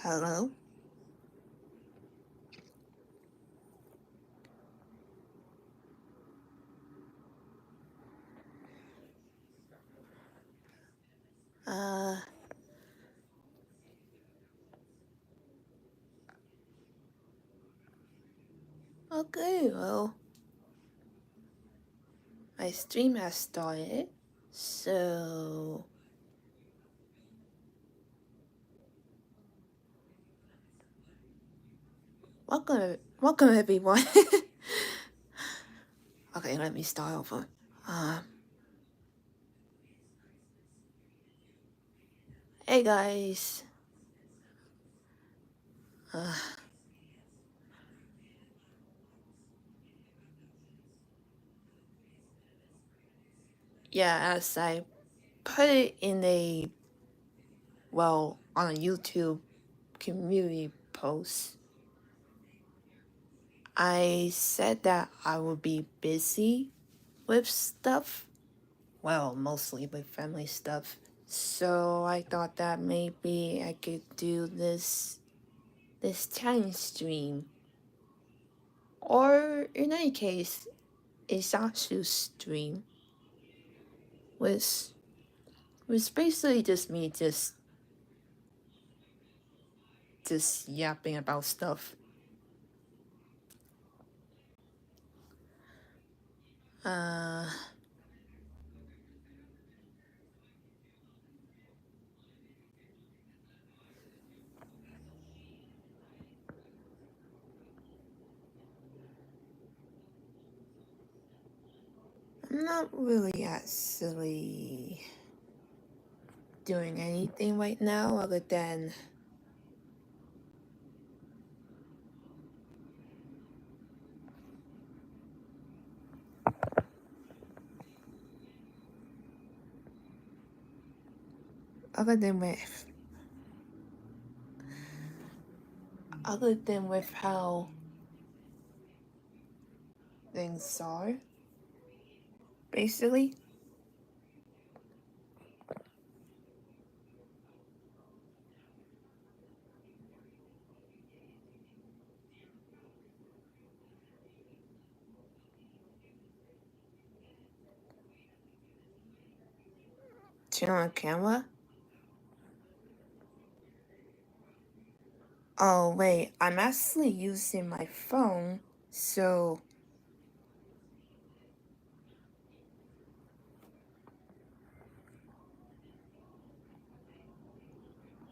Hello? Uh, okay, well, my stream has started, so... Welcome everyone. Okay, let me start over. Hey guys. Yeah, as I put it in on a YouTube community post, I said that I would be busy with stuff. Well, mostly with family stuff. So I thought that maybe I could do this challenge stream. Or in any case, a Zatsu stream was basically just me just yapping about stuff. I'm not really actually doing anything right now other than with how things are, basically. Turn on camera. Oh wait, I'm actually using my phone, so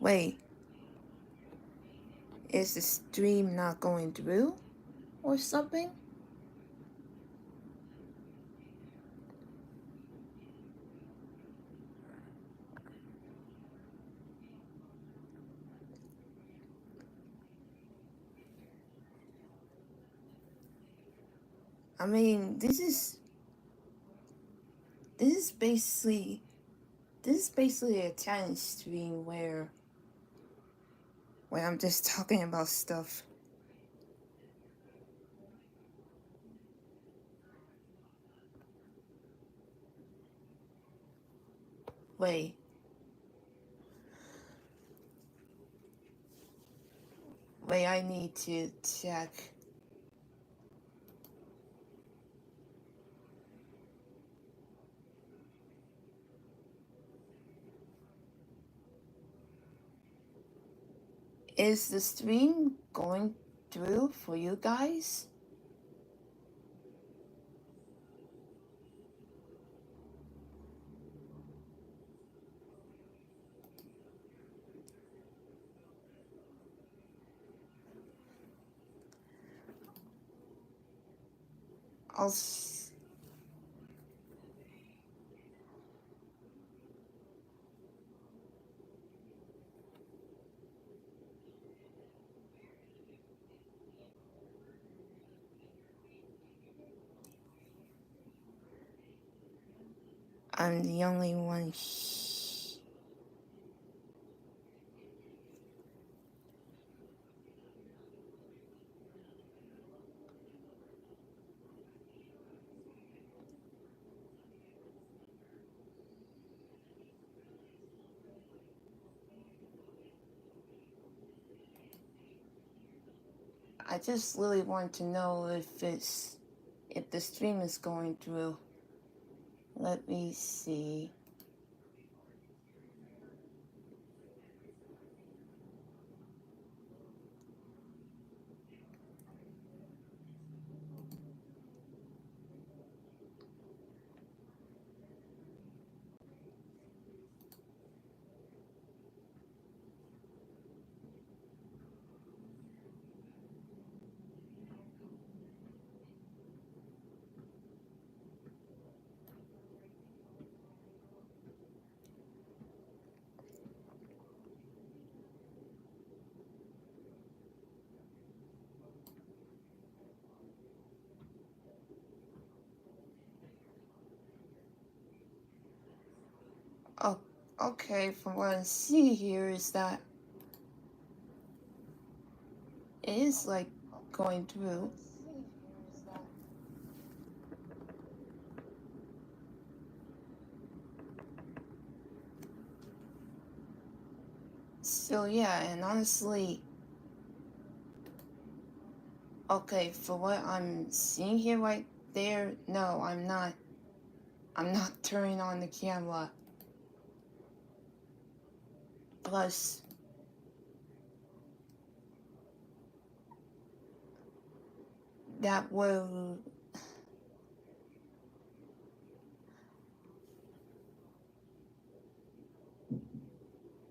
wait, is the stream not going through or something? I mean, this is basically a challenge stream where I'm just talking about stuff. Wait, I need to check. Is the stream going through for you guys? I'm the only one. I just really want to know if the stream is going through. Let me see. Oh, okay, from what I see here is that it is like going through. So yeah, and honestly, okay, for what I'm seeing here right there, no, I'm not. I'm not turning on the camera. Plus, that will.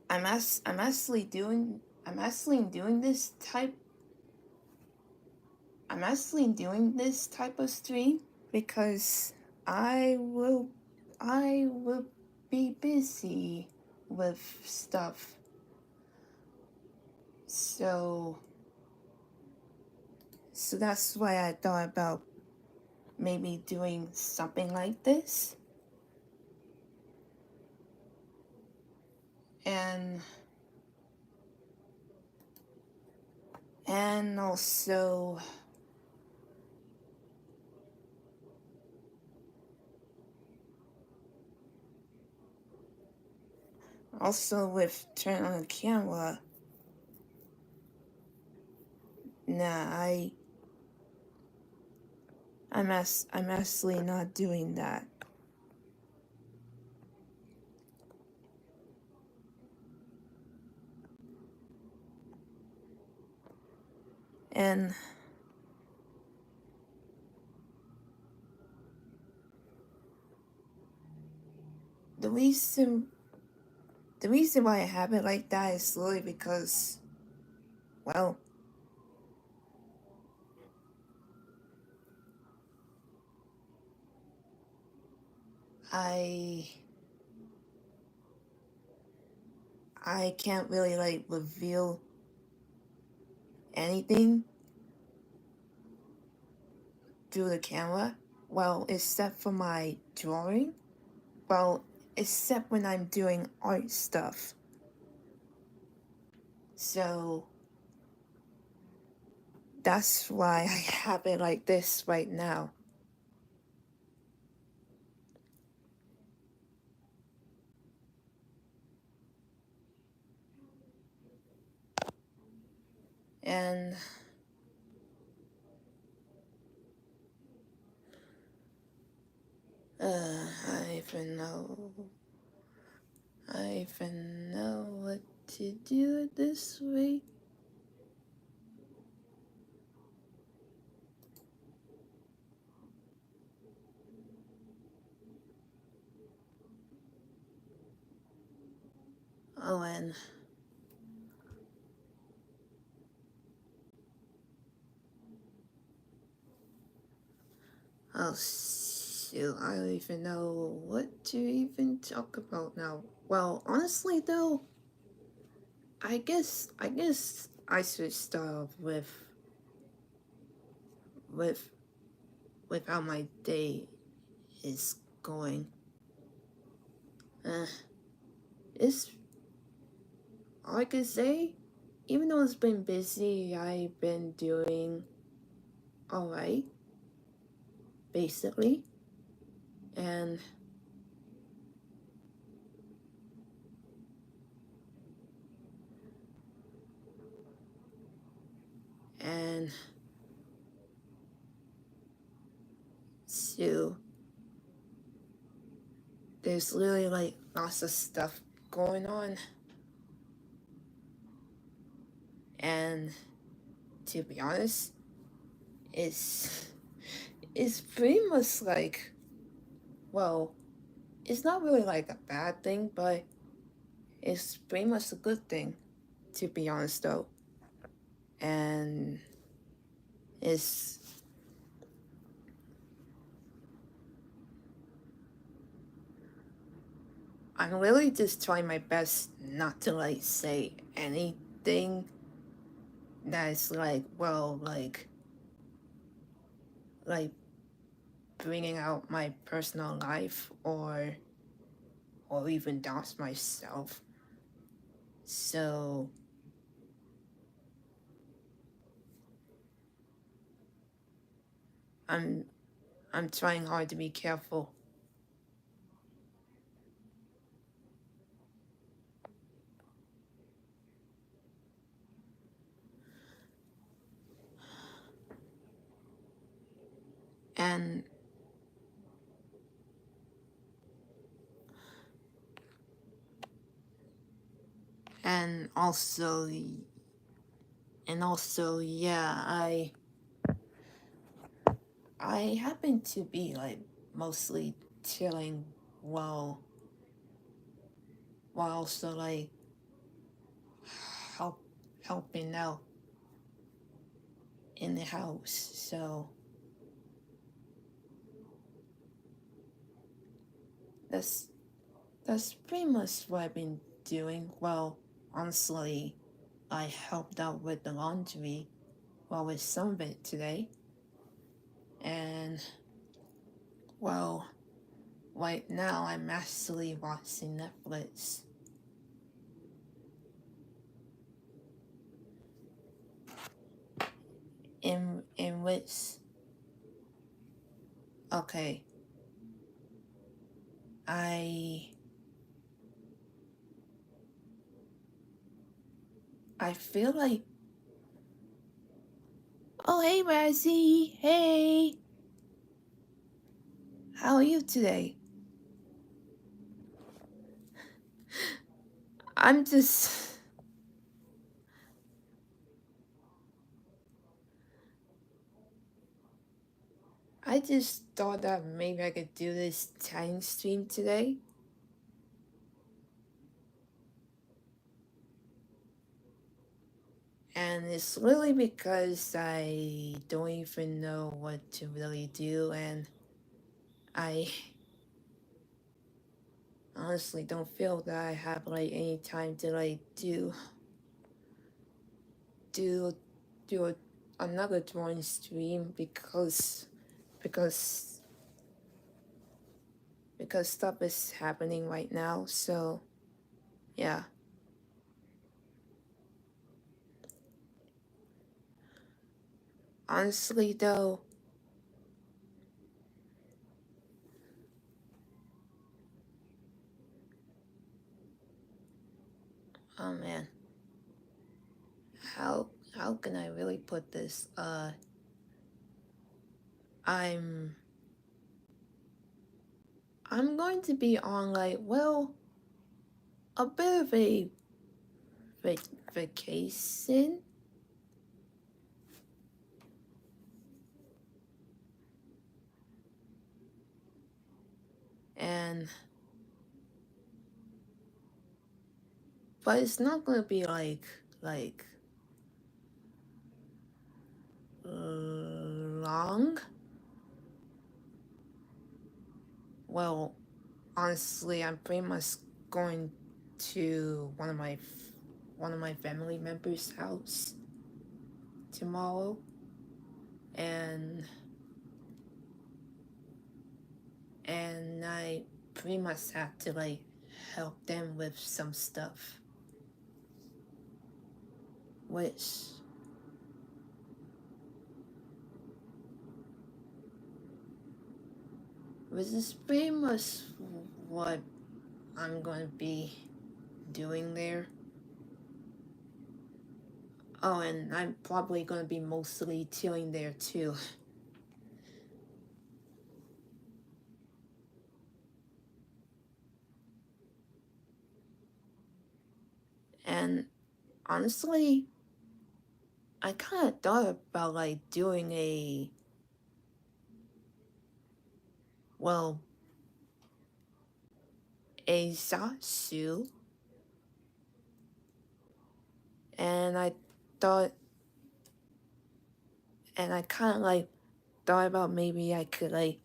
I'm actually doing. I'm actually doing this type. I'm actually doing this type of stream because I will. I will be busy with stuff. So. So that's why I thought about maybe doing something like this. And also with turn on the camera. Nah, I'm actually not doing that. And the reason why I have it like that is really because, well, I can't really like reveal anything through the camera. Well, except for my drawing. Well, except when I'm doing art stuff. So that's why I have it like this right now. And I even know what to do this week. Oh, and oh shoot, I don't even know what to even talk about now. Well, honestly though, I guess I should start off with how my day is going. It's all I can say. Even though it's been busy, I've been doing alright, basically. And do. There's really like lots of stuff going on. And to be honest, it's pretty much like, well, it's not really like a bad thing, but it's pretty much a good thing, to be honest though. And it's I'm really just trying my best not to like say anything that's like, well, like bringing out my personal life or even doubts myself. So I'm trying hard to be careful. And and also yeah, I happen to be like mostly chilling while also like help helping out in the house. So that's pretty much what I've been doing. Well, honestly, I helped out with the laundry, well, with some of it today. And well, right now I'm actually watching Netflix. In which, okay, I feel like, oh hey Razzie, hey, how are you today? I'm just I just thought that maybe I could do this time stream today. And it's really because I don't even know what to really do, and I honestly don't feel that I have like any time to like do do another drawing stream because stuff is happening right now. So yeah, honestly though, oh man, how can I really put this? I'm going to be on like, well, a bit of a vacation. And but it's not gonna be like long. Well, honestly, I'm pretty much going to one of my family members' house tomorrow, and I pretty much have to like help them with some stuff, which is pretty much what I'm gonna be doing there. Oh, and I'm probably gonna be mostly chilling there too. And honestly, I kind of thought about like doing well, a Zatsu, and thought, I kind of like thought about maybe I could like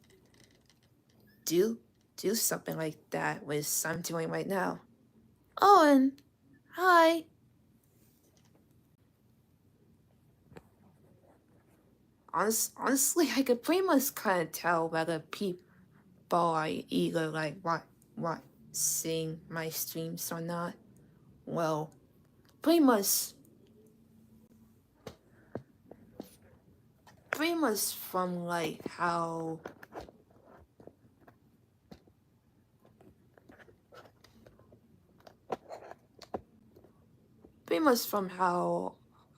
do do something like that with what I'm doing right now. Oh, and hi. Honestly, I could pretty much kind of tell whether people are either like what seeing my streams or not. Well, pretty much from like how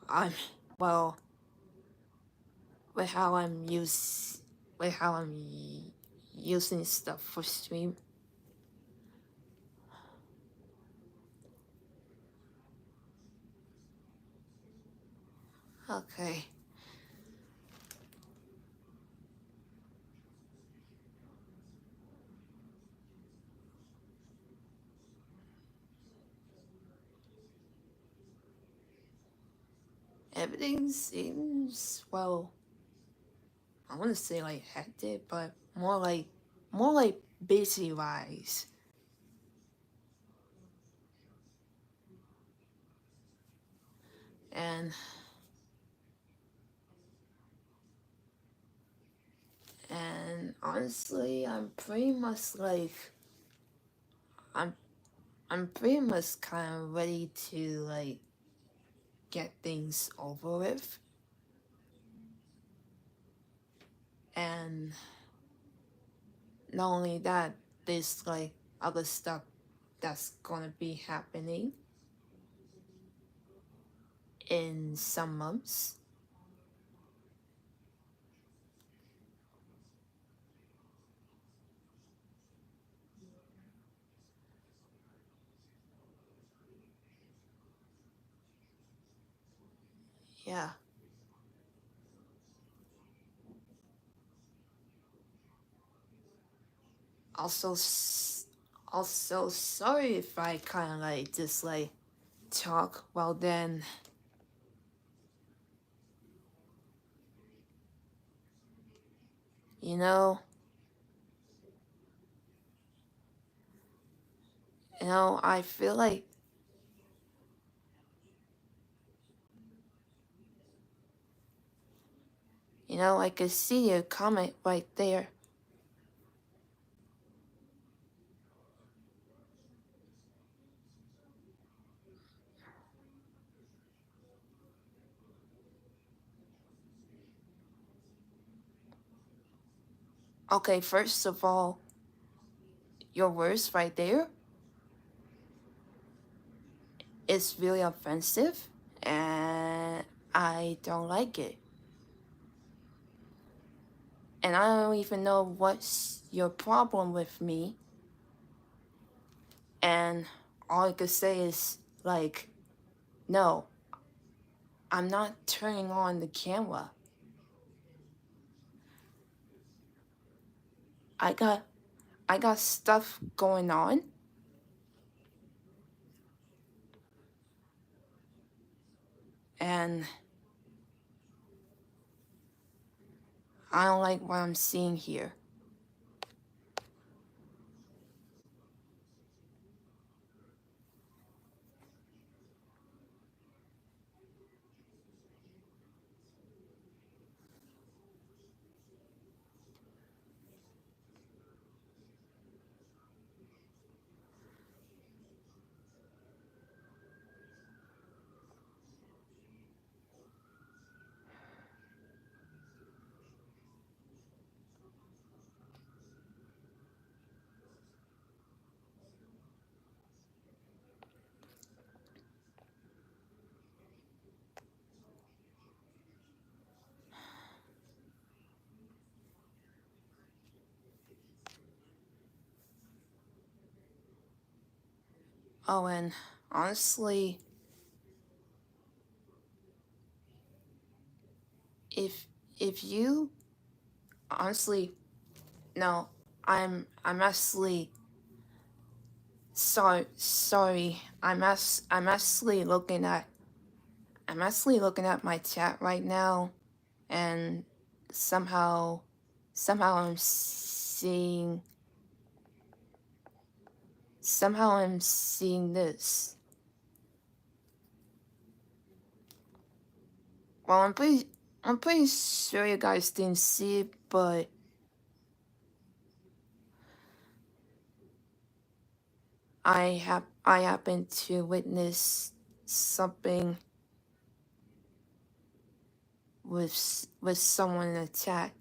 I'm well with how I'm use with how I'm using stuff for stream. Okay. Everything seems well, I wanna say like hectic, but more like busy wise. And honestly I'm pretty much like I'm I'm pretty much kinda ready to like get things over with. And not only that, there's like other stuff that's gonna be happening in some months. Yeah. Also, sorry if I kind of like just like talk. Well, then, you know, I feel like I could see your comment right there. Okay, first of all, your words right there is really offensive, and I don't like it. And I don't even know what's your problem with me. And all I could say is, like, no, I'm not turning on the camera. I got stuff going on. And I don't like what I'm seeing here. Oh, and honestly, if if you honestly no, I'm actually sorry. I'm actually looking at my chat right now, and somehow somehow I'm seeing this. Well, I'm pretty sure you guys didn't see it, but I happened to witness something with someone in the chat.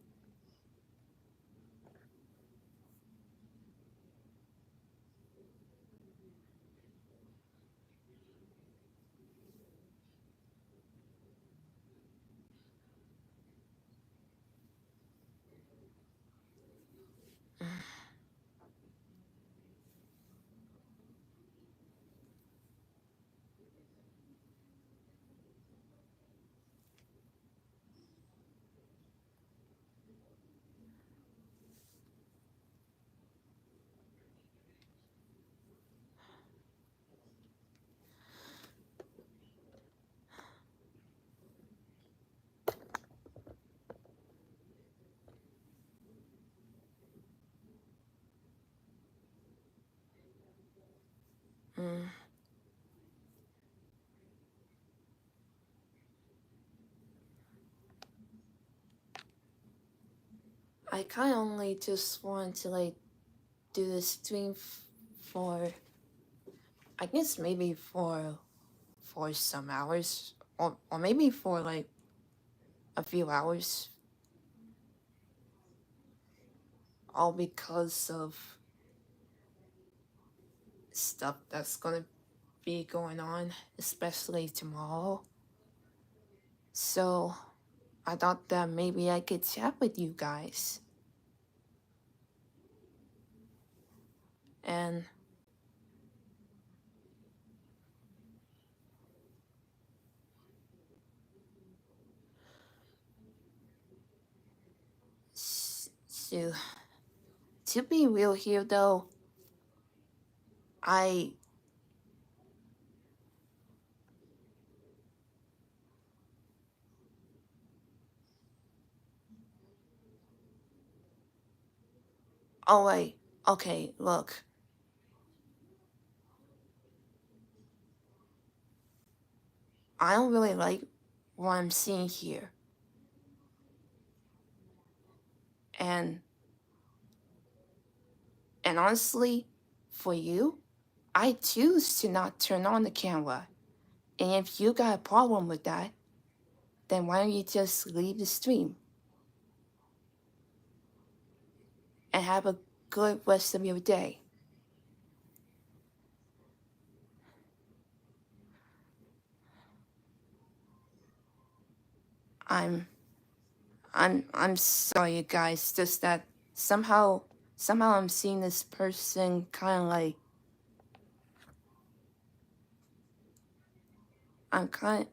Mm. I kind of only just want to like do the stream for, I guess maybe for some hours, or maybe for like a few hours, all because of stuff that's gonna be going on, especially tomorrow. So I thought that maybe I could chat with you guys. And so, to be real here though, I oh wait, okay, look, I don't really like what I'm seeing here. And honestly, for you, I choose to not turn on the camera. And if you got a problem with that, then why don't you just leave the stream and have a good rest of your day? I'm I'm sorry you guys, just that somehow I'm seeing this person kinda like I'm kind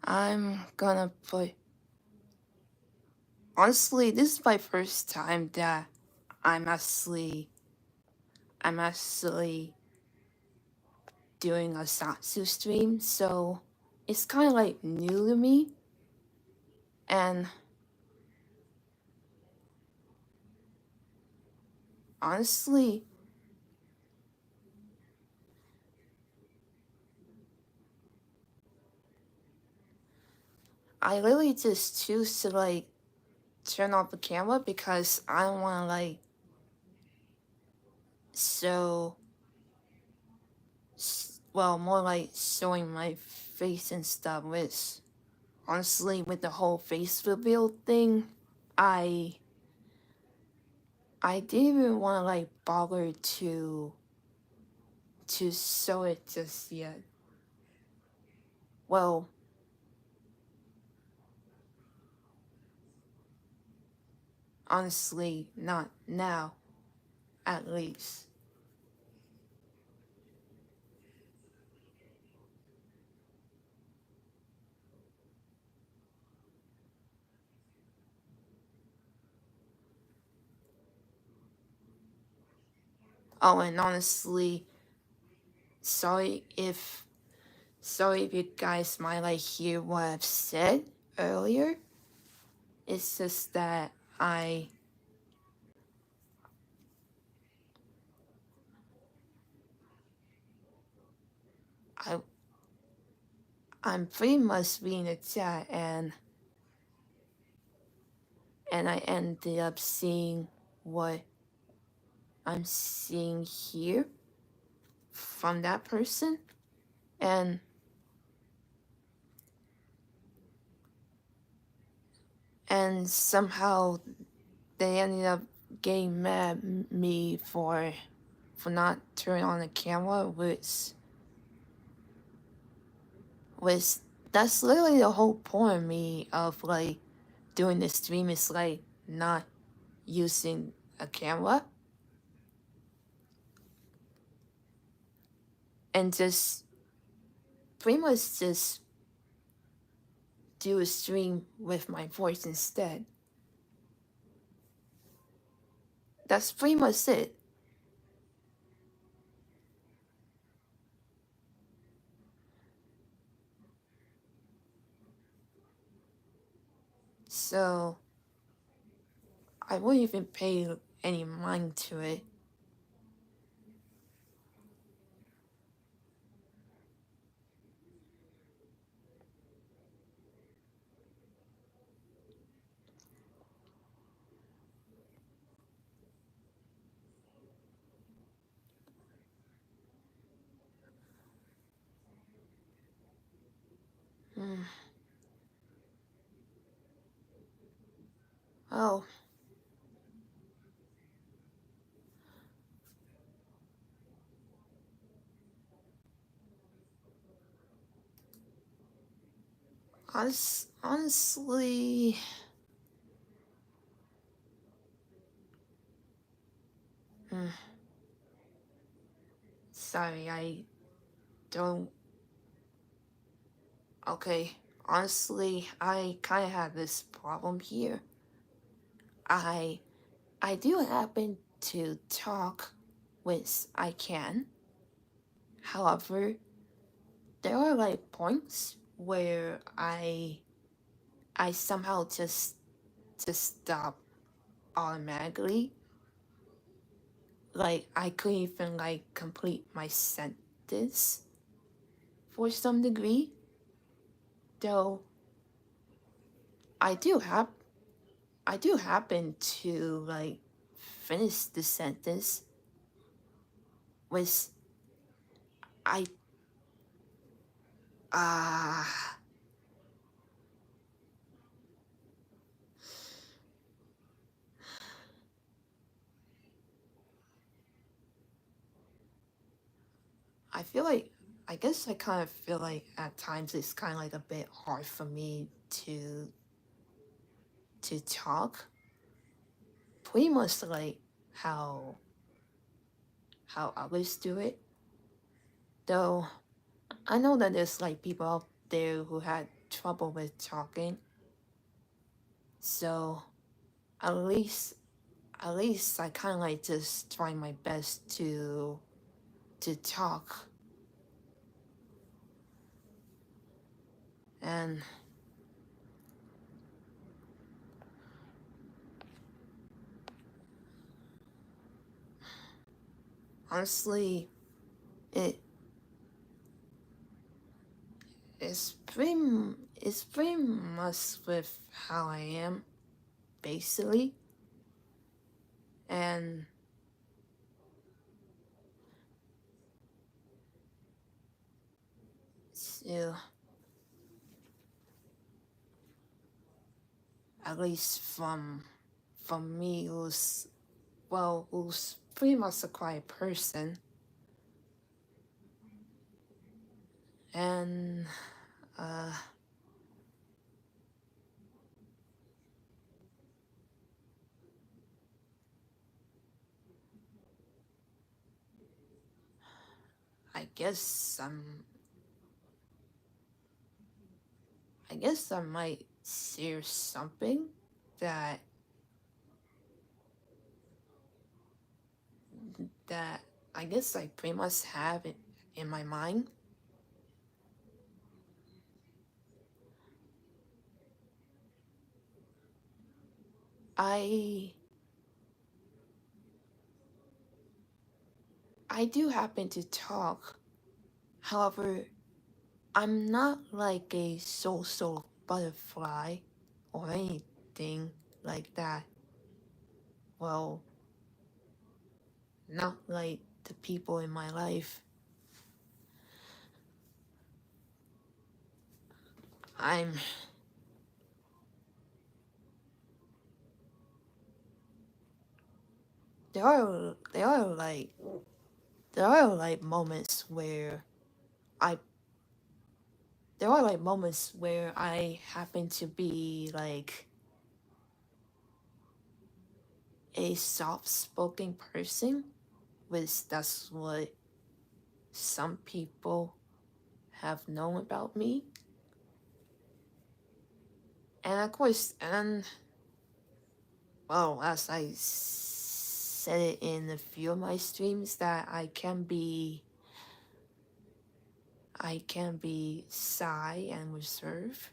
I'm gonna put honestly, this is my first time that I'm actually I'm actually doing a Zatsu stream, so it's kinda like new to me. And honestly, I literally just choose to like turn off the camera because I don't wanna like show well, more like showing my face and stuff. Which honestly, with the whole face reveal thing, I didn't even want to like bother to show it just yet. Well, Honestly, not now, at least. Oh, and honestly, sorry if sorry if you guys might like hear what I've said earlier. It's just that I I'm pretty much reading the chat and I ended up seeing what I'm seeing here from that person, and somehow they ended up getting mad at me for not turning on the camera, which that's literally the whole point of me of like doing the stream is like not using a camera and just pretty much just do a stream with my voice instead. That's pretty much it. So I wouldn't even pay any mind to it. Mm. Oh, honestly, mm, sorry, I don't. Okay, honestly, I kind of have this problem here. I I do happen to talk with I can. However, there are like points where I somehow just stop automatically. Like I couldn't even like complete my sentence for some degree. Though I do have I do happen to like finish the sentence with I ah I feel like I guess I kind of feel like at times it's kind of like a bit hard for me to talk. Pretty much like how others do it. Though I know that there's like people out there who had trouble with talking. So at least I kind of like just try my best to talk. And honestly, it it's pretty much with how I am, basically. And so, at least from me, who's pretty much a quiet person, and uh, I guess I guess I might share something that that I guess I pretty much have it in my mind. I I do happen to talk. However, I'm not like a social butterfly or anything like that. Well, not like the people in my life. I'm there are there are like moments where I there are like moments where I happen to be like a soft spoken person, which that's what some people have known about me. And of course, and well, as I said it in a few of my streams, that I can be shy and reserved,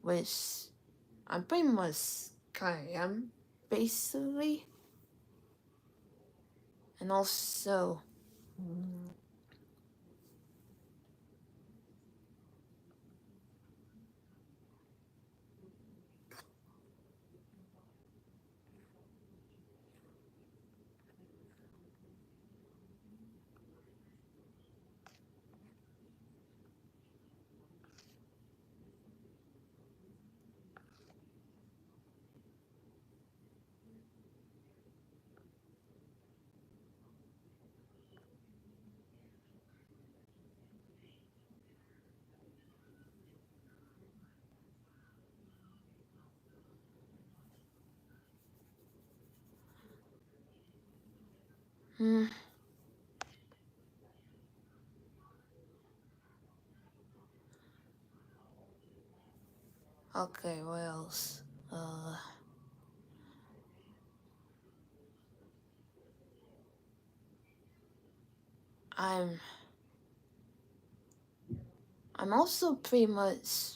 which I'm pretty much kind of am, basically. And also, hmm, okay, what else? I'm I'm also pretty much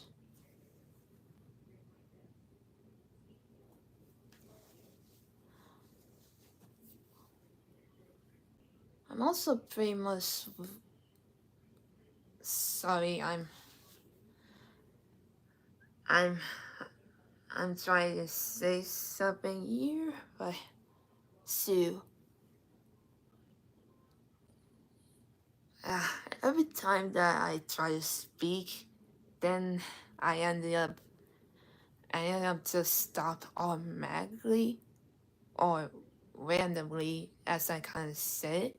I'm also pretty much sorry. I'm I'm trying to say something here, but Sue. Uh, every time that I try to speak, then I ended up I ended up just stop automatically or randomly as I kind of said,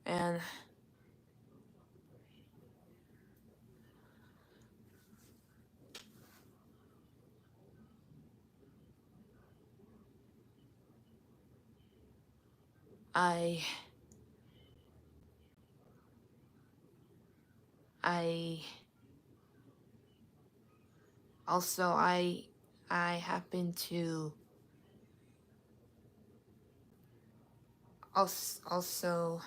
and I I also I happen to also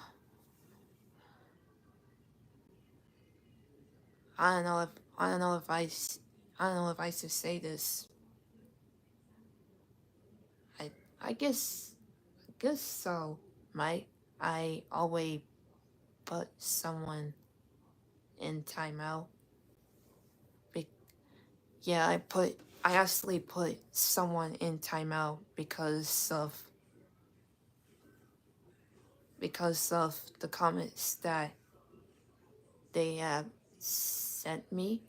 I don't know if I don't know if I don't know if I should say this. I I guess so. Might I always put someone in timeout? Be- yeah, I actually put someone in timeout because of the comments that they have sent me.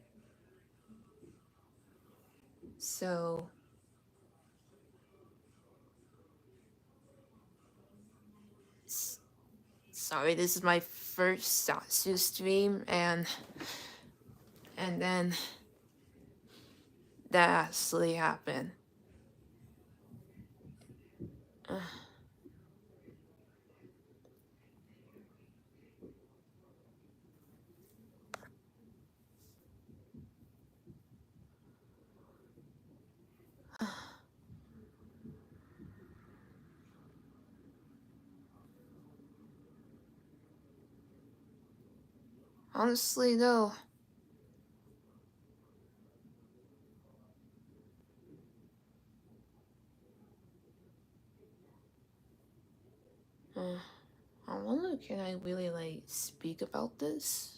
So sorry, this is my first Zatsu stream, and then that actually happened. Honestly, though, I wonder, can I really like speak about this?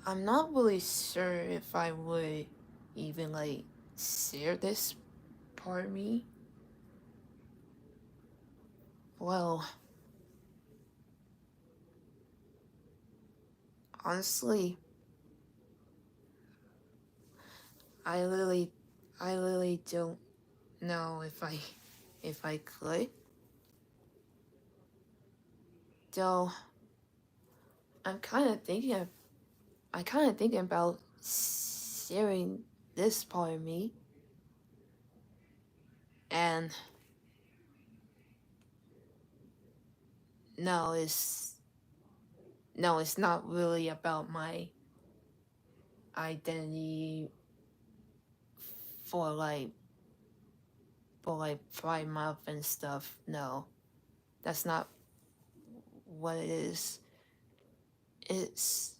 I'm not really sure if I would even like share this part of me. Well, honestly, I literally, I literally don't know if I could. Though I'm kind of thinking about sharing this part of me, and no, it's not really about my identity for like Pride Month and stuff. No, that's not what it is. It's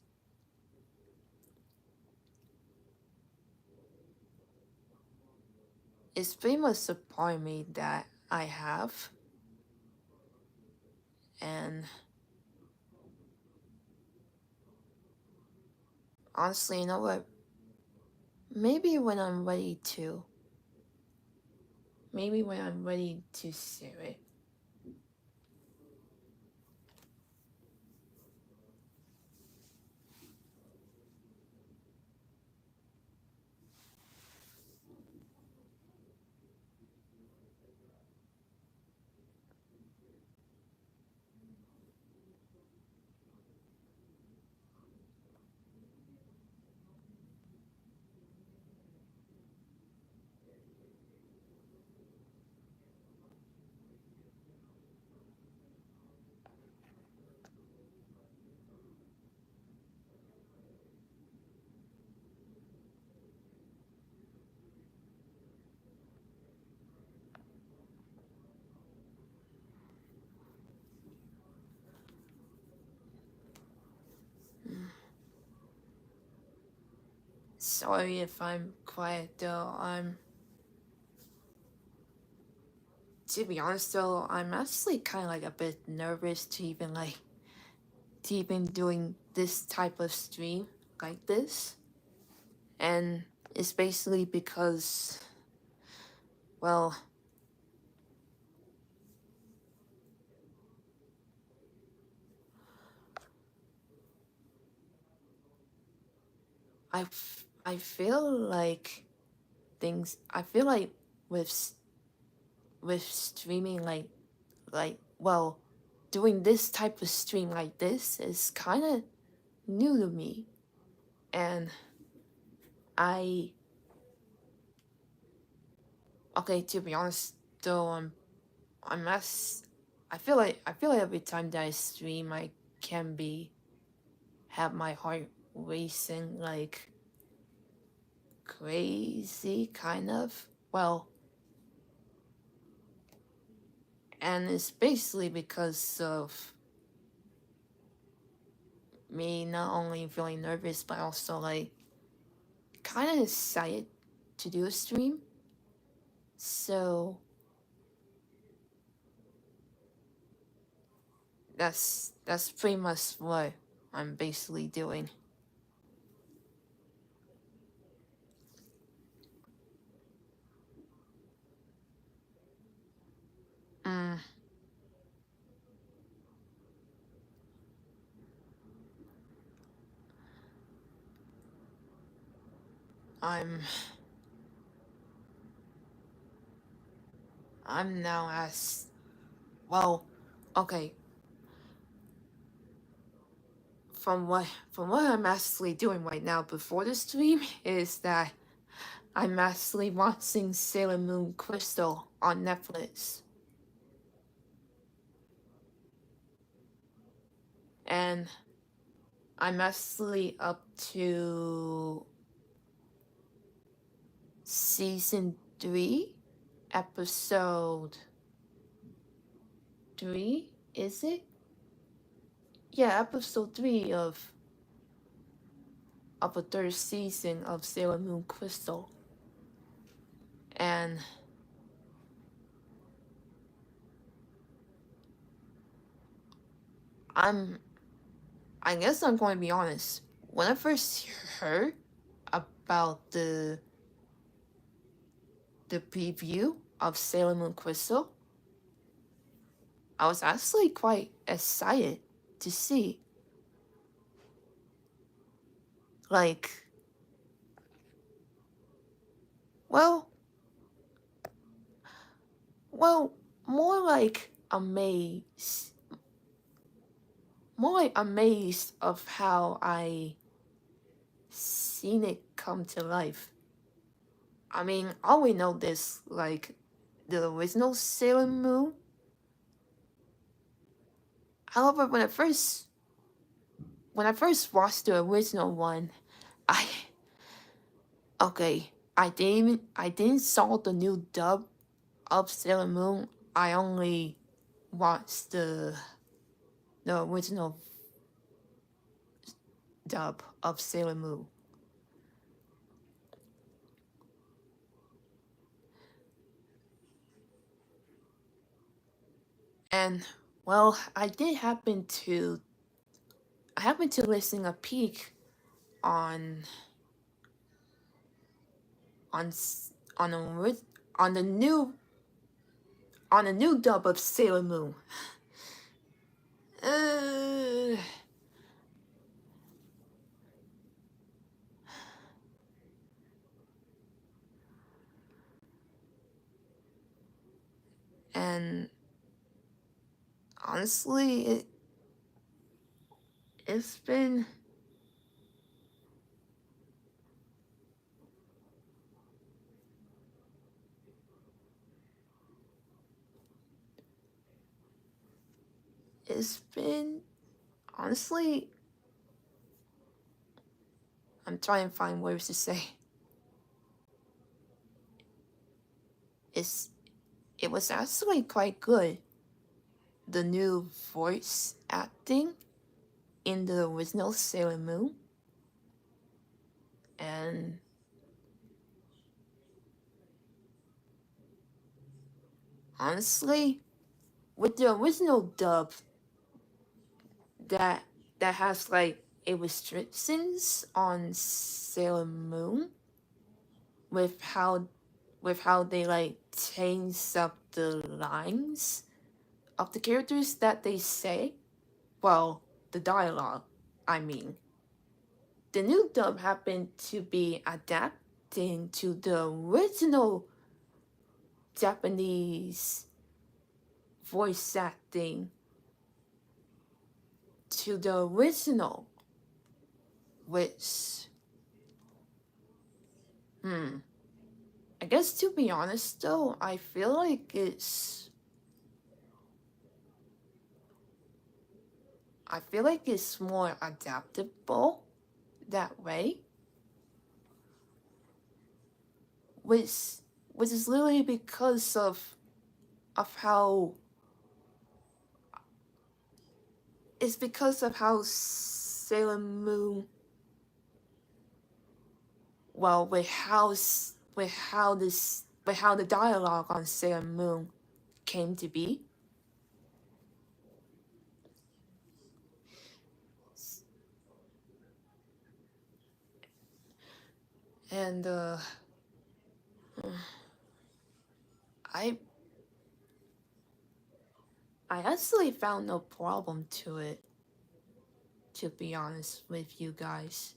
it's pretty much a part of me that I have, and honestly, you know what? Maybe when I'm ready to, maybe when I'm ready to share it. Sorry if I'm quiet though. To be honest though, I'm actually kind of like a bit nervous to even doing this type of stream like this. And it's basically because, well, I feel like I feel like with streaming well, doing this type of stream like this is kind of new to me. And I, okay, to be honest though, I'm less, I feel like every time that I stream, I can be, have my heart racing like crazy, kind of. Well, and it's basically because of me not only feeling nervous, but also like kind of excited to do a stream. So that's pretty much what I'm basically doing. Mm, I'm I'm now as well. Okay, from what I'm actually doing right now before the stream is that I'm actually watching Sailor Moon Crystal on Netflix, and I'm actually up to season 3, episode 3. Is it? Yeah, episode 3 of the third season of Sailor Moon Crystal, and I guess I'm going to be honest. When I first heard about the preview of Sailor Moon Crystal, I was actually quite excited to see. Like, well, well, more like amazed. More like amazed of how I seen it come to life. I mean, I always know this, like, the original Sailor Moon. However, when I first watched the original one, I okay, I didn't saw the new dub of Sailor Moon. I only watched the original dub of Sailor Moon. And well, I happened to listen a peek on on on on the new dub of Sailor Moon. Uh, and honestly, it's been it's been honestly, I'm trying to find words to say. It's it was actually quite good. The new voice acting in the original Sailor Moon, and honestly, with the original dub that has like a restrictions on Sailor Moon with how they like change up the lines of the characters that they say. Well, the dialogue, I mean. The new dub happened to be adapting to the original Japanese voice acting to the original, which, I guess to be honest though, I feel like it's more adaptable that way, which is literally because of how it's because of how Sailor Moon, well, with how the dialogue on Sailor Moon came to be. And I actually found no problem to it, to be honest with you guys.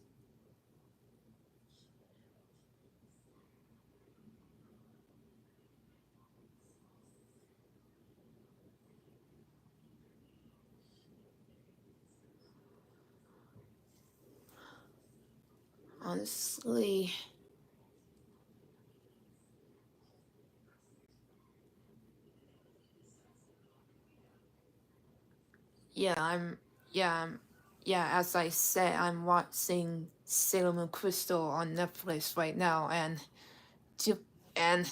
honestly, yeah, yeah, as I said, I'm watching Sailor Moon Crystal on Netflix right now, to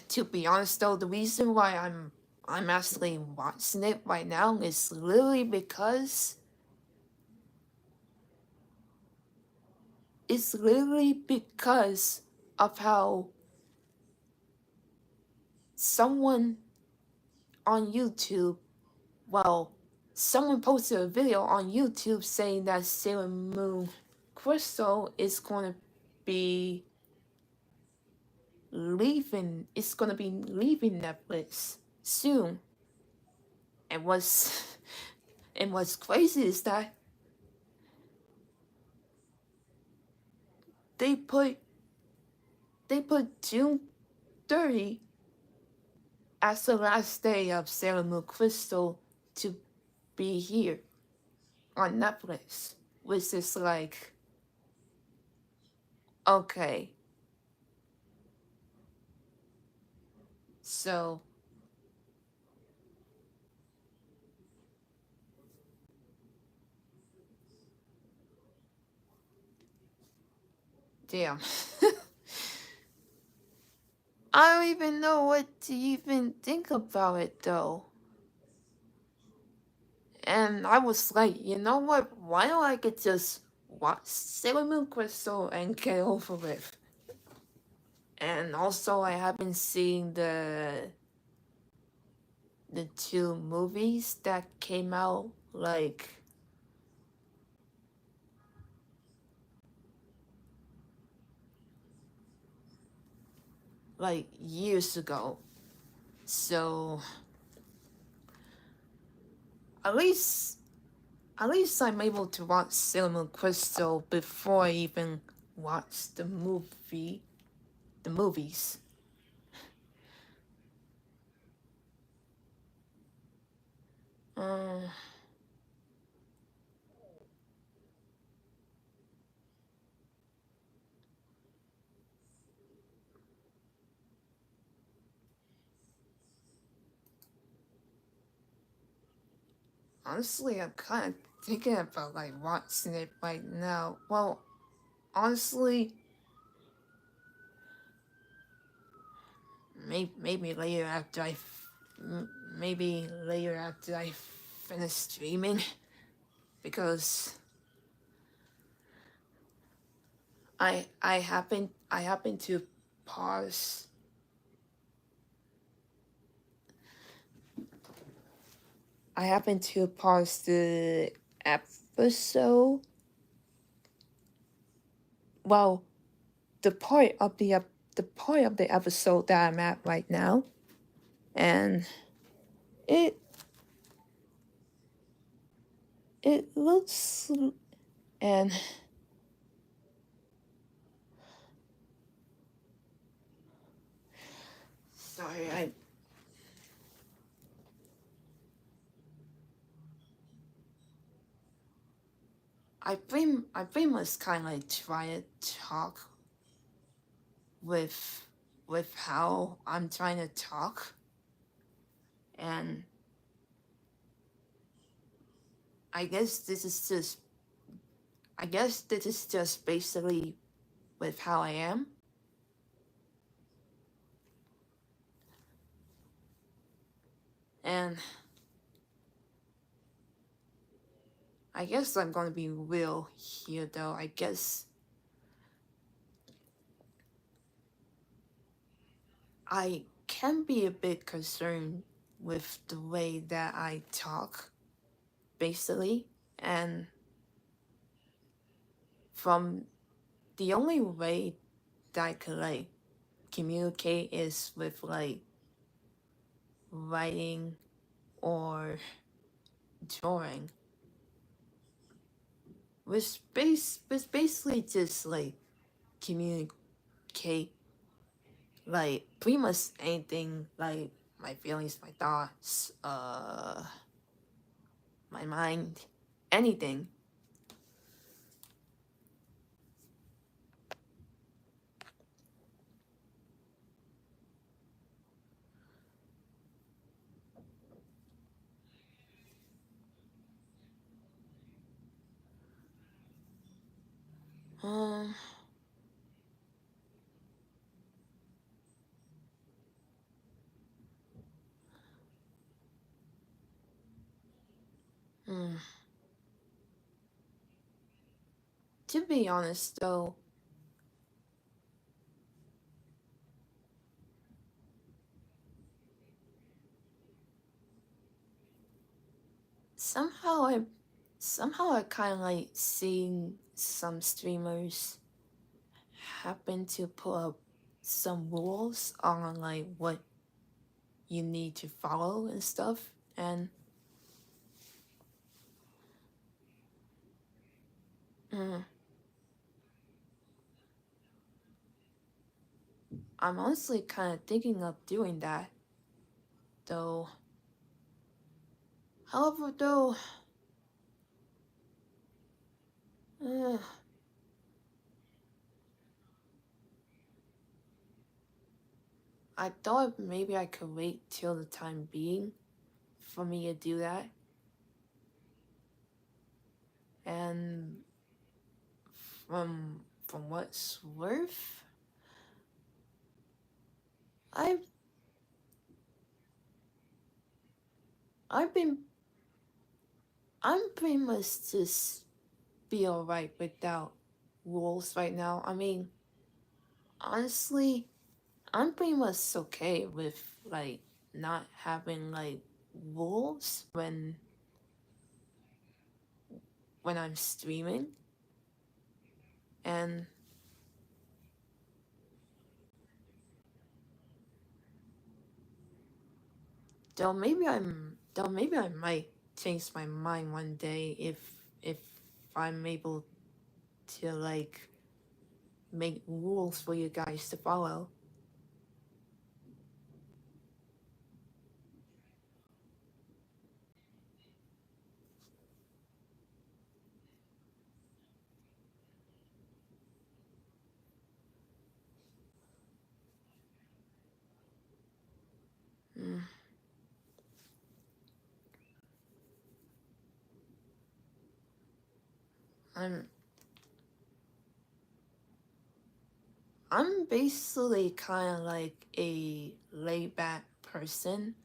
to be honest though, the reason why I'm actually watching it right now is literally because it's literally because of how someone on YouTube, well, someone posted a video on YouTube saying that Sailor Moon Crystal is going to be leaving Netflix soon. And what's and what's crazy is that they put June 30 as the last day of Sailor Moon Crystal to be here on Netflix, which is like, okay, so damn. I don't even know what to even think about it though. And I was like, you know what? Why don't I could just watch Sailor Moon Crystal and get over with? And also, I haven't seen the two movies that came out like years ago. So at least I'm able to watch Sailor Moon Crystal before I even watch the movies. Uh, Honestly, I'm kind of thinking about like watching it right now. Well, honestly, maybe later after maybe later after I finish streaming, because I happen to pause the episode. Well, the part of the part of the episode that I'm at right now, and it it looks and sorry, I pretty much kind of like try to talk with how I'm trying to talk, and I guess this is just basically with how I am, and I guess I'm gonna be real here though. I guess I can be a bit concerned with the way that I talk, basically, and from the only way that I could like communicate is with like writing or drawing, which basically just like communicate like pretty much anything, like my feelings, my thoughts, my mind, anything. Um, hmm. To be honest though, somehow I somehow I kind of like seeing some streamers happen to put up some rules on like what you need to follow and stuff, and mm, I'm honestly kind of thinking of doing that though. However though, uh, I thought maybe I could wait till the time being for me to do that, and from what's worth, I've I've been I'm pretty much just be alright without rules right now. I mean, honestly, I'm pretty much okay with like not having like rules when I'm streaming, and though maybe I might change my mind one day if I'm able to like make rules for you guys to follow. Mm, I'm I'm basically kind of like a laid back person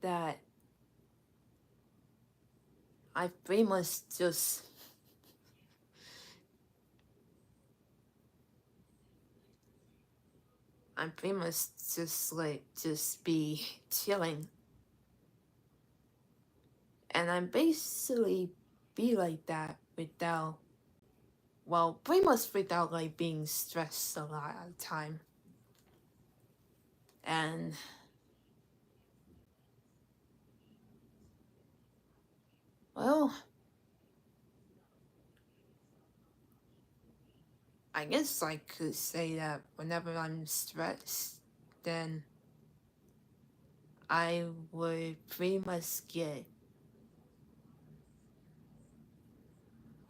that I pretty much just I'm pretty much just like just be chilling, and I'm basically be like that without pretty much without like being stressed a lot of the time. And well, I guess I could say that whenever I'm stressed, then I would pretty much get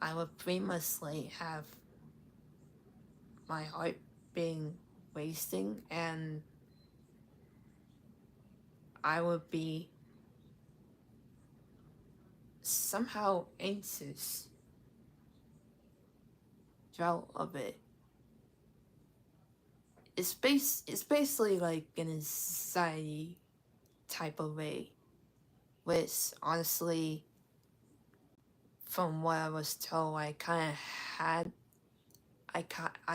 I would pretty much like have my heart being wasting, and I would be somehow anxious throughout of it. It's basically like an anxiety type of way, which honestly, from what I was told, had I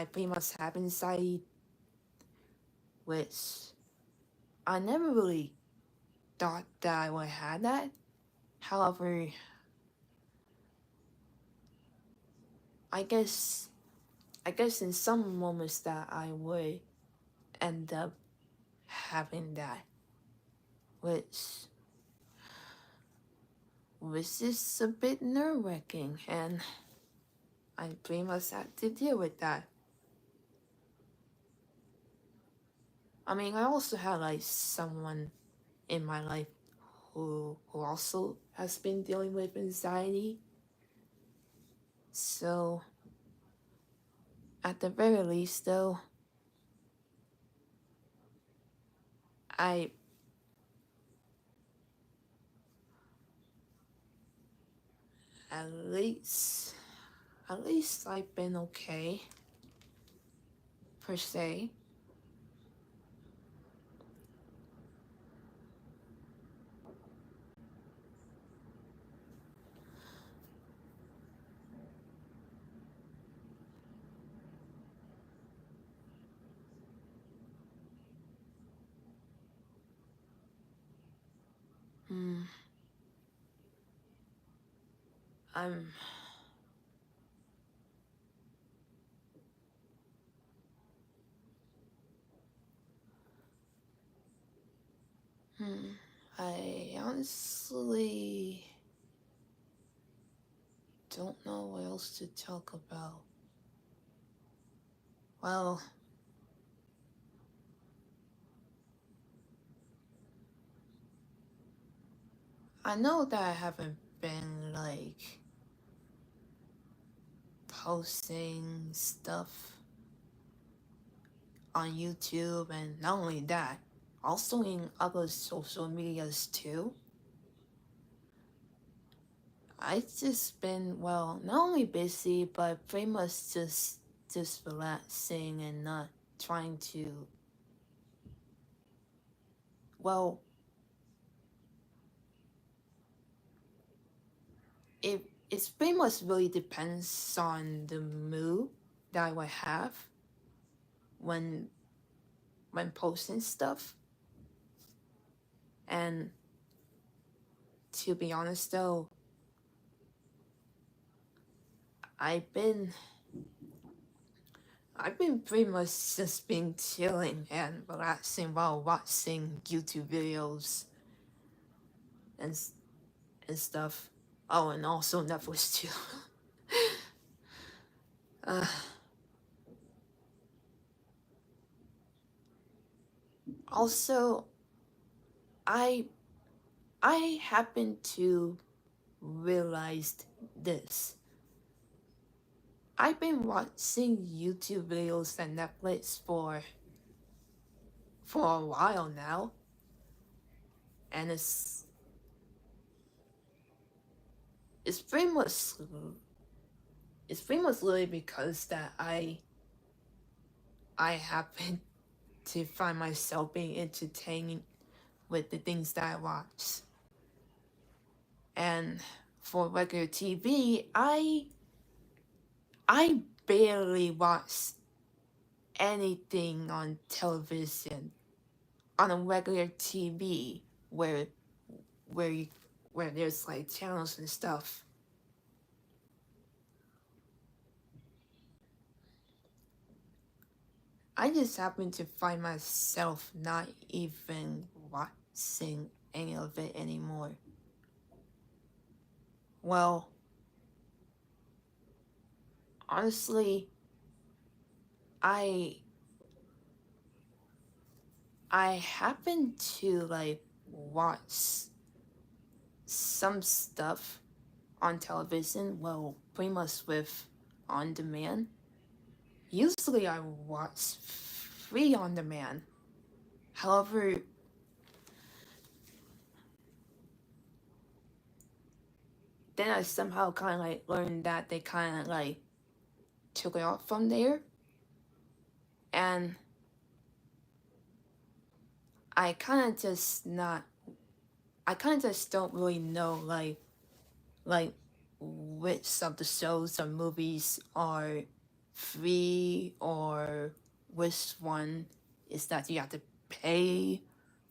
pretty much have anxiety, which I never really thought that I would have that. However, I guess I guess in some moments that I would end up having that, which was just a bit nerve wracking, and I pretty much had to deal with that. I mean, I also had like someone in my life who also has been dealing with anxiety, so at the very least, though, I at least At least I've been okay, per se. Hmm. I'm. I honestly don't know what else to talk about. Well, I know that I haven't been like posting stuff on YouTube, and not only that, also in other social medias too. I just been, well, not only busy but pretty much just relaxing and not trying to, well, it's pretty much really depends on the mood that I would have when posting stuff. And to be honest though, I've been I've been pretty much just been chilling and relaxing while watching YouTube videos and and stuff. Oh, and also Netflix too. uh, Also, I I happen to realize this. I've been watching YouTube videos and Netflix for a while now, and it's pretty much literally because that I happen to find myself being entertained with the things that I watch. And for regular TV, I barely watch anything on television on a regular TV where you, where there's like channels and stuff. I just happen to find myself not even watching any of it anymore. Well, honestly, I I happen to like watch some stuff on television, well, pretty much with on demand. Usually I watch free on demand. However, then I somehow kind of like learned that they kind of like took it off from there. And I kind of just not, I kind of just don't really know like which of the shows or movies are free or which one is that you have to pay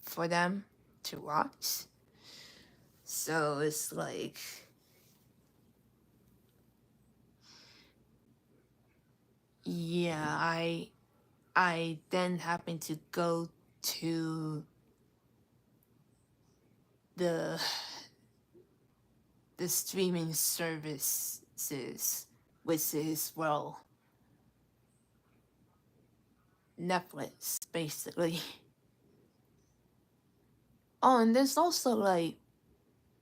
for them to watch. So it's like, yeah, I then happen to go to the the streaming services, which is, well, Netflix basically. Oh, and there's also like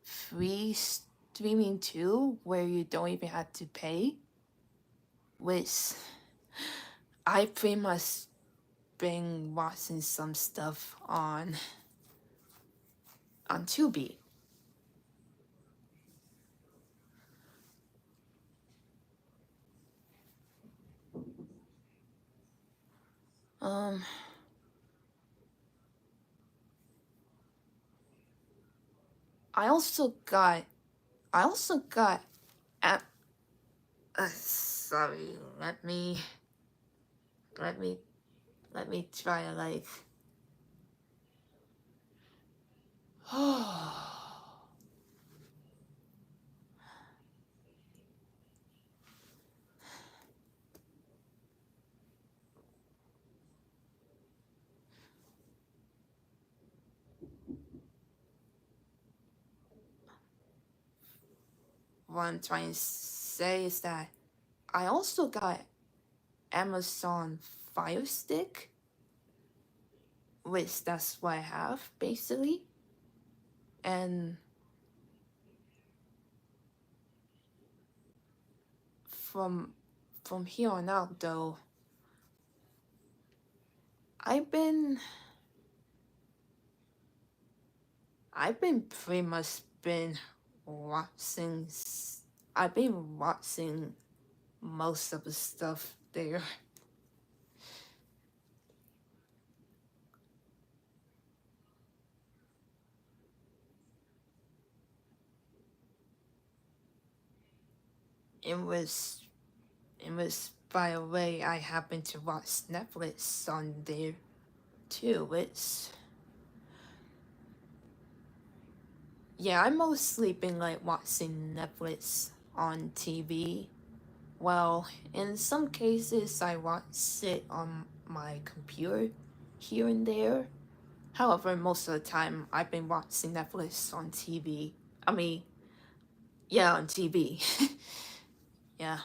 free streaming too, where you don't even have to pay, which I pretty much been watching some stuff on Tubi. Um, I also got, I also got, a- sorry, let me, let me try to like, what I'm trying to say is that I also got Amazon Fire Stick, which that's what I have basically. And from from here on out though, I've been I've been pretty much been watching I've been watching most of the stuff there. It was it was by the way I happened to watch Netflix on there too. It's yeah, I mostly been like watching Netflix on TV. Well, in some cases I watch it on my computer here and there. However, most of the time I've been watching Netflix on TV. I mean, yeah, on TV. Yeah.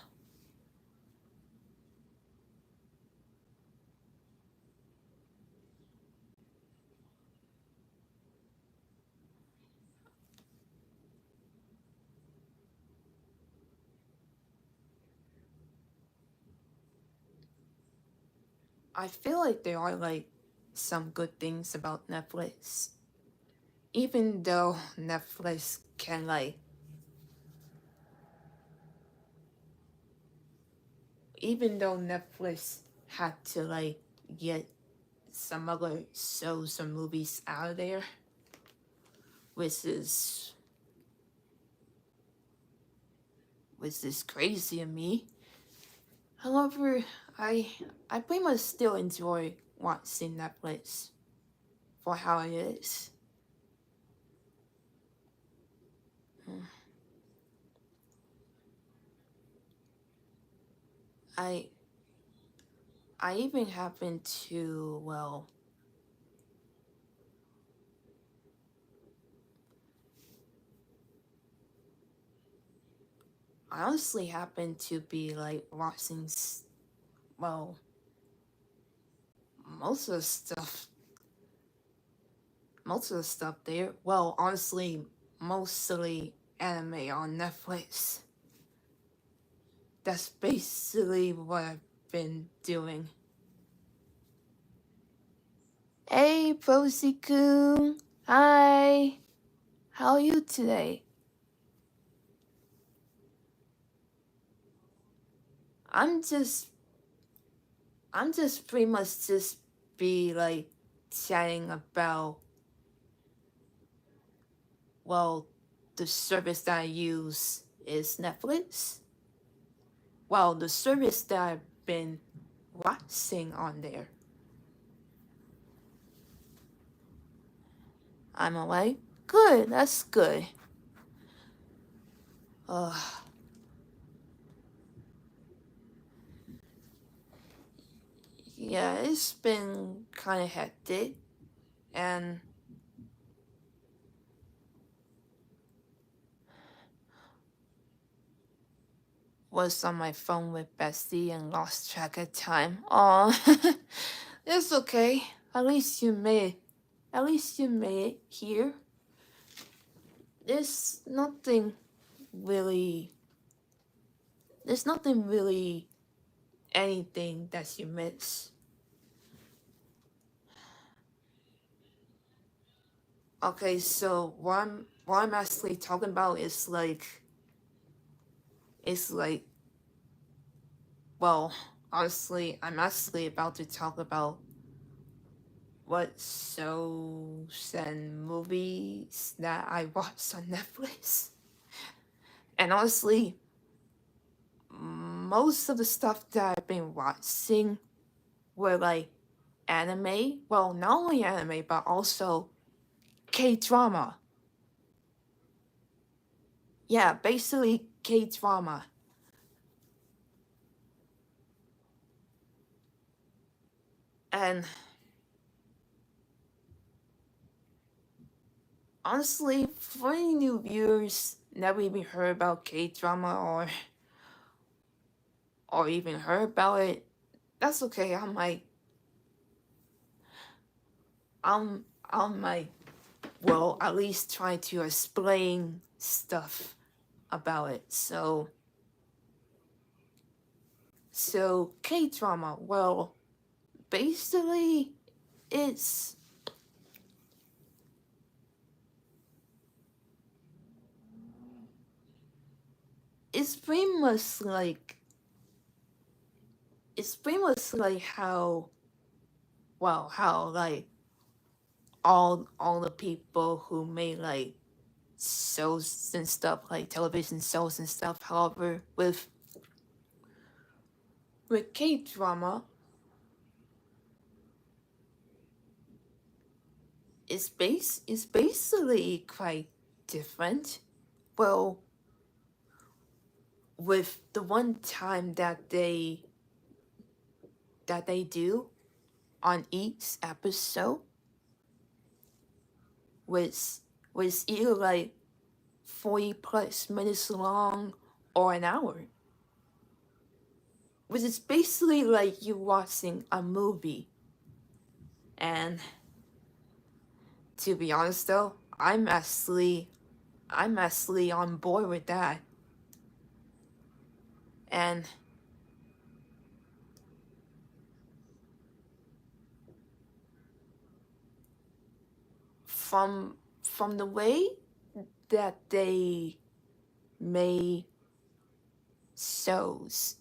I feel like there are like some good things about Netflix. Even though Netflix can like even though Netflix had to like get some other shows or movies out of there, which is crazy to me. However, I I pretty much still enjoy watching Netflix for how it is. I I even happen to I honestly happen to be like watching well most of the stuff there. Well, honestly, mostly anime on Netflix. That's basically what I've been doing. Hey, Posey-kun. Hi. How are you today? I'm just pretty much just be like chatting about well the service that I use is Netflix. Well, the service that I've been watching on there. I'm away. Good, that's good. Uh yeah, it's been kinda hectic and was on my phone with Bestie and lost track of time. Aw, it's okay. At least you made it. At least you made it here. There's nothing really. There's nothing really anything that you miss. Okay, so what I'm actually talking about is like, it's like, well, honestly, I'm actually about to talk about what shows and movies that I watched on Netflix. And honestly, most of the stuff that I've been watching were like anime. Well, not only anime, but also K-drama. Yeah, basically K-drama. And honestly, for any new viewers never even heard about K-drama or even heard about it, that's okay. I'm like, well, at least try to explain stuff about it. So K-drama, well, basically it's it's pretty much like how, well, how like all the people who made like shows and stuff, like television shows and stuff. However, with K-drama, it's basically quite different. Well, with the one time that they do on each episode was either like 40 plus minutes long or an hour, which is basically like you watching a movie. And to be honest though, I'm actually on board with that. And from the way that they made shows,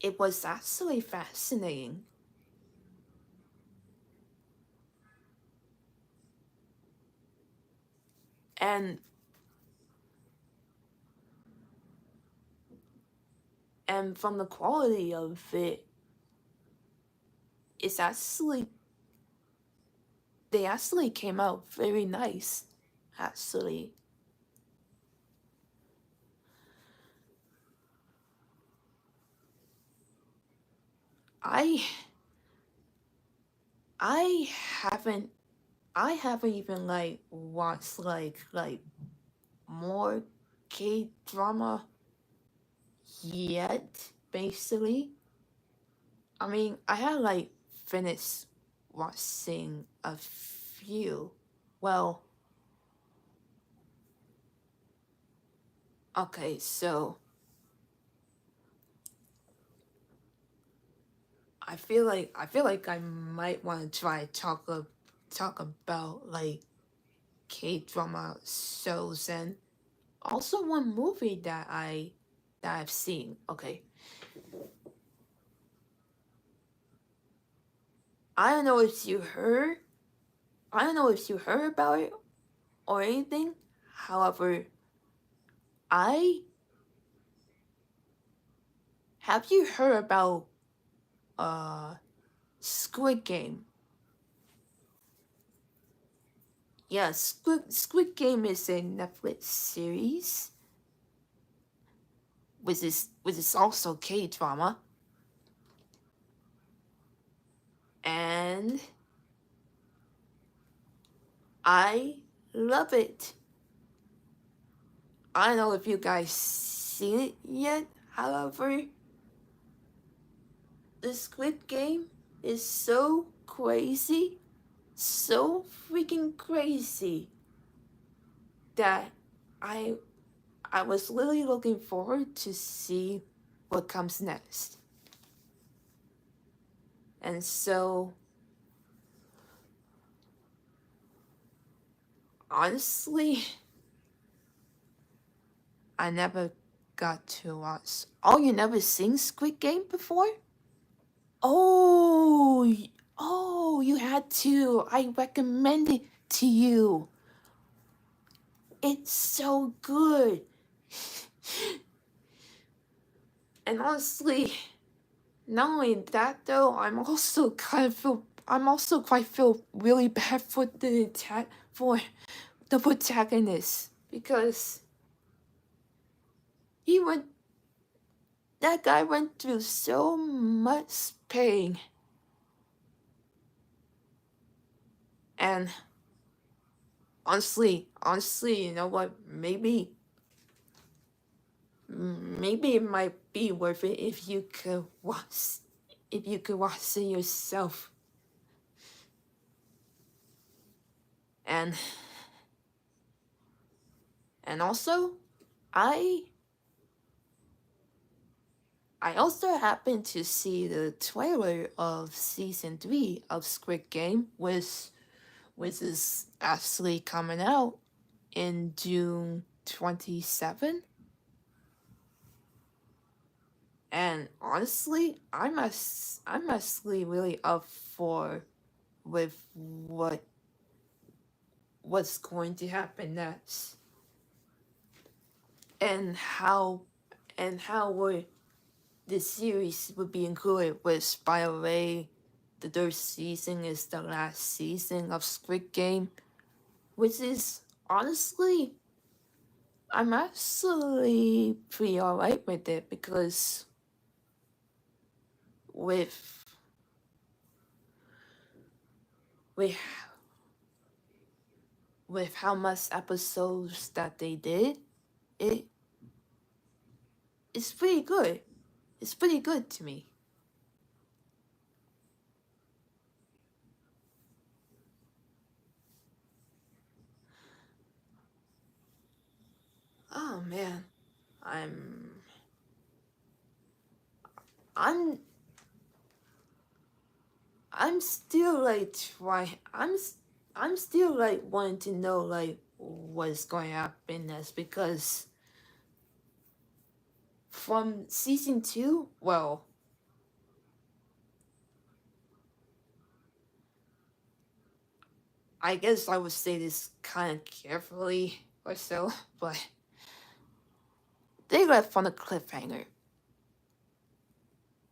it was actually fascinating. And from the quality of it, it's actually they actually came out very nice. Actually, I I haven't I haven't even like watched like more K drama yet. Basically, I mean, I had like finished watching a few. Well, okay, so I feel like I might want to try talk about like K drama shows and also one movie that I've seen. Okay, I don't know if you heard. I don't know if you heard about it or anything. However, I have you heard about uh Squid Game? Yeah, Squid Game is a Netflix series, which is also K drama, and I love it. I don't know if you guys seen it yet. However, the Squid Game is so crazy, so freaking crazy that I I was literally looking forward to see what comes next. And so honestly, I never got to watch. Oh, you never seen Squid Game before? Oh, oh, you had to. I recommend it to you. It's so good. And honestly, not only that though, I'm also quite feel really bad for the protagonist because he went that guy went through so much pain. And honestly, you know what? Maybe it might be worth it if you could watch it yourself. And also, I also happened to see the trailer of season 3 of Squid Game, which is actually coming out in June 27. And honestly, I'm actually really up for with what's going to happen next, and how would this series would be included. Which, by the way, the third season is the last season of Squid Game, which is honestly, I'm actually pretty alright with it because with with with how much episodes that they did, it it's pretty good. It's pretty good to me. Oh man, I'm I'm I'm still like trying. I'm still like wanting to know like what's going to happen next because from season 2, well, I guess I would say this kind of carefully or so, but they left on a cliffhanger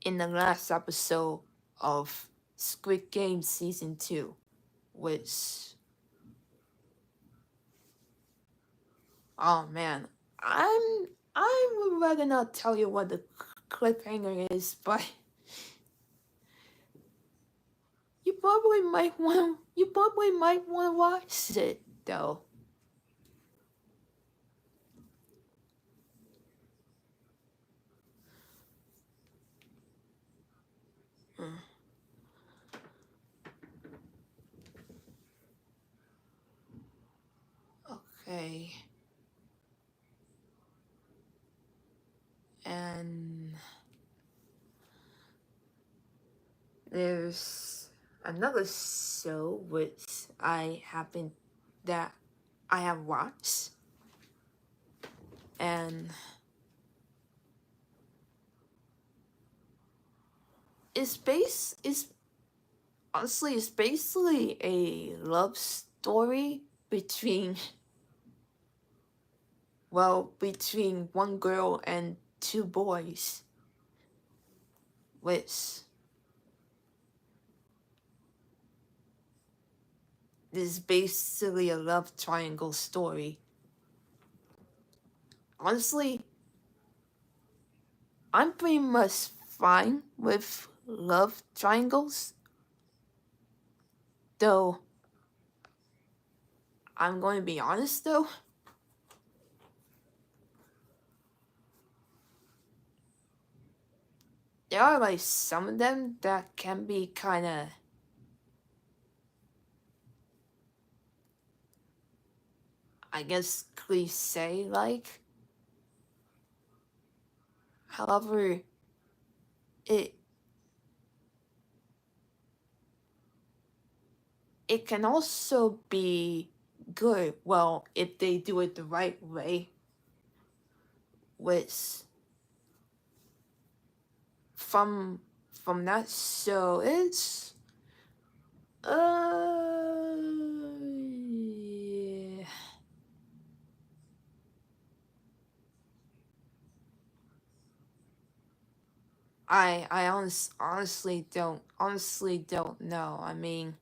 in the last episode of Squid Game season 2, which, oh man, I would rather not tell you what the cliffhanger is, but you probably might want to watch it though. Mm, okay. And there's another show that I have watched, and it's honestly it's basically a love story between between one girl and two boys, which is basically a love triangle story. Honestly, I'm pretty much fine with love triangles, though I'm going to be honest though, there are like some of them that can be kind of, I guess, cliche like. However, it it can also be good, well, if they do it the right way. with from that show is yeah. honestly don't know. I mean,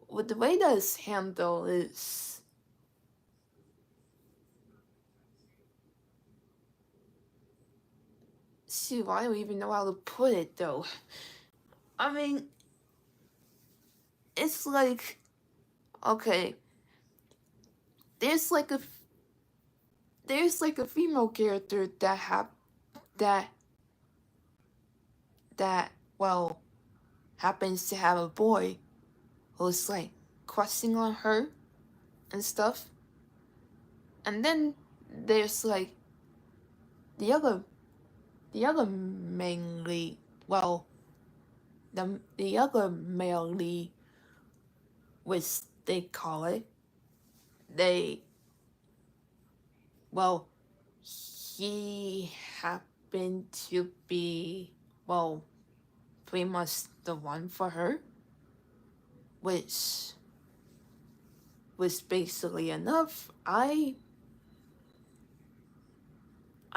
with the way that it's handled is, shoot, I don't even know how to put it though. I mean, it's like, okay, there's like a female character that that well happens to have a boy who's like crushing on her and stuff, and then there's like the other main lead, well, the other male lead, which they call it, they, well, he happened to be, well, pretty much the one for her, which was basically enough.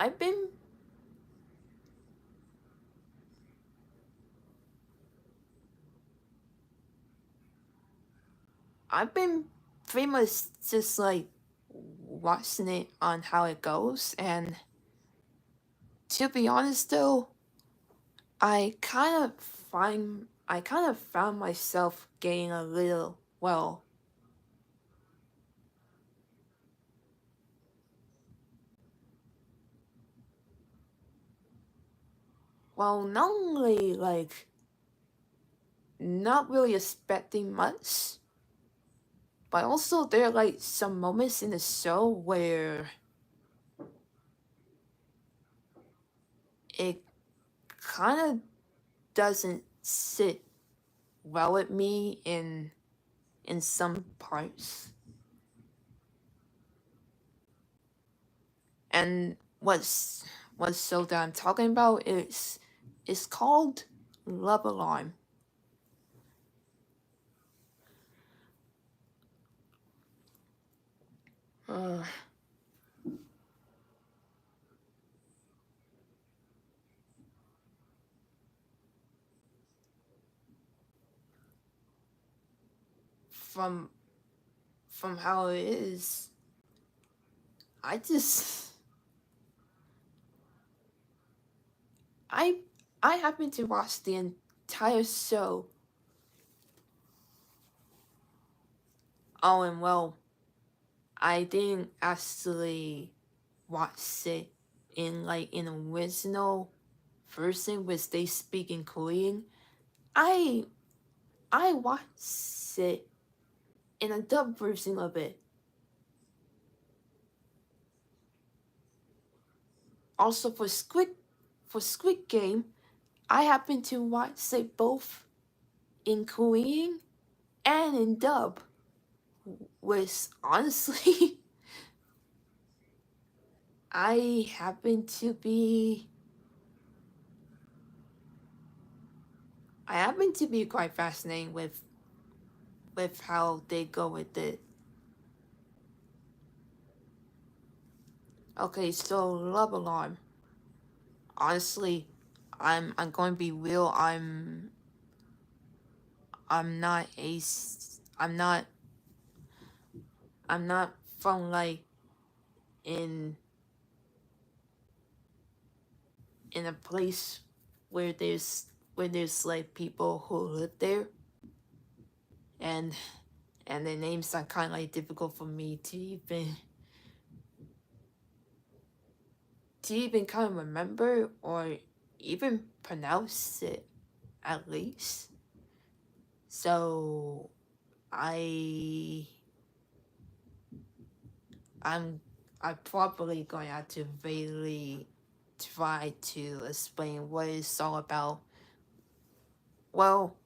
I've been pretty much just like watching it on how it goes, and to be honest though, I kind of found myself getting a little, not only like not really expecting much, but also there are like some moments in the show where it kind of doesn't sit well with me in some parts. And what show that I'm talking about is called Love Alarm. Uh, from how it is, I just I I happened to watch the entire show. Oh, and well, I didn't actually watch it in like an original version which they speak in Korean. I watched it in a dub version of it. Also for Squid Game, I happen to watch it both in Korean and in dub, which honestly I happen to be quite fascinated with how they go with it. Okay, so Love Alarm. Honestly, I'm going to be real. I'm not a I'm not I'm not from like in a place where there's like people who live there, and their names are kind of like difficult for me to even kind of remember or even pronounce it at least. So I'm probably going to have to really try to explain what it's all about. Well,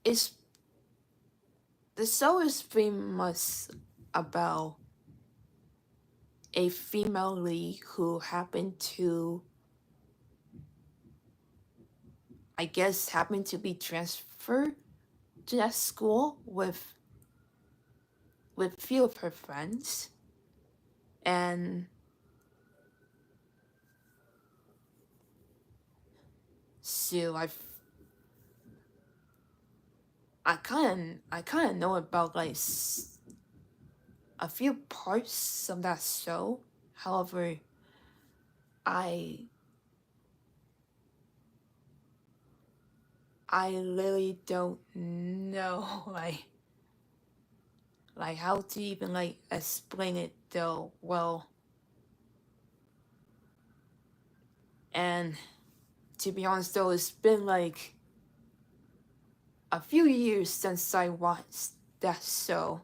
it's the show is pretty much about a female lead who happened to, I guess, happened to be transferred to that school with few of her friends, and so I kind of know about like a few parts of that show. However, I I really don't know like how to even like explain it though well. And to be honest though, it's been like a few years since I watched that show.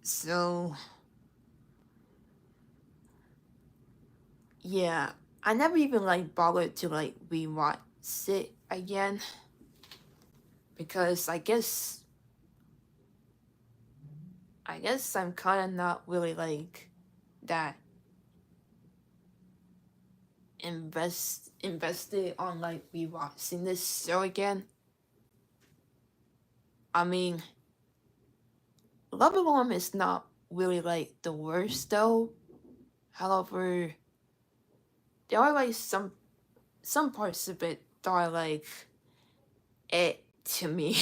So yeah, I never even like bothered to like rewatch it again because I guess I'm kind of not really like that invested on like rewatching this show again. I mean, Love Alarm is not really like the worst though. However, there are like some parts of it that are like it to me.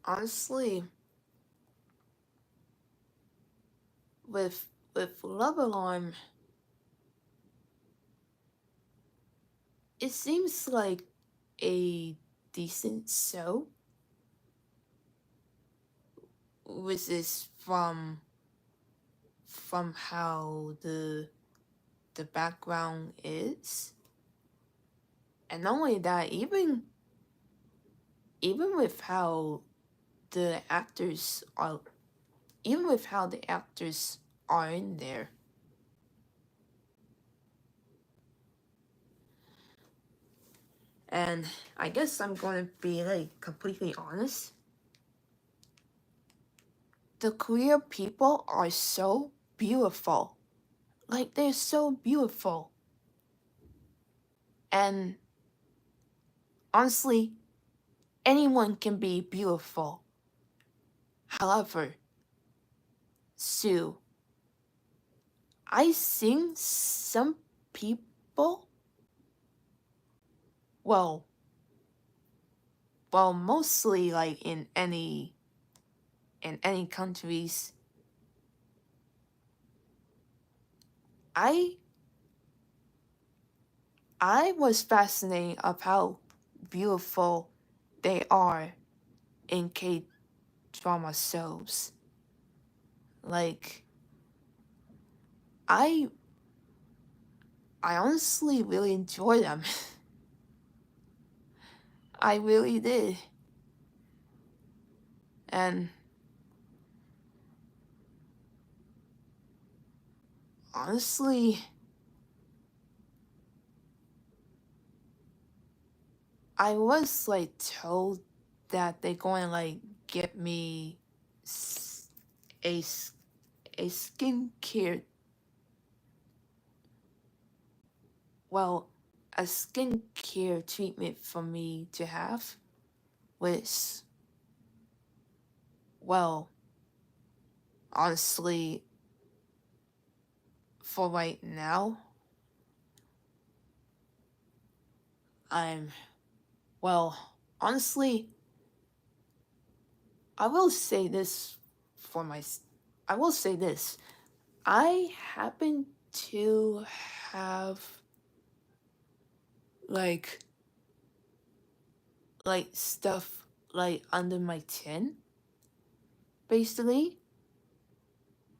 Honestly, with Love Alarm, it seems like a decent show, which is from how the background is. And not only that, even with how the actors are even with how the actors are in there. And I guess I'm gonna be like completely honest. The Korean people are so beautiful. Like they're so beautiful. And honestly, anyone can be beautiful. However, Sue, I think some people, well, mostly like in any countries, I I was fascinated of how beautiful they are in K drama shows. Like I I honestly really enjoy them. I really did. And honestly, I was like told that they're going to like get me a a skincare, well, a skincare treatment for me to have, which, well, honestly, for right now, I'm, well, honestly, I will say this for my, I will say this. I happen to have like stuff like under my chin, basically.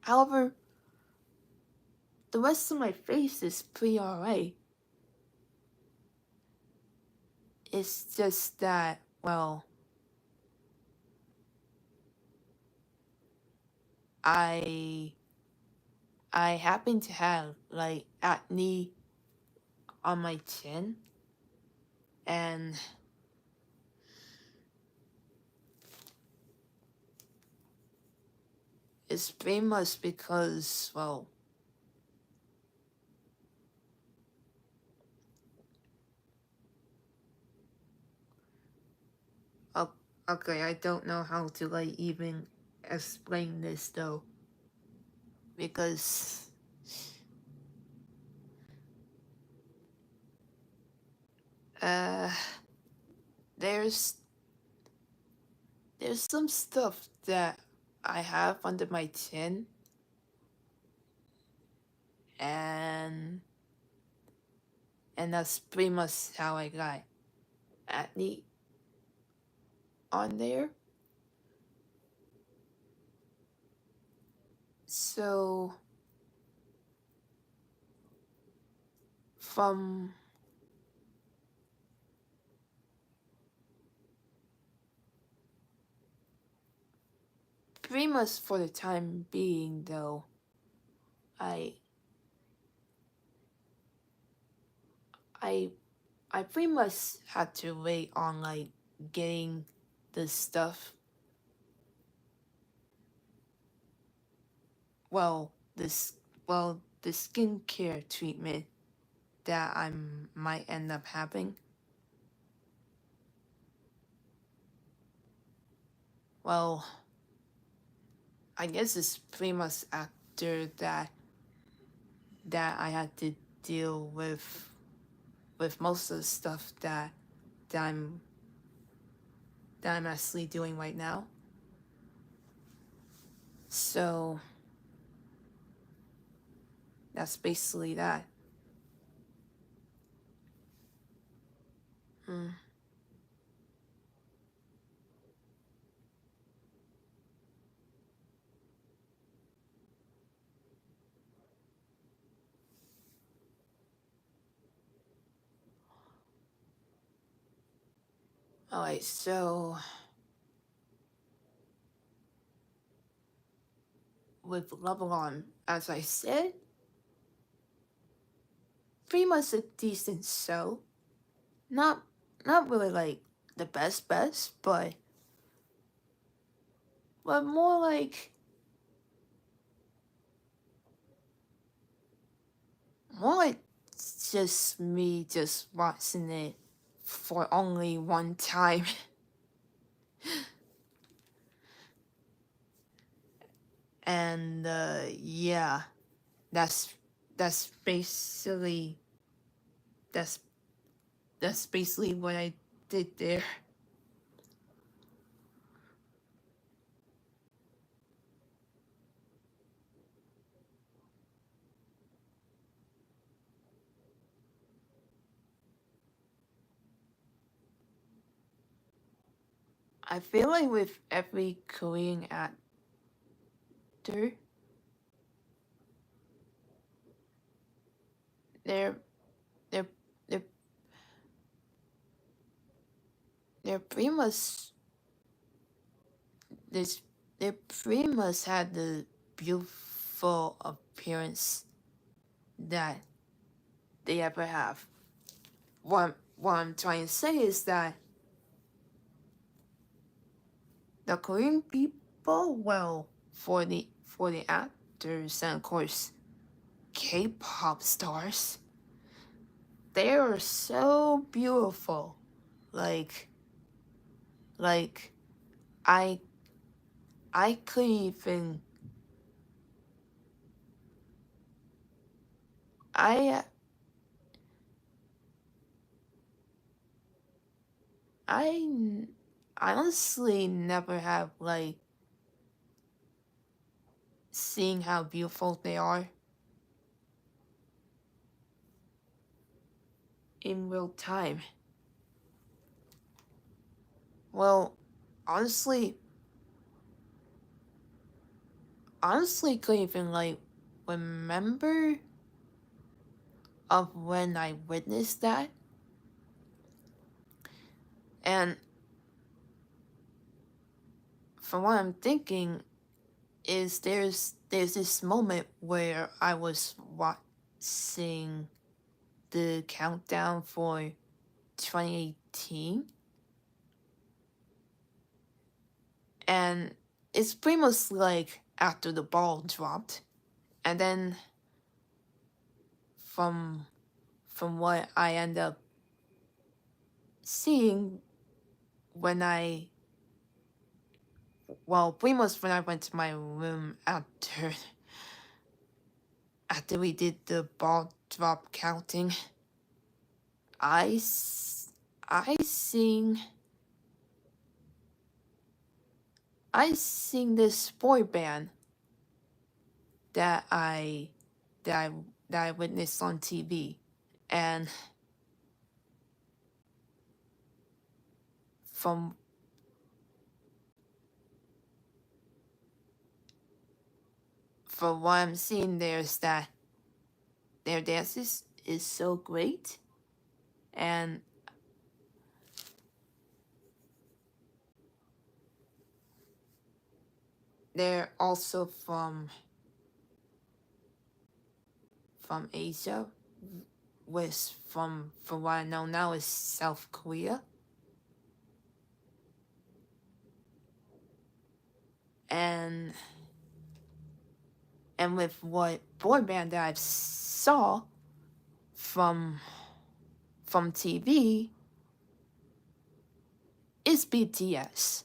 However, the rest of my face is pretty alright. It's just that, well, I I happen to have like acne on my chin, and it's famous because, well, oh, okay, I don't know how to like even explain this though, because uh there's there's some stuff that I have under my chin, and that's pretty much how I got acne on there. So from pretty much for the time being though, I I I pretty much had to wait on like getting the stuff, well, the skincare treatment that I might end up having. Well, I guess it's pretty much after that I had to deal with most of the stuff that I'm that I'm actually doing right now. So that's basically that. Mm. Alright, so with Lebanon, as I said, pretty much a decent show. Not not really like the best, but more like just me just watching it for only one time. And yeah, that's that's basically that's that's basically what I did there. I feel like with every Korean actor, they're they're they're they're pretty much this they pretty much had the beautiful appearance that they ever have. What I'm trying to say is that the Korean people, well, for the actors and of course K-pop stars, they are so beautiful. Like like I I could even I I I honestly never have like seen how beautiful they are in real time. Well, honestly, couldn't even like remember of when I witnessed that. And from what I'm thinking is there's this moment where I was watching the countdown for 2018, and it's pretty much like after the ball dropped, and then from what I end up seeing when pretty much when I went to my room after we did the ball drop counting, I sing this boy band that I that I that I witnessed on TV, and from what I'm seeing there is that their dances is so great, and they're also from Asia, with from what I know now is South Korea, and with what boy band that I saw from TV is BTS.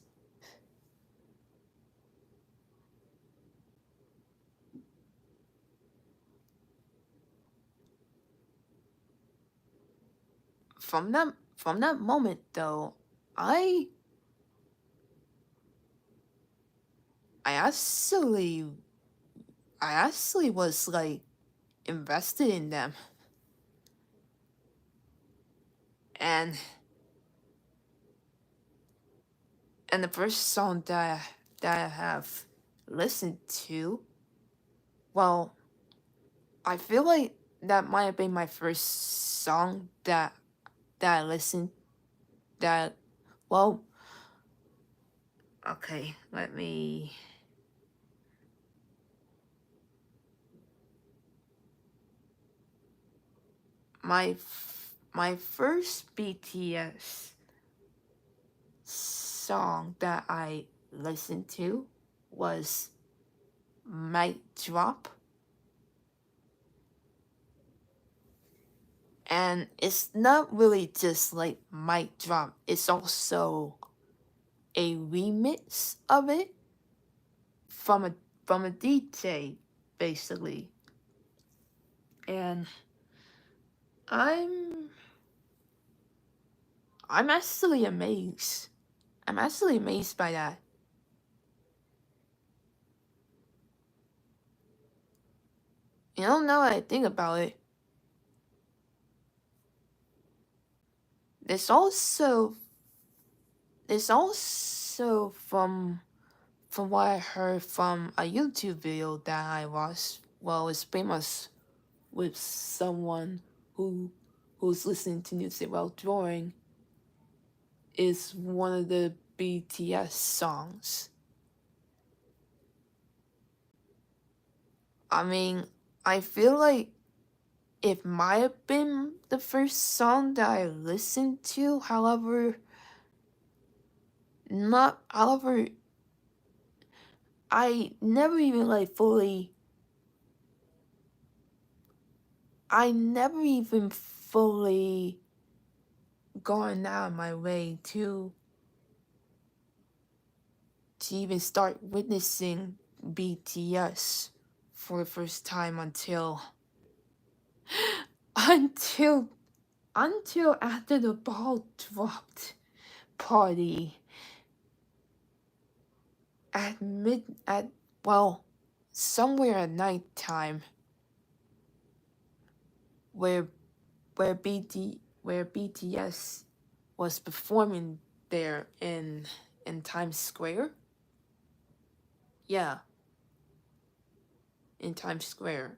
From that moment though, I actually was like invested in them, and the first song that I have listened to, well, I feel like that might have been my first song that I listened that well okay, let me my first BTS song that I listened to was Mic Drop. And it's not really just like Mic Drop, it's also a remix of it from a DJ, basically. And I'm actually amazed. I'm actually amazed by that. You know, now that I think about it, there's also from what I heard from a YouTube video that I watched, well, it's pretty much with someone who's listening to music while drawing, is one of the BTS songs. I mean, I feel like it might have been the first song that I listened to, however, I never even like fully gone out of my way to even start witnessing BTS for the first time until until after the ball dropped party at somewhere at nighttime, where BTS was performing there in Times Square. Yeah, in Times Square.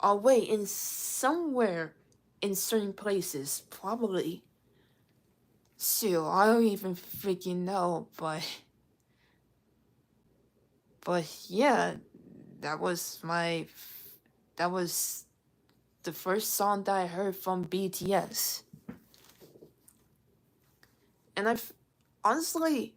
Oh wait, in somewhere in certain places, probably Shoot, I don't even freaking know, but yeah, that was my that was the first song that I heard from BTS. And I've honestly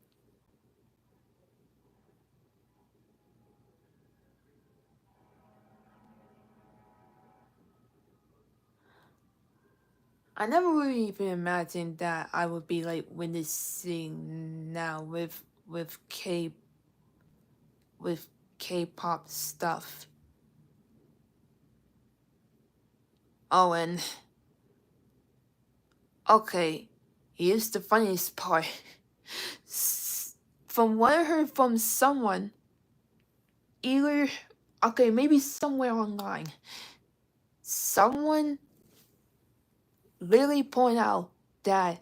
I never really even imagined that I would be like witnessing now with with K-pop stuff. Oh, and okay, here's the funniest part. From what I heard from someone, either okay, maybe somewhere online, someone really point out that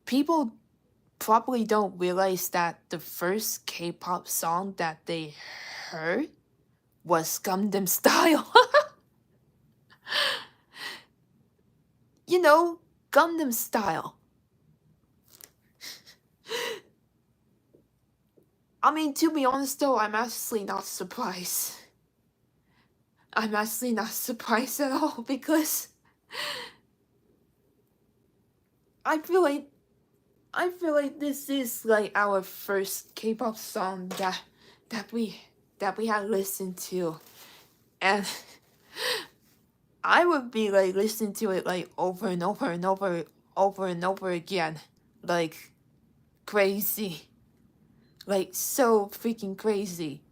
people probably don't realize that the first K-pop song that they heard was Gundam Style. You know, Gundam Style. I mean, to be honest though, I'm actually not surprised. I'm actually not surprised at all because I feel like this is like our first K-pop song that we had listened to, and I would be like listening to it like over and over and over again, like crazy, like so freaking crazy.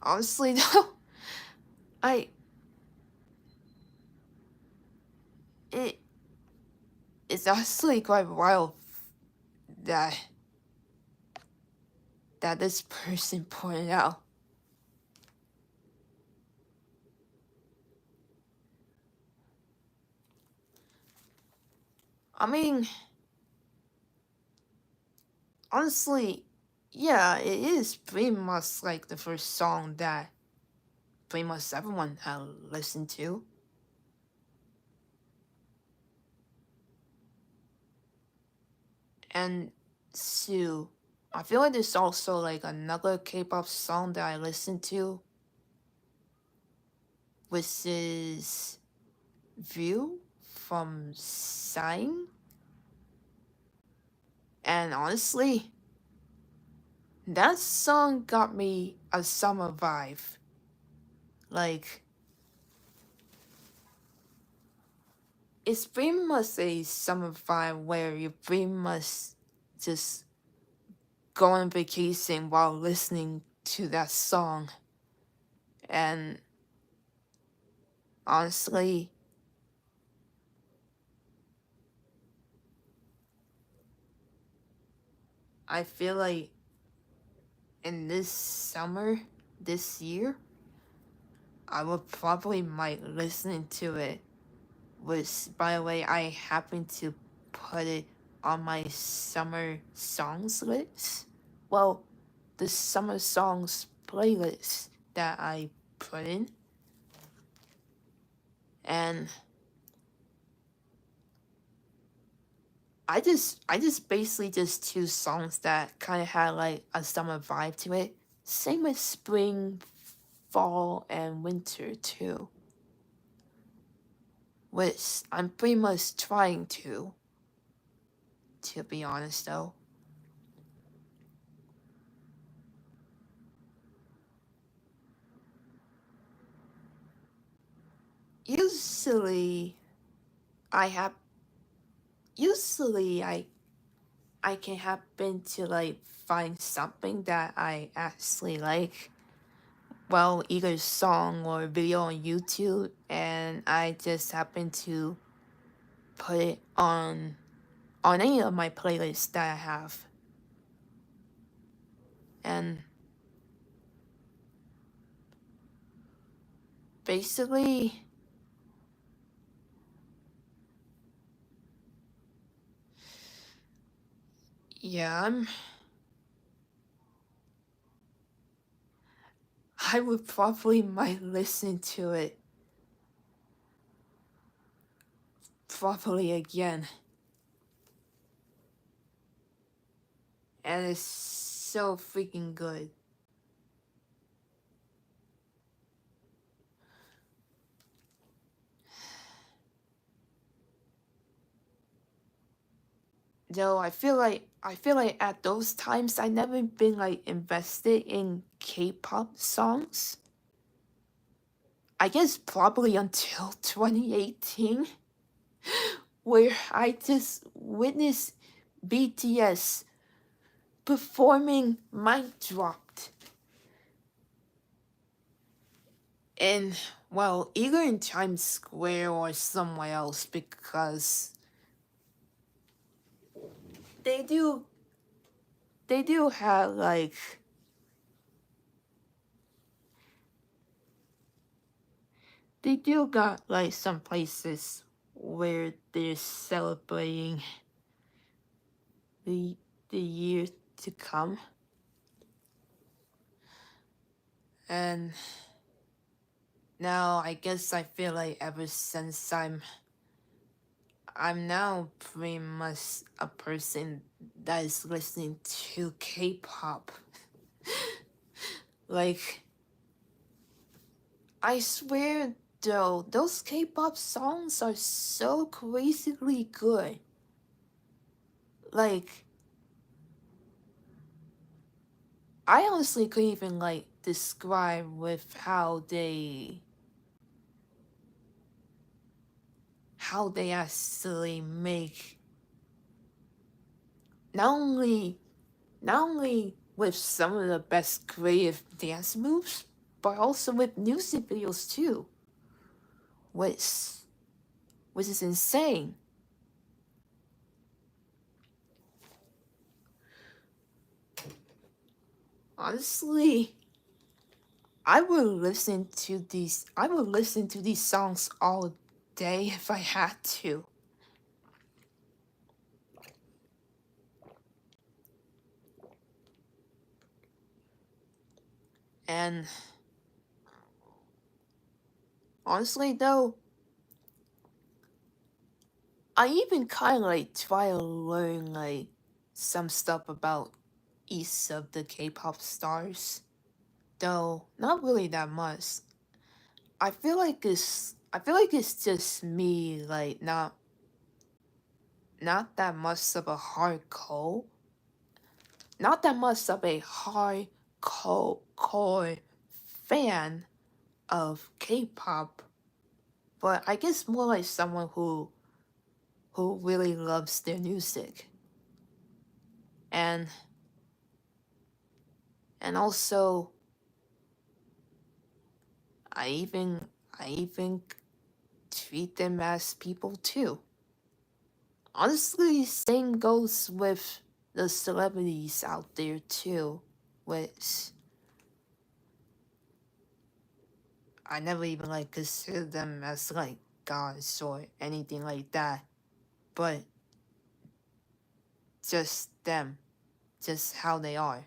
Honestly though, I it it's actually quite wild that this person pointed out. I mean, honestly, yeah, it is pretty much like the first song that pretty much everyone had listened to. And so, I feel like there's also like another K-pop song that I listened to, which is View from Sign. And honestly, that song got me a summer vibe. Like, it's pretty much a summer vibe where you pretty much just go on vacation while listening to that song. And honestly, I feel like in this summer, this year, I would probably might listen to it. Which, by the way, I happen to put it on my summer songs list. Well, the summer songs playlist that I put in. And I just basically just choose songs that kind of had like a summer vibe to it. Same with spring, fall, and winter too. Which I'm pretty much trying to be honest though. Usually, I have usually I can happen to like find something that I actually like. Well, either song or video on YouTube, and I just happen to put it on any of my playlists that I have. And basically, yeah, I would probably might listen to it probably again. And it's so freaking good. Though I feel like at those times I never been like invested in K-pop songs. I guess probably until 2018, where I just witnessed BTS performing Mind Dropped. And well, either in Times Square or somewhere else, because they do have like they do got like some places where they're celebrating the year to come. And now I guess I feel like ever since I'm now pretty much a person that is listening to K-pop. Like, I swear though, those K-pop songs are so crazily good. Like, I honestly couldn't even like describe with how they actually make not only with some of the best creative dance moves, but also with music videos too, which is insane. Honestly, I would listen to these songs all day if I had to. And honestly though, I even kind of like try to learn like some stuff about each of the K-pop stars, though not really that much. I feel like it's just me, like not that much of a hardcore, not that much of a hardcore core fan of K-pop, but I guess more like someone who really loves their music. And also I even treat them as people too. Honestly, same goes with the celebrities out there too, which I never even like consider them as like gods or anything like that, but just them, just how they are.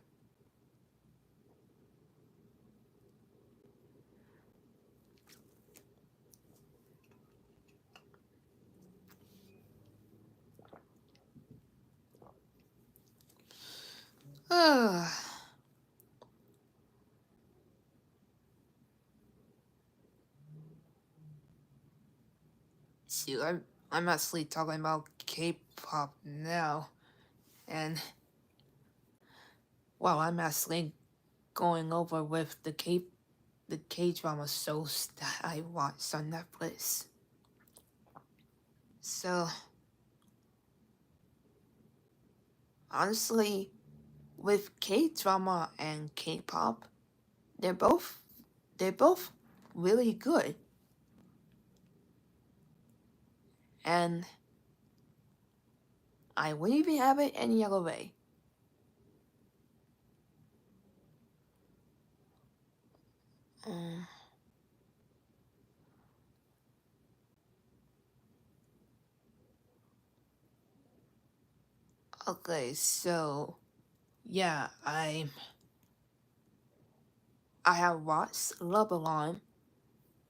See, I'm actually talking about K-pop now, and well, I'm actually going over with the K-drama shows that I watch on Netflix. So honestly, with K-drama and K-pop, they're both they're both really good, and I wouldn't even have it any other way. Um, okay, so yeah, I have watched Love Alarm.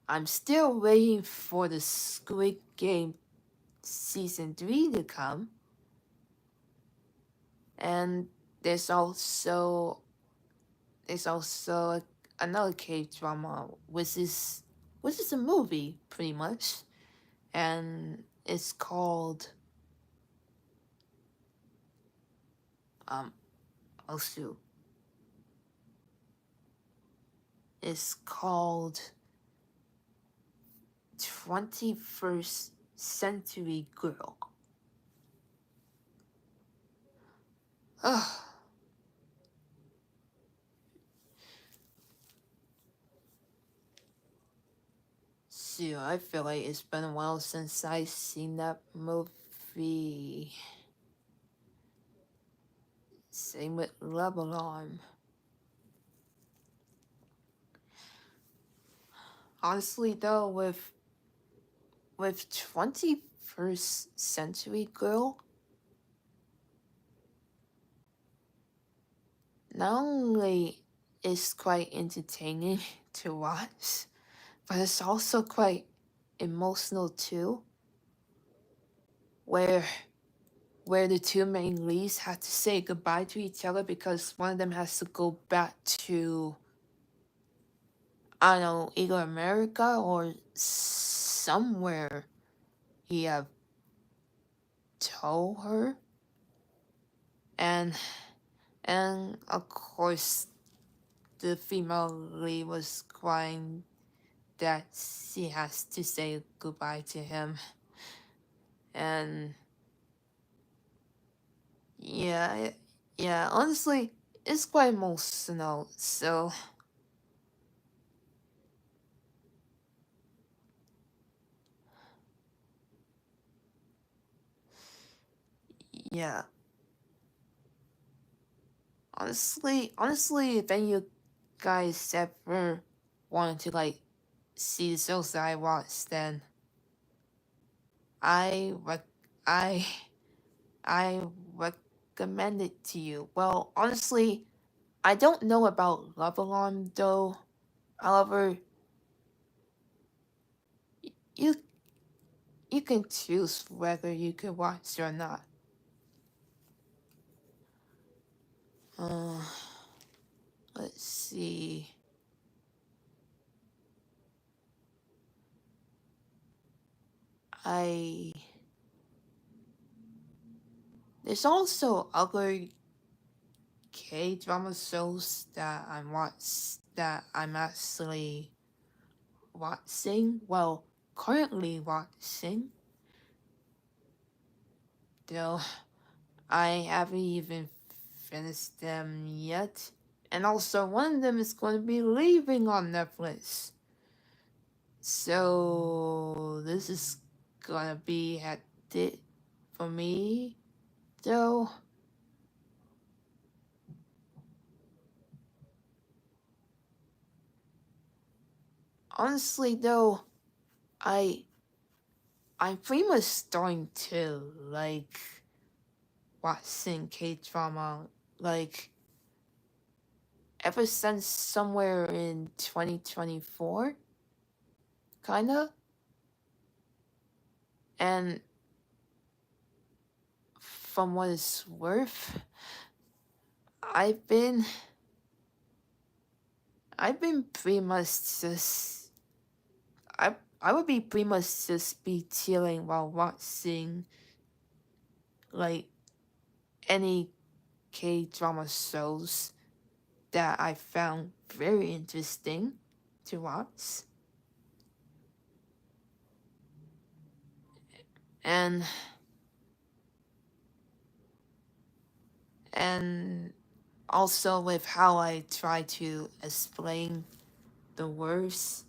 I'm still waiting for the Squid Game season 3 to come. And there's also there's also another K drama which is a movie pretty much, and it's called um oh shoot it's called 21st Century Girl. Ugh. Shoot, I feel like it's been a while since I've seen that movie. Same with Love Alarm. Honestly though, with 21st Century Girl, not only is quite entertaining to watch, but it's also quite emotional too, where the two main leads have to say goodbye to each other because one of them has to go back to, I don't know, either America or somewhere he have told her. And of course the female lead was crying that she has to say goodbye to him. And yeah, honestly, it's quite emotional. So yeah, honestly, if any of you guys ever wanted to like see the shows that I watched, then I rec- I I recommend it to you. Well, honestly, I don't know about Love Alarm though. However, you you can choose whether you can watch or not. Uh, let's see. I There's also other K drama shows that I'm actually watching. Well, currently watching. Though I haven't even finished them yet. And also, one of them is going to be leaving on Netflix. So, this is gonna be hectic for me, though. Honestly, though, I I'm pretty much starting to like watching K drama like ever since somewhere in 2024, kinda. And from what it's worth, I've been I've been pretty much just I would be pretty much just be chilling while watching like any K drama shows that I found very interesting to watch. And and also with how I try to explain the words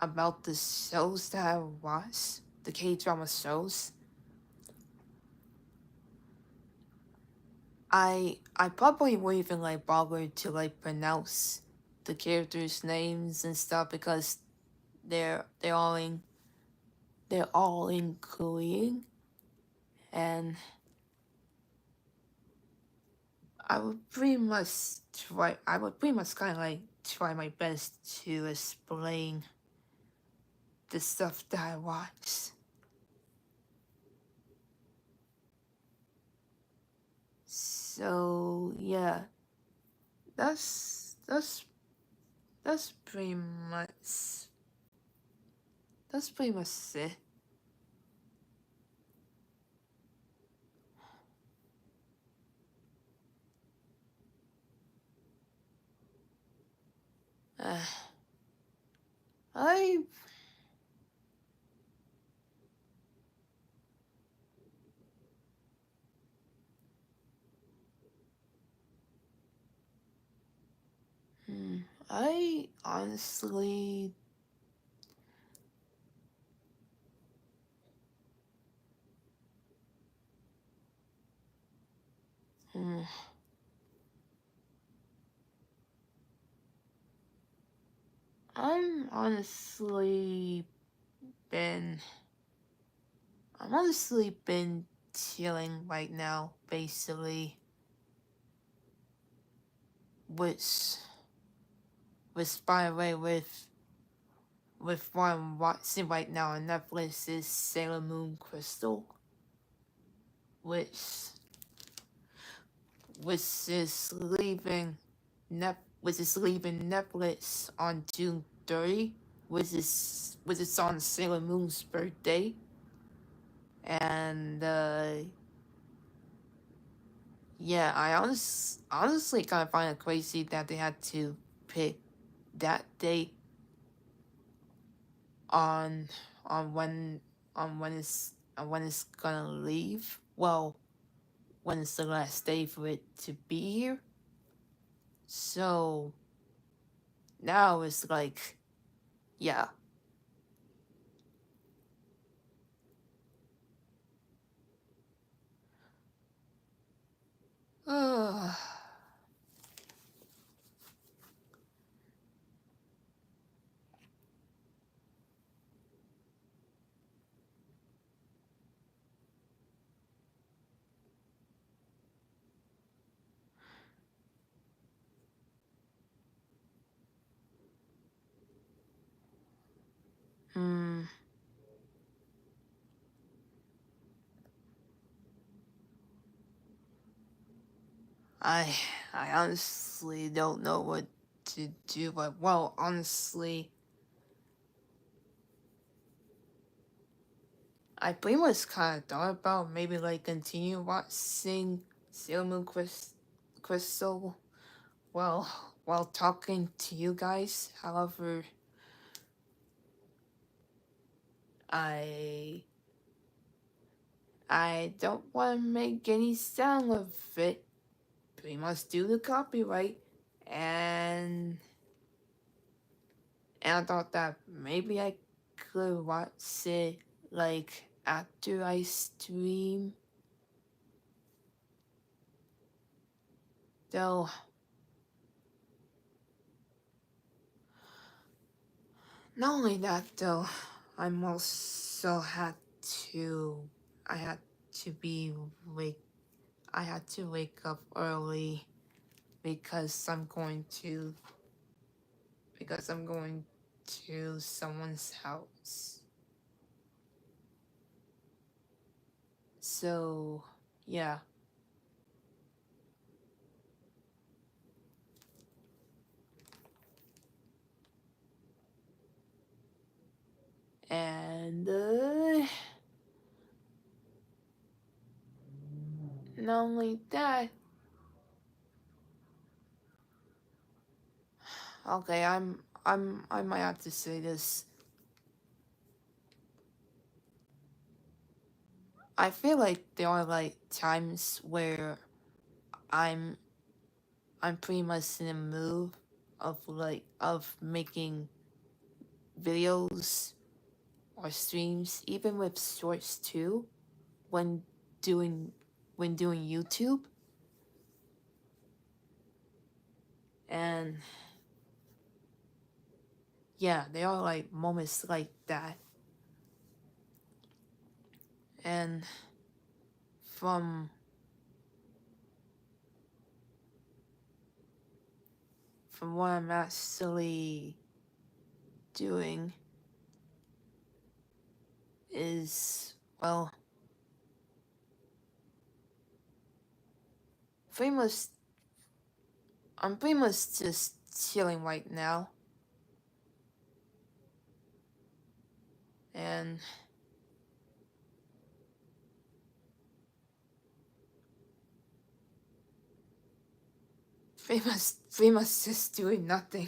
about the shows that I watch, the K drama shows, I probably won't even like bother to like pronounce the characters' names and stuff because they're all in Korean, and I would pretty much kind of like try my best to explain the stuff that I watch. So yeah, that's that's that's pretty much that's pretty much it. Uh, I hmm, I honestly hmm, I'm honestly been I'm honestly been chilling right now, basically, which by the way with what I'm watching right now on Netflix is Sailor Moon Crystal, which is leaving which is leaving Netflix on June 30, which is on Sailor Moon's birthday, and yeah, honestly kind of find it crazy that they had to pick that date on on when when it's gonna leave. Well, when it's the last day for it to be here. So now it's like, yeah. Hmm. I I honestly don't know what to do, but well, honestly, I pretty much kind of thought about maybe like continue watching Sailor Moon Crystal while talking to you guys. However, I I don't want to make any sound of it. Pretty much due to copyright, and I thought that maybe I could watch it like after I stream. Though not only that though, I'm also had to I had to be wake I had to wake up early because I'm going to someone's house. So yeah. And not only that, okay, I might have to say this. I feel like there are like times where I'm I'm pretty much in a mood of making videos or streams, even with shorts too, when doing YouTube. And yeah, there are like moments like that. And from from what I'm actually doing is, well, I'm pretty much just chilling right now. And pretty much just doing nothing.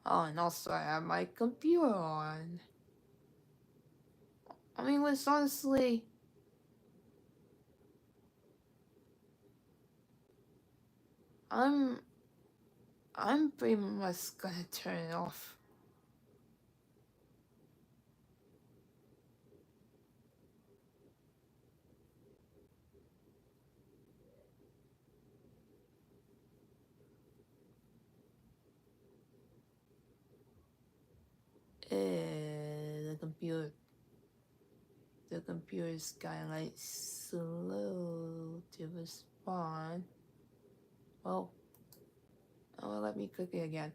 Oh, and also I have my computer on. I mean, it's honestly, I'm pretty much gonna turn it off. The computer's kinda like slow to respond. Well, oh, let me click it again.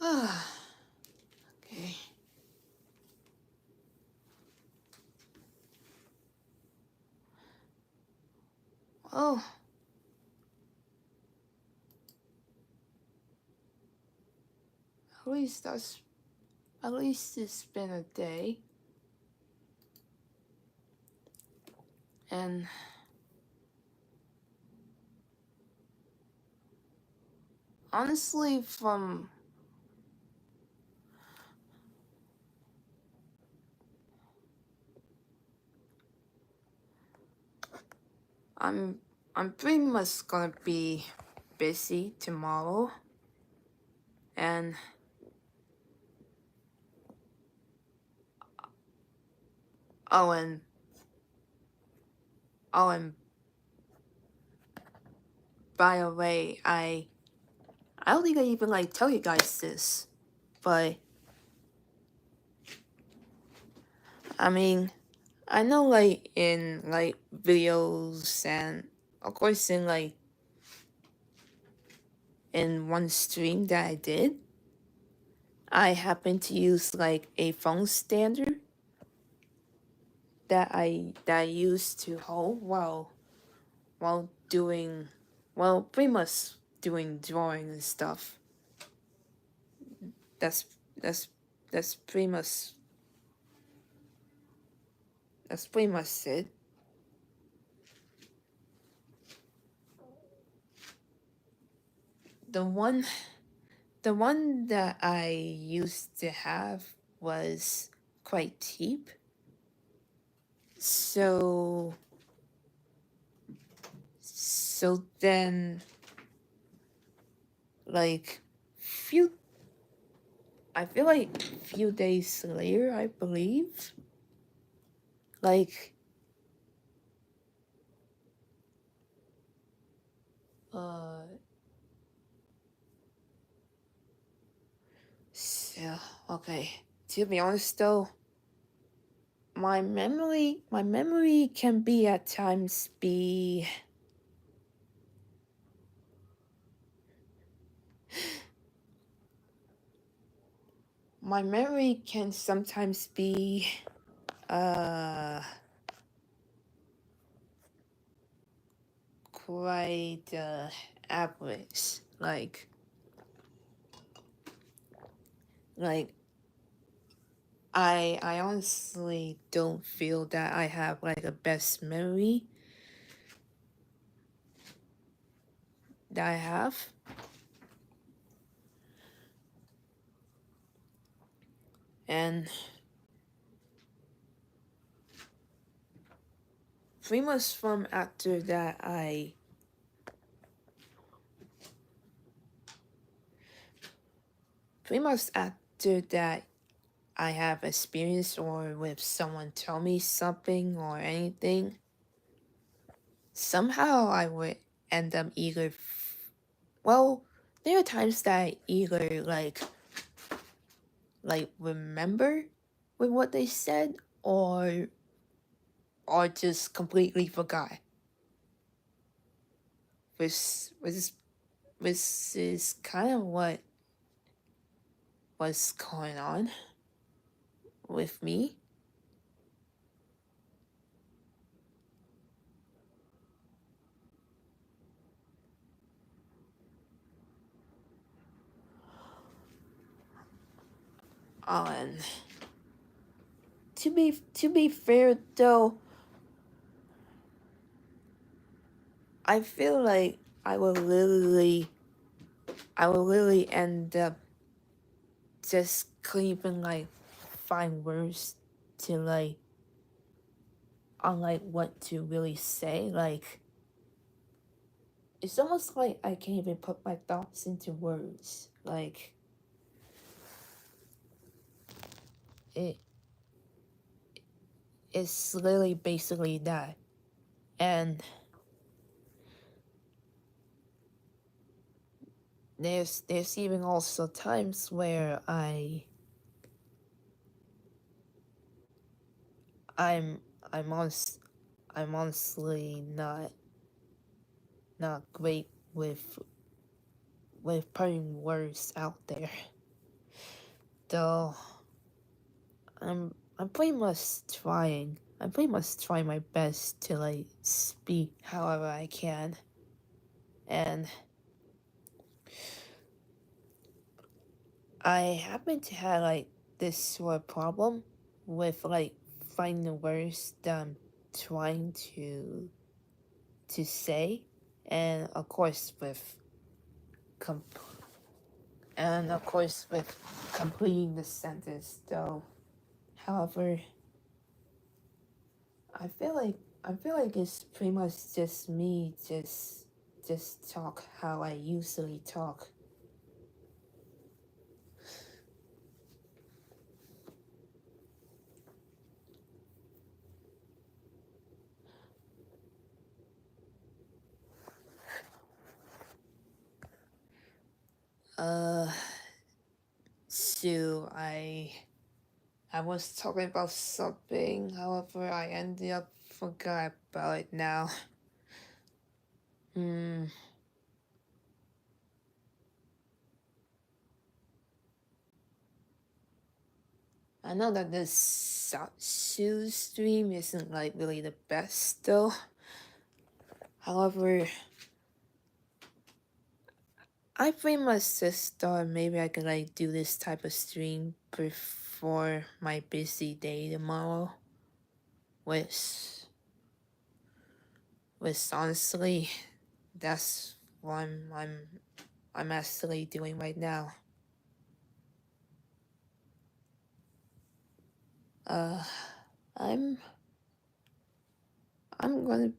Okay. Oh. At least it's been a day. And honestly, I'm pretty much gonna be busy tomorrow. And oh and by the way, I don't think I even like tell you guys this, but I mean, I know like in like videos and of course in one stream that I did, I happened to use like a phone standard that I used to hold while doing, well, pretty much doing drawing and stuff. That's pretty much it. The one that I used to have was quite cheap. So then like I feel like few days later, I believe, like so, okay, to be honest though, my memory can be at times be my memory can sometimes be quite average. Like I honestly don't feel that I have like a best memory that I have. And pretty much from after that, I have experience or with someone tell me something or anything, somehow I would end up either, well, there are times that I either remember with what they said or just completely forgot. Which is kind of what was going on with me. And to be fair though, I feel like I will literally end up just couldn't even find words to on what to really say. Like, it's almost like I can't even put my thoughts into words. Like, it it's literally basically that. And there's even also times where I'm I'm honest I'm honestly not great with putting words out there. Though I'm pretty much trying. I'm pretty much trying my best to speak however I can. And I happen to have this sort of problem with finding the words that I'm trying to say, and of course with completing the sentence though. However, I feel like it's pretty much just me just talk how I usually talk. Uh so I was talking about something, however I ended up forgot about it now. Hmm. I know that this Zatsu stream isn't really the best though. However, I pretty much just thought maybe I could do this type of stream before my busy day tomorrow. Which honestly, that's what I'm actually doing right now. Uh, I'm I'm gonna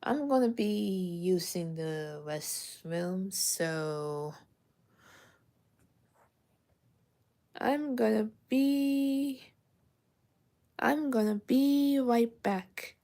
I'm gonna be using the restroom, so I'm gonna be right back.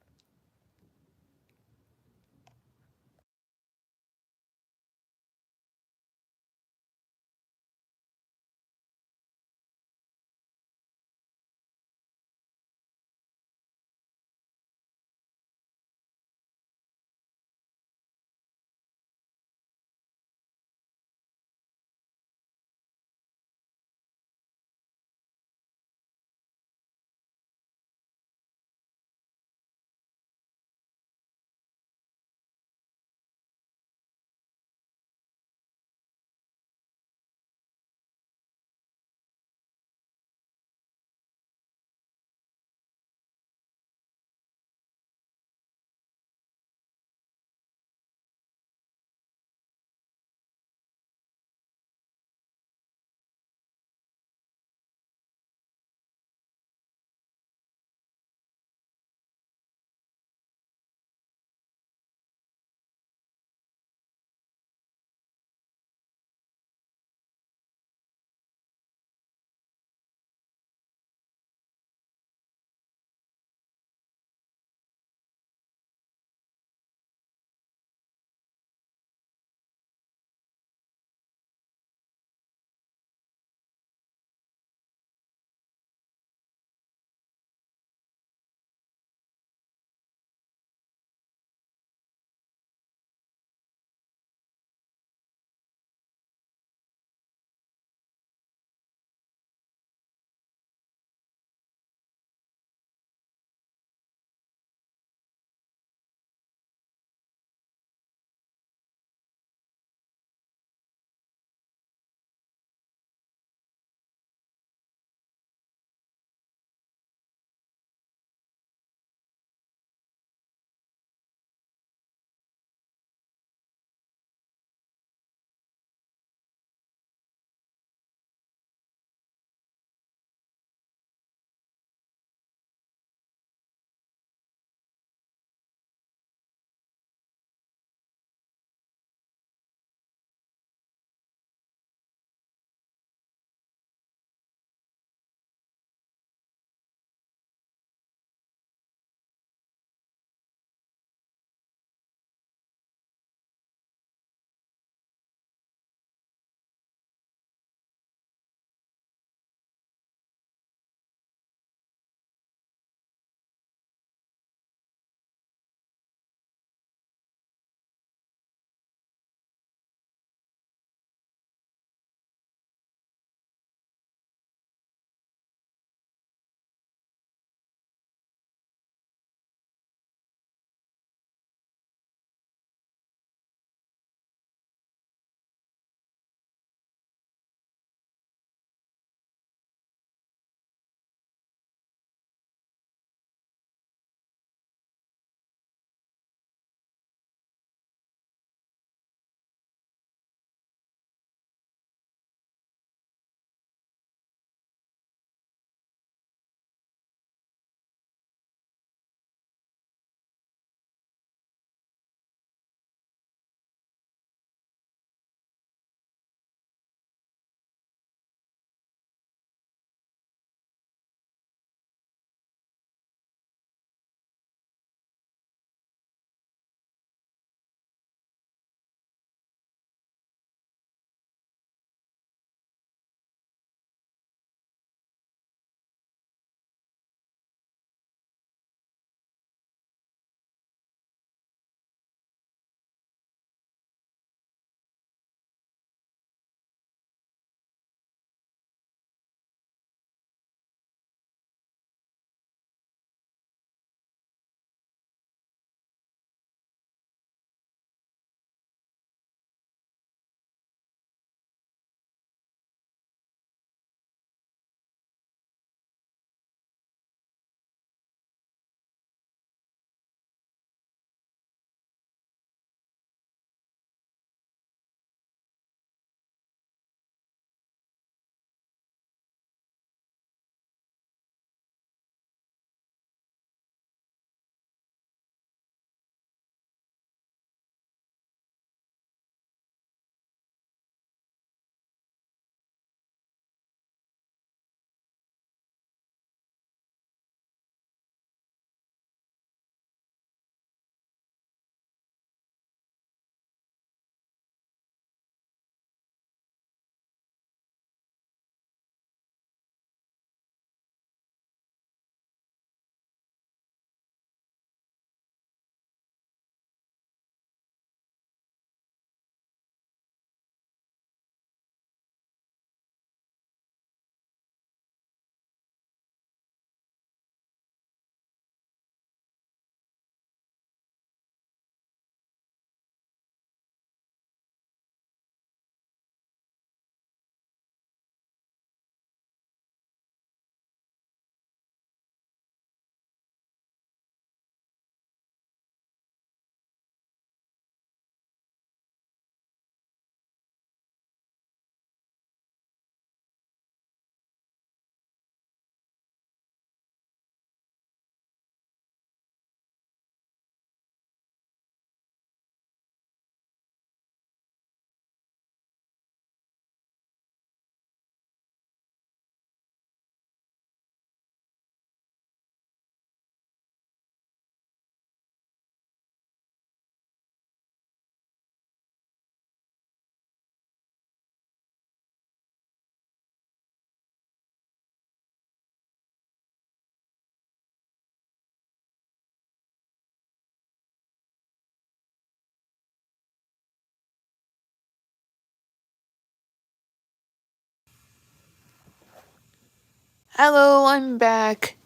Hello, I'm back.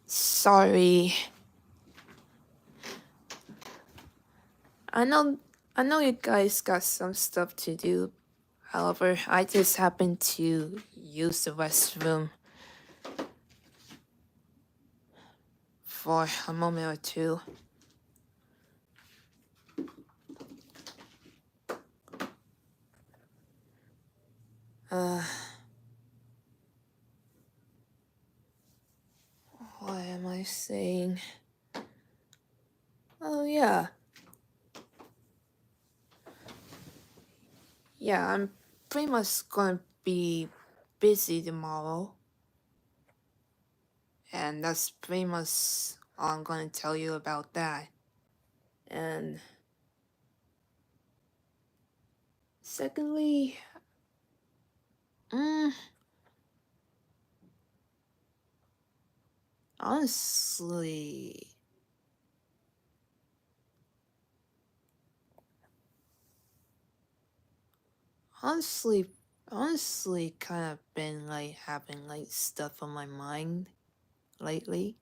Sorry. I know I know you guys got some stuff to do. However, I just happened to use the restroom for a moment or two. Uh, what am I saying? Oh yeah. Yeah, I'm pretty much gonna be busy tomorrow. And that's pretty much all I'm gonna tell you about that. And secondly, mm, honestly, honestly, honestly, kind of been like having like stuff on my mind lately.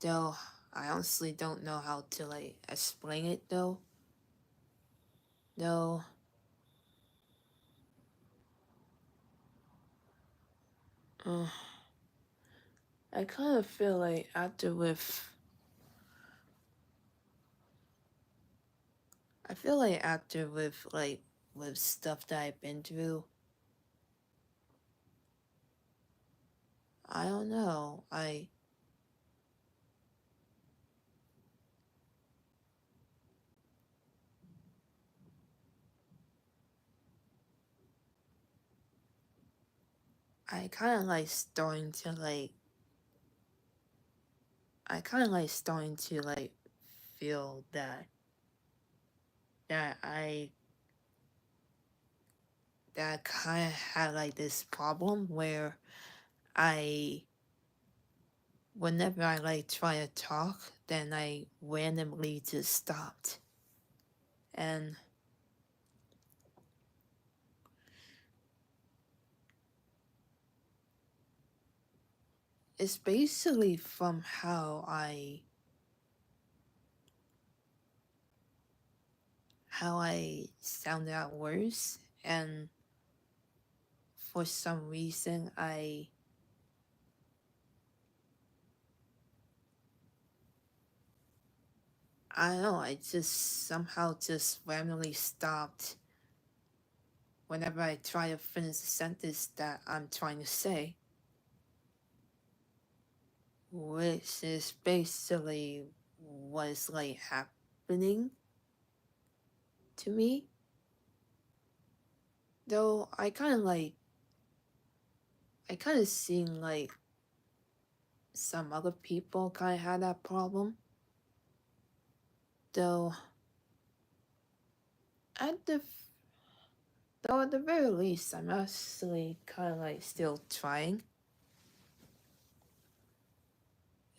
Though I honestly don't know how to like explain it though. Though, uh, I kind of feel like after with. I feel like after with stuff that I've been through, I don't know. I kind of like starting to like. I kind of like starting to like feel that I that kind of had like this problem where I whenever I like try to talk, then I randomly just stopped. And it's basically from how I sound out words, and for some reason I don't know, I just somehow just randomly stopped whenever I try to finish the sentence that I'm trying to say, which is basically what's like happening to me. Though I kind of seen like some other people kind of had that problem. Though at the though at the very least, I'm actually kind of like still trying.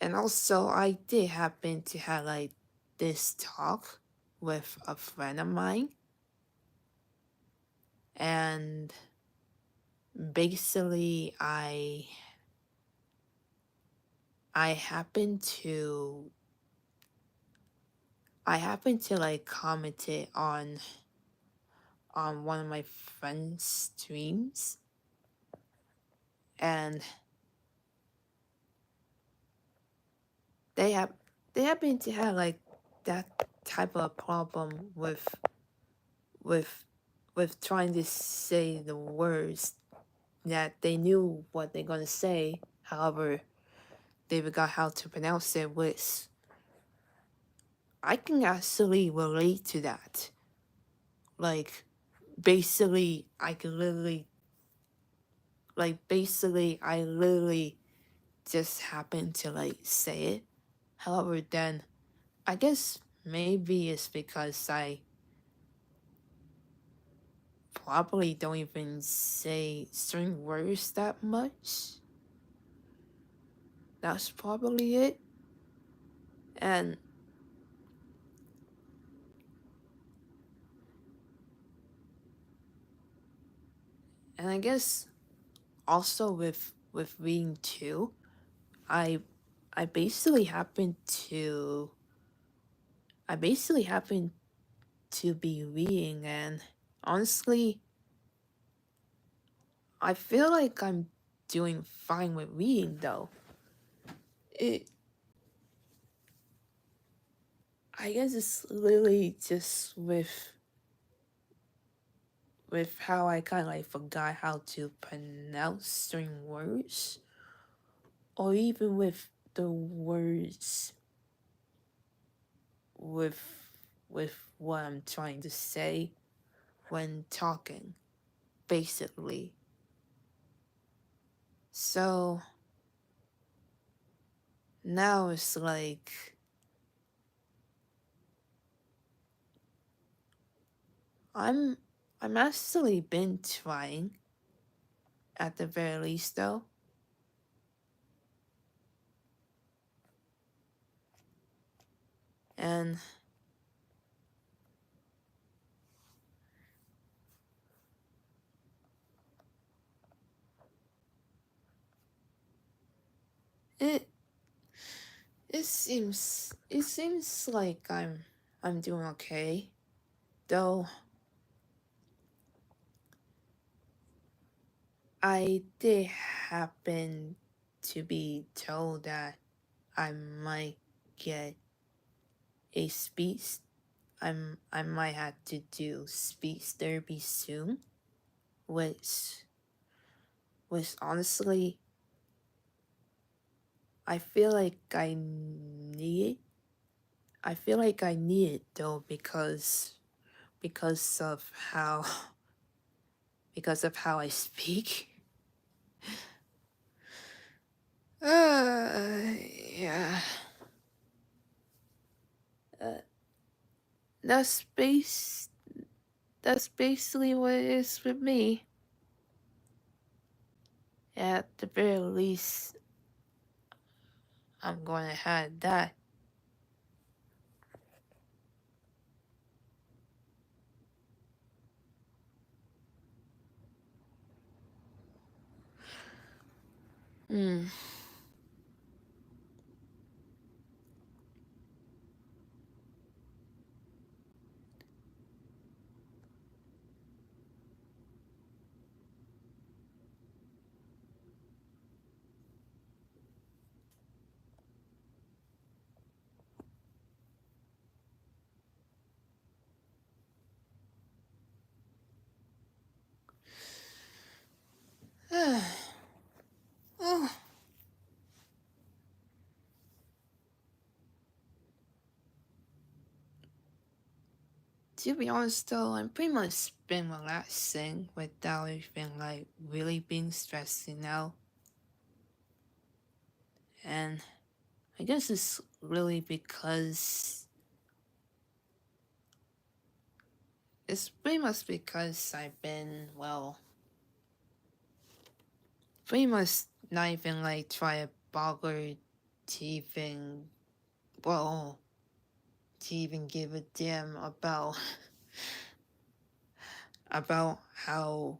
And also, I did happen to have like this talk with a friend of mine, and basically, I happened to like commented on one of my friend's streams, and they have they happen to have like that type of problem with with trying to say the words that they knew what they're gonna say. However, they forgot how to pronounce it, which I can actually relate to that. Like basically I can literally I literally just happen to like say it. However, then I guess maybe it's because I probably don't even say certain words that much. That's probably it. And And I guess also with reading too, I I basically happen to I basically happen to be reading, and honestly, I feel like I'm doing fine with reading though. It I guess it's literally just with how I kind of like forgot how to pronounce certain words, or even with the words with with what I'm trying to say when talking, basically. So now it's like I'm I'm actually been trying at the very least though. And it it seems like I'm doing okay. Though I did happen to be told that I might get a speech I might have to do speech therapy soon, which honestly I feel like I need it. I feel like I need it though because of how because of how I speak. Yeah. Uh, that's base. That's basically what it is with me. At the very least, I'm going to have that. Hmm. Oh, to be honest though, I'm pretty much been relaxing without even like really being stressing out. And I guess it's really because it's pretty much because I've been, well, pretty much not even like try to bother to even, well, to even give a damn about about how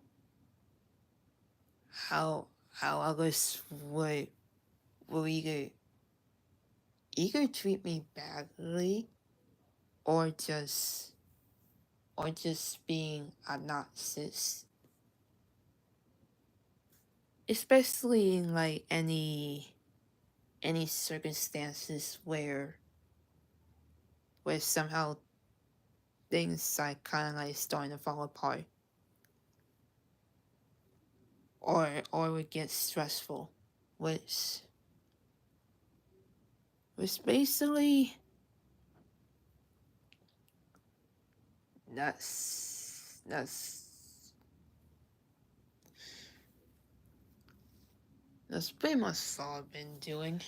others would either treat me badly or just being obnoxious, especially in like any circumstances where somehow things like kind of like starting to fall apart, or would get stressful, which basically that's that's pretty much all I've been doing.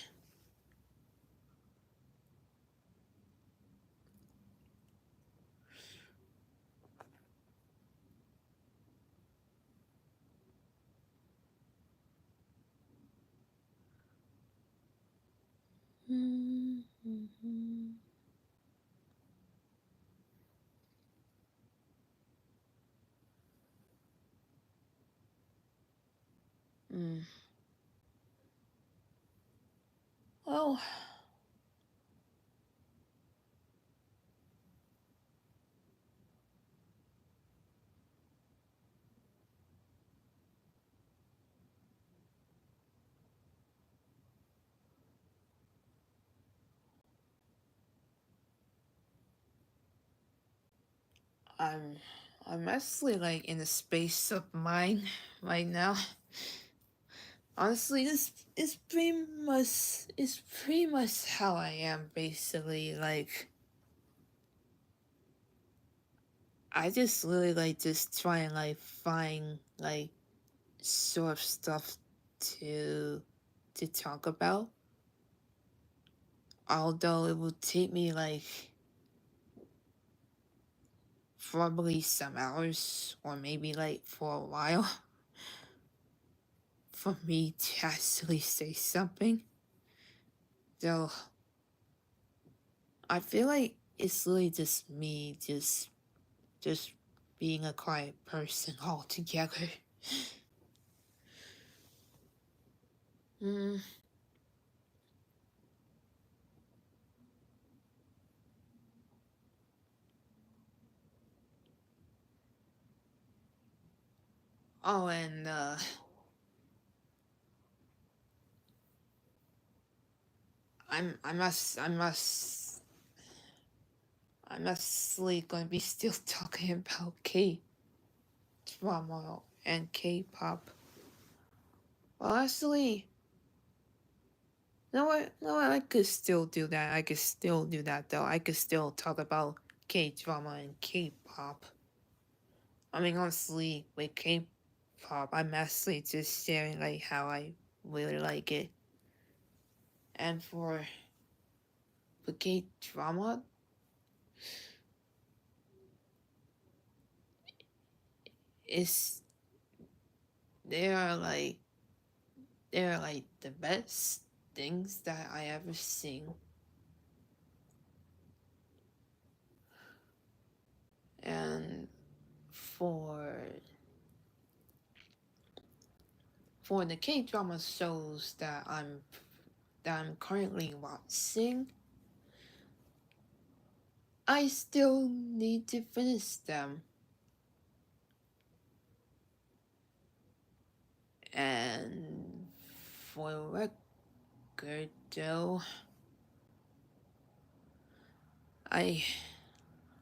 Mm. Well, I'm I'm actually like in a space of mind right now. Honestly, this is pretty much how I am basically. Like I just really like just try and like find like sort of stuff to talk about. Although it will take me like probably some hours or maybe like for a while for me to actually say something. So I feel like it's really just me just being a quiet person altogether. Mm. Oh, and I'm actually gonna be still talking about K drama and K-pop. Well, actually, no, no, I could still do that. I could still do that though. I could still talk about K drama and K-pop. I mean, honestly, with K-pop, I'm actually just sharing like how I really like it, and for K-drama, it's they are like they're like the best things that I ever seen, and for for the K-drama shows that I'm currently watching, I still need to finish them. And for the record, though, I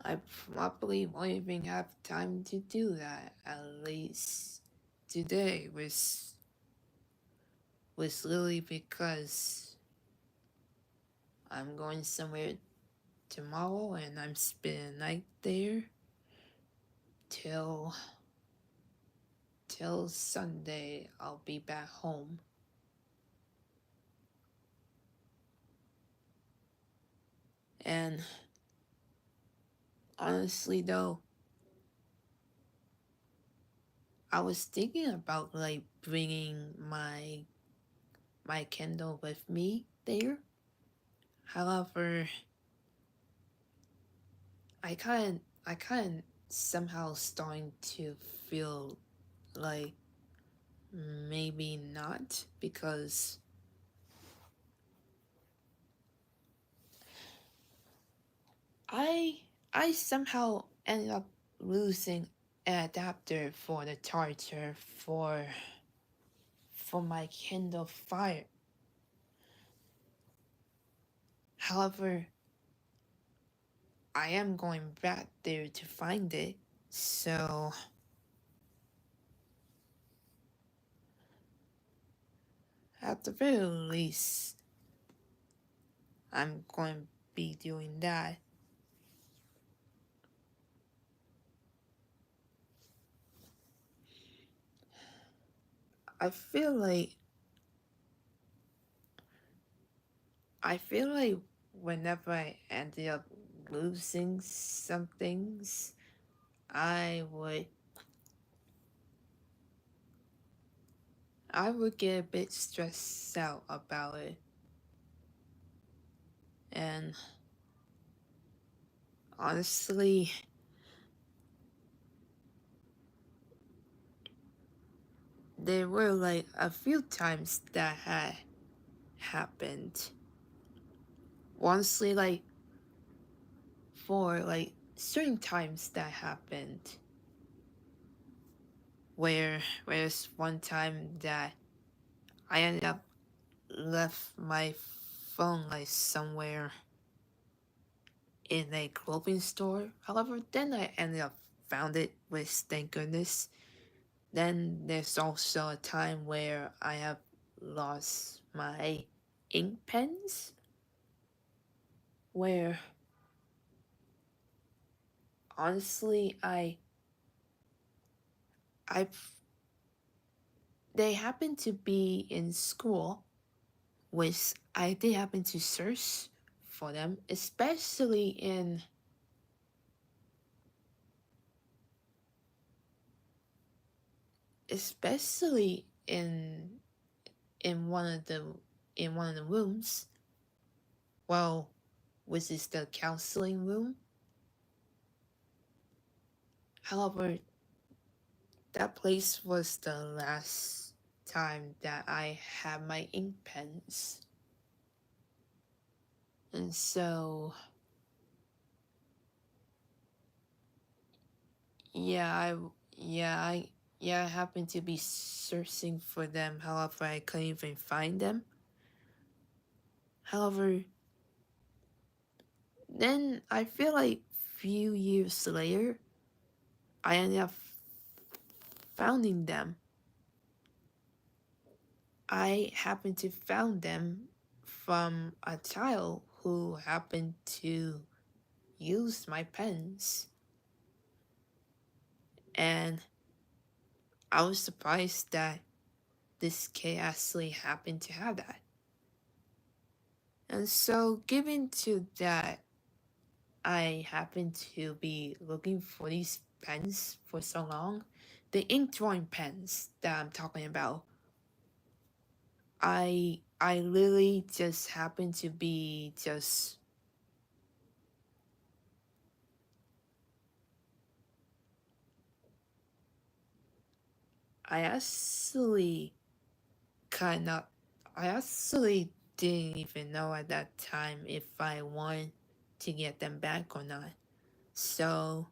I probably won't even have time to do that. At least today was really because I'm going somewhere tomorrow and I'm spending the night there till Sunday. I'll be back home. And honestly though, I was thinking about like bringing my Kindle with me there. However, I kind of somehow starting to feel like maybe not, because I I somehow ended up losing an adapter for the charger for my Kindle Fire. However, I am going back there to find it, so at the very least, I'm going to be doing that. I feel like I feel like whenever I ended up losing some things, I would I would get a bit stressed out about it. And honestly, there were like a few times that had happened. Honestly, like for like certain times that happened, where there's one time that I ended up left my phone like somewhere in a clothing store. However, then I ended up found it, with thank goodness. Then there's also a time where I have lost my ink pens, where honestly I they happen to be in school, which I did happen to search for them, especially in one of the rooms, well, which is the counseling room. However, that place was the last time that I had my ink pens. And so, yeah, I happened to be searching for them. However, I couldn't even find them. However, then I feel like few years later, I ended up finding them. I happened to found them from a child who happened to use my pens, and I was surprised that this kid actually happened to have that. And so, given to that, I happened to be looking for these pens for so long. The ink drawing pens that I'm talking about, I literally just happened to be just I actually kind of I actually didn't even know at that time if I wanted to get them back or not. So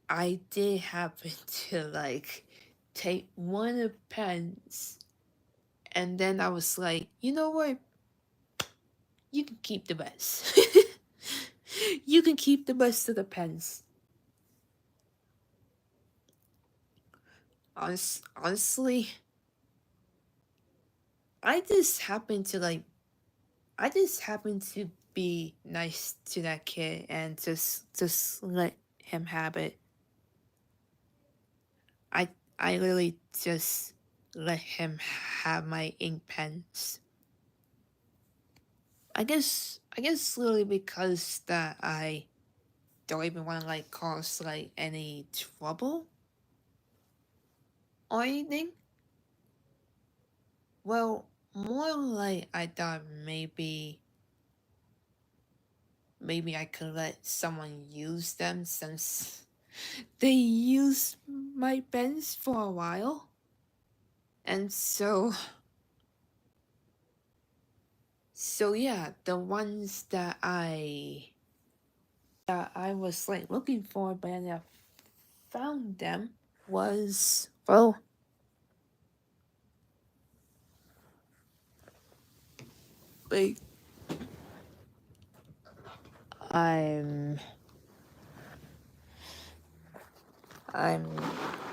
I did happen to like take one of the pens, and then I was like, you know what? You can keep the best. You can keep the best of the pens. Honestly, I just happened to like I just happened to be nice to that kid and just let him have it. I I literally just let him have my ink pens. I guess literally because that I don't even want to like cause like any trouble or anything. Well, more like I thought maybe I could let someone use them since they used my pens for a while. And so yeah, the ones that I was like looking for but I found them was, well, like I'm I'm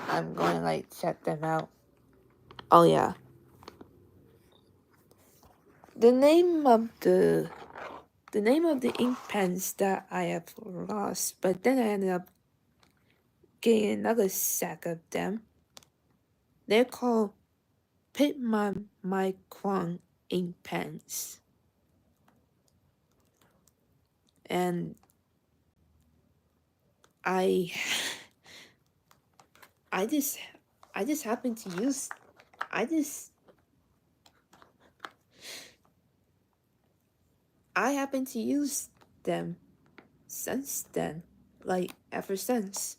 I'm going to like check them out. Oh yeah. The name of the ink pens that I have lost, but then I ended up getting another sack of them. They're called Pitman Micron ink pens. And I I just I just happen to use I just I happen to use them since then. Like ever since.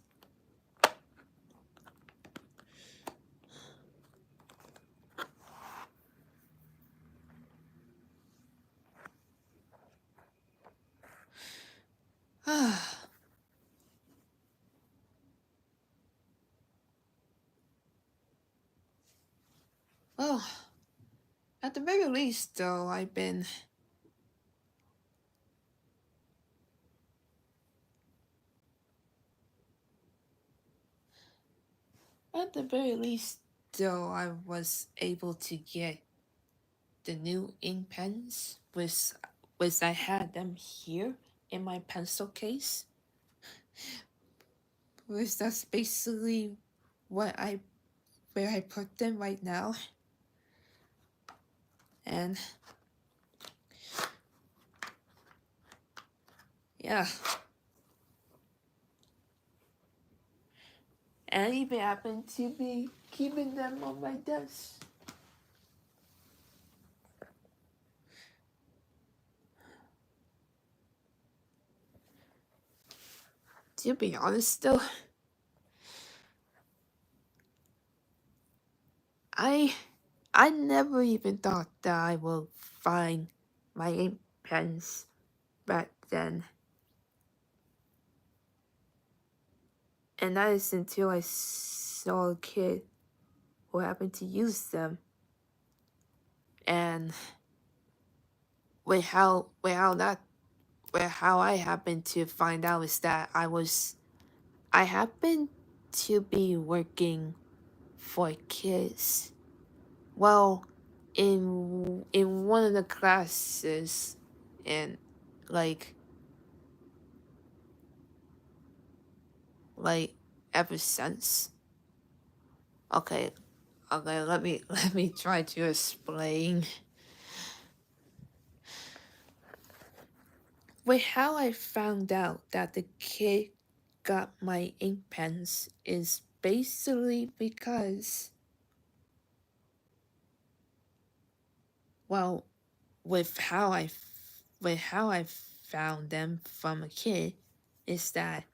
Well, at the very least, though, at the very least, though, I was able to get the new ink pens, which I had them here in my pencil case, which that's basically what I where I put them right now, and yeah, and I even happen to be keeping them on my desk. To be honest, though, I I never even thought that I would find my ink pens back then. And that is until I saw a kid who happened to use them. And with how I happened to find out is that I happened to be working for kids. Well, in one of the classes, and like like ever since. Okay, okay, let me try to explain. With how I found out that the kid got my ink pens is basically because, well, with how with how I found them from a kid is that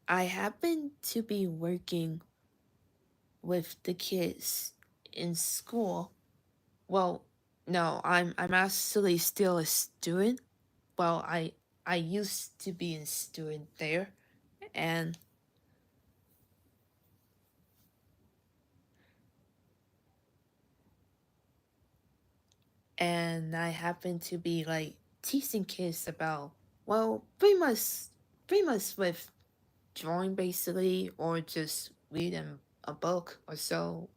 I happened to be working with the kids in school. Well, no, I'm actually still a student. Well, I used to be a student there, and I happen to be like teaching kids about, well, pretty much with drawing basically, or just reading a book or so.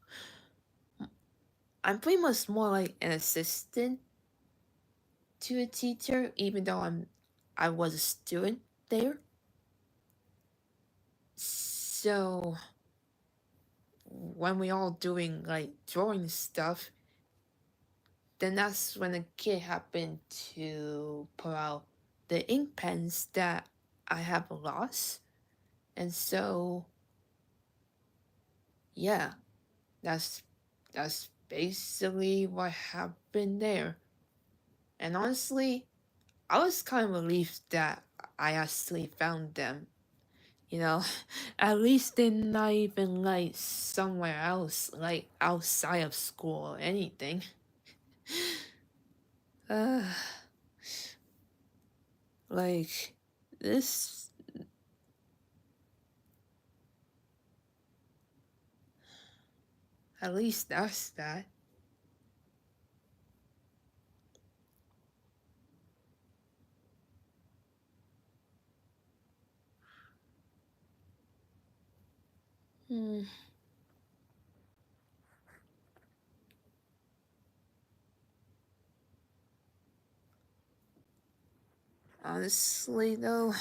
I'm pretty much more like an assistant to a teacher, even though I was a student there. So when we all doing like drawing stuff, then that's when the kid happened to pull out the ink pens that I have lost. And so yeah, that's that's basically what happened there. And honestly, I was kind of relieved that I actually found them. You know, at least they're not even like somewhere else, like outside of school or anything. Uh, like this, at least that's that. Hmm. Honestly, though,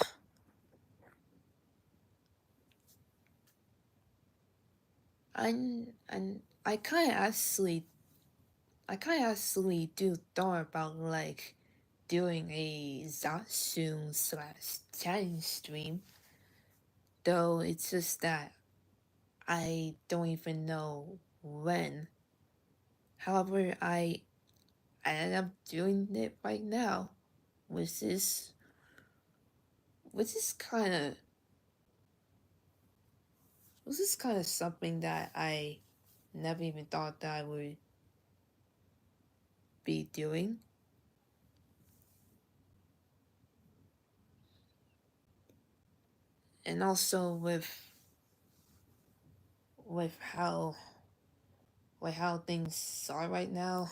I I kind of actually do thought about like doing a Zatsu slash chatting stream, though it's just that I don't even know when. However, I ended up doing it right now, which is which is kind of something that I never even thought that I would be doing. And also with how with how things are right now,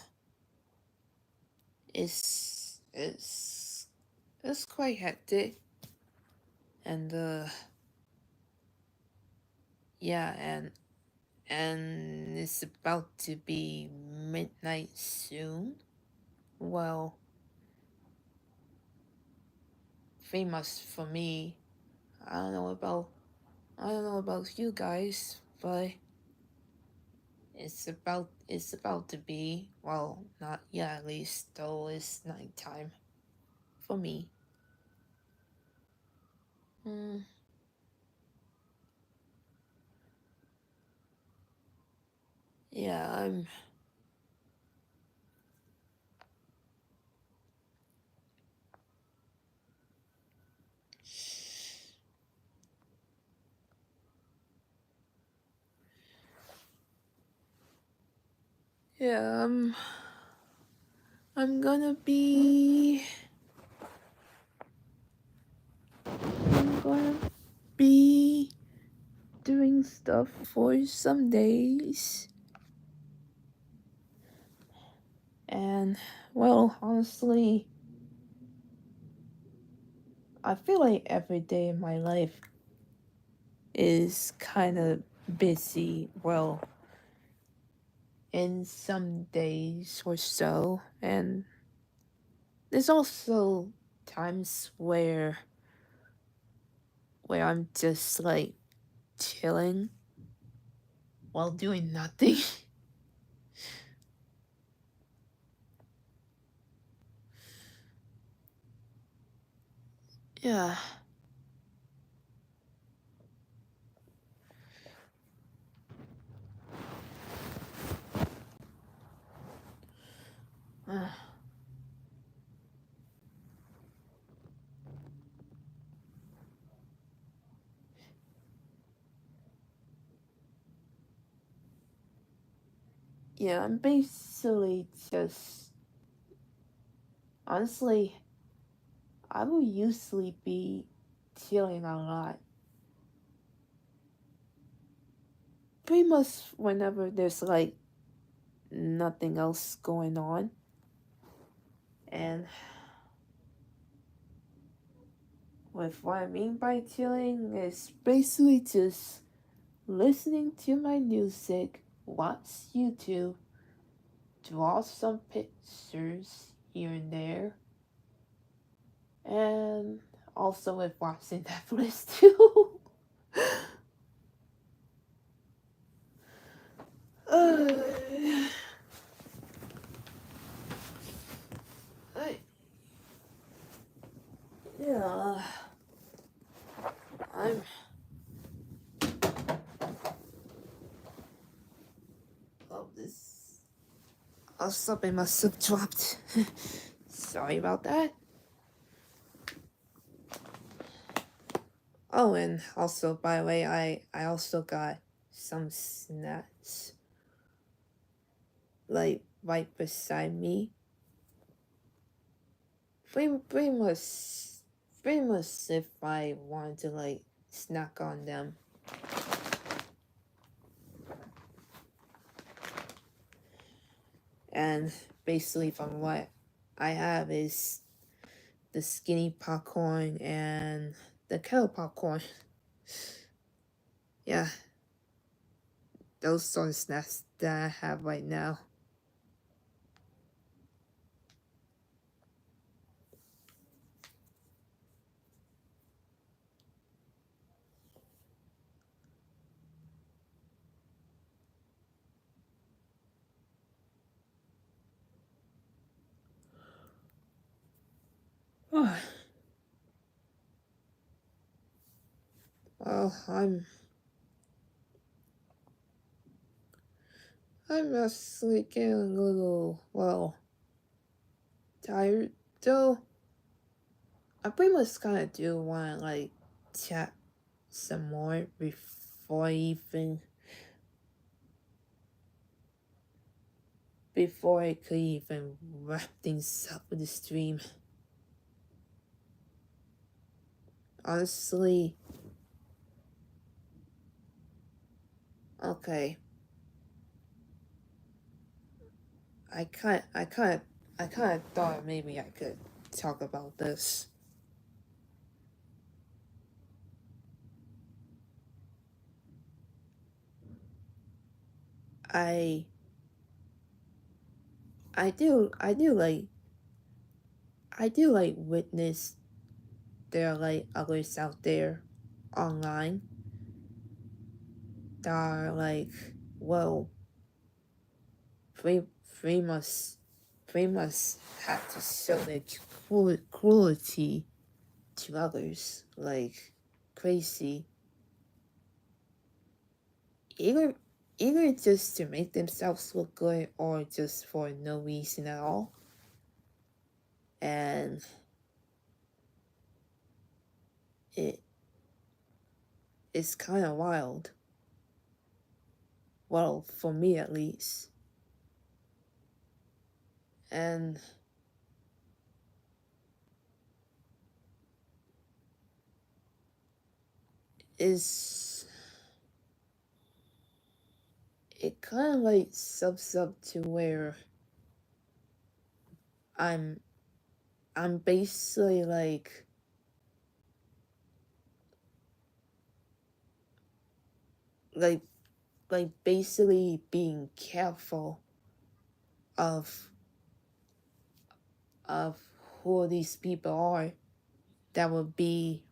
it's quite hectic. And yeah, and it's about to be midnight soon. Well, famous for me. I don't know about I don't know about you guys, but it's about to be, well, not yet at least, though it's nighttime for me. Mm, yeah, yeah, I'm gonna be I'm gonna be doing stuff for some days. And well, honestly, I feel like every day in my life is kind of busy. Well, in some days or so, and there's also times where I'm just like chilling while doing nothing. Yeah. Uh, yeah, I'm basically just honestly, I will usually be chilling a lot. Pretty much whenever there's like nothing else going on. And with what I mean by chilling is basically just listening to my music, watch YouTube, draw some pictures here and there, and also with watching Netflix too. uh, I, yeah, I'm. Oh, this. Oh, something must have dropped. Sorry about that. Oh, and also, by the way, I also got some snacks, like right beside me. Pretty much, pretty much if I wanted to like snack on them. And basically, from what I have is the skinny popcorn and the kettle popcorn. Yeah, those sort of snacks that I have right now. Oh, well, I'm actually getting a little, well, tired though. I pretty much kind of do want to like chat some more before I could even wrap things up with the stream. Honestly, okay. I kind of thought maybe I could talk about this. I I do like witness there are like others out there online that are like, well, they they must they must have to show their cruelty to others like crazy, either either just to make themselves look good or just for no reason at all. And it it's kind of wild. Well, for me at least. And is it kind of like subs up to where I'm I'm basically like basically being careful of of who these people are that will be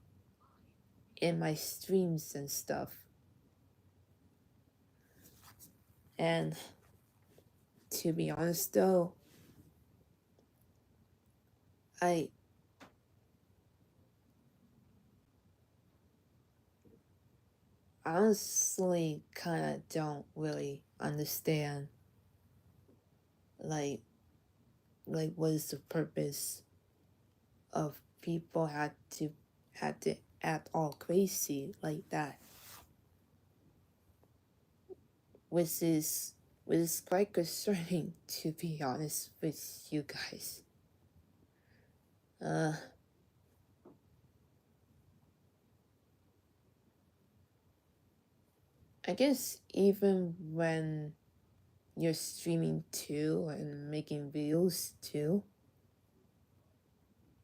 in my streams and stuff. And to be honest though, I honestly kind of don't really understand like what is the purpose of people had to act all crazy like that, which is quite concerning to be honest with you guys. uh I guess even when you're streaming too and making videos too,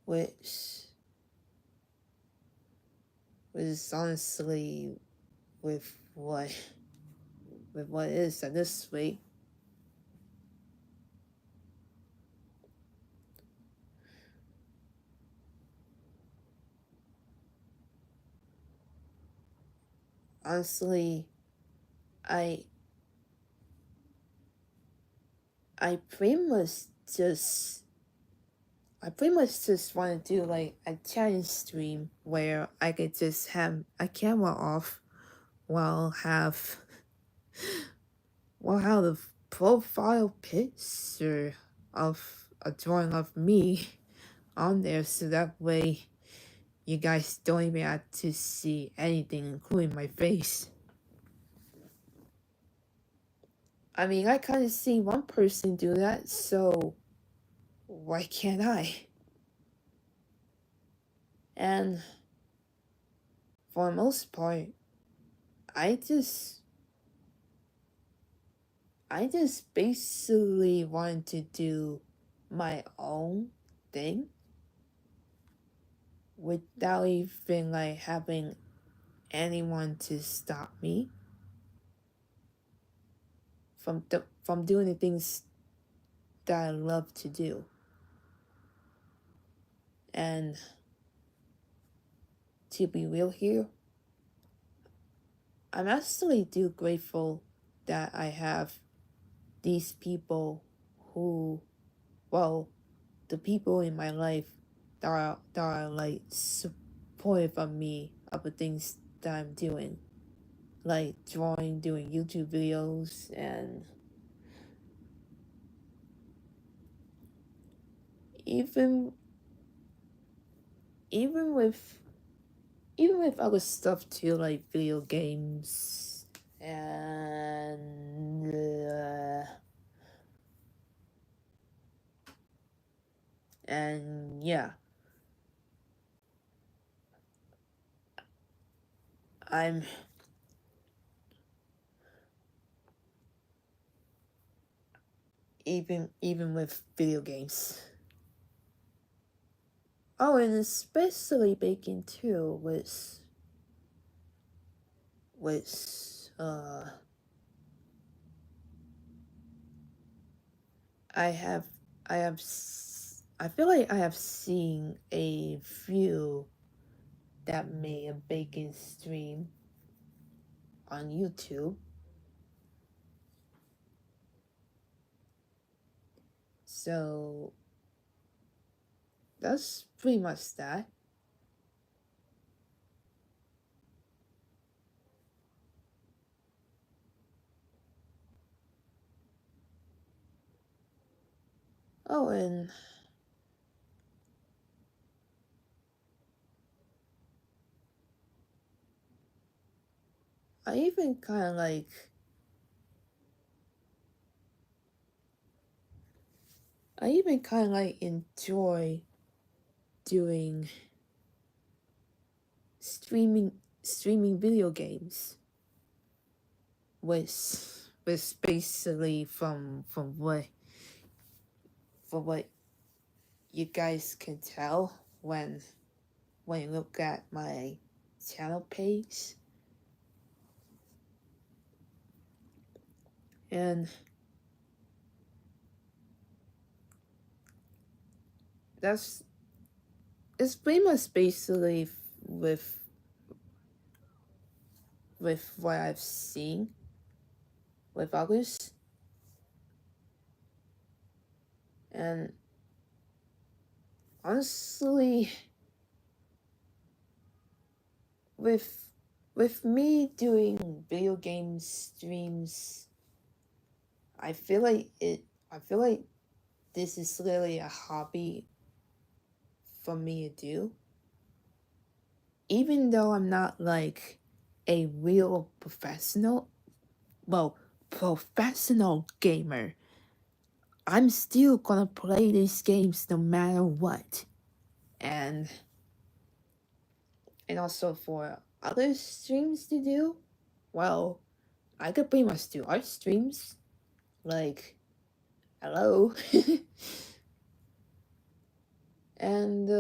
which was honestly with what is at this rate, honestly, I I pretty much just I pretty much just want to do like a challenge stream where I could just have a camera off while have the profile picture of a drawing of me on there, so that way you guys don't even have to see anything, including my face. I mean, I kind of see one person do that, so why can't I? And for the most part, I just basically want to do my own thing without even like having anyone to stop me from doing the things that I love to do. And to be real here, I'm actually do grateful that I have these people who, well, the people in my life that are like supportive of me, of the things that I'm doing, like drawing, doing YouTube videos, and even even with other stuff too, like video games and yeah, I'm even with video games. Oh, and especially baking too was I have I feel like I have seen a few that made a baking stream on YouTube. So that's pretty much that. Oh, and I even kind of like enjoy doing streaming video games with basically from what you guys can tell when you look at my channel page. And that's it's pretty much basically with what I've seen with others. And honestly, with me doing video game streams, I feel like this is literally a hobby for me to do. Even though I'm not like a real professional gamer, I'm still gonna play these games no matter what. And also for other streams to do, well, I could pretty much do art streams. Like, hello. And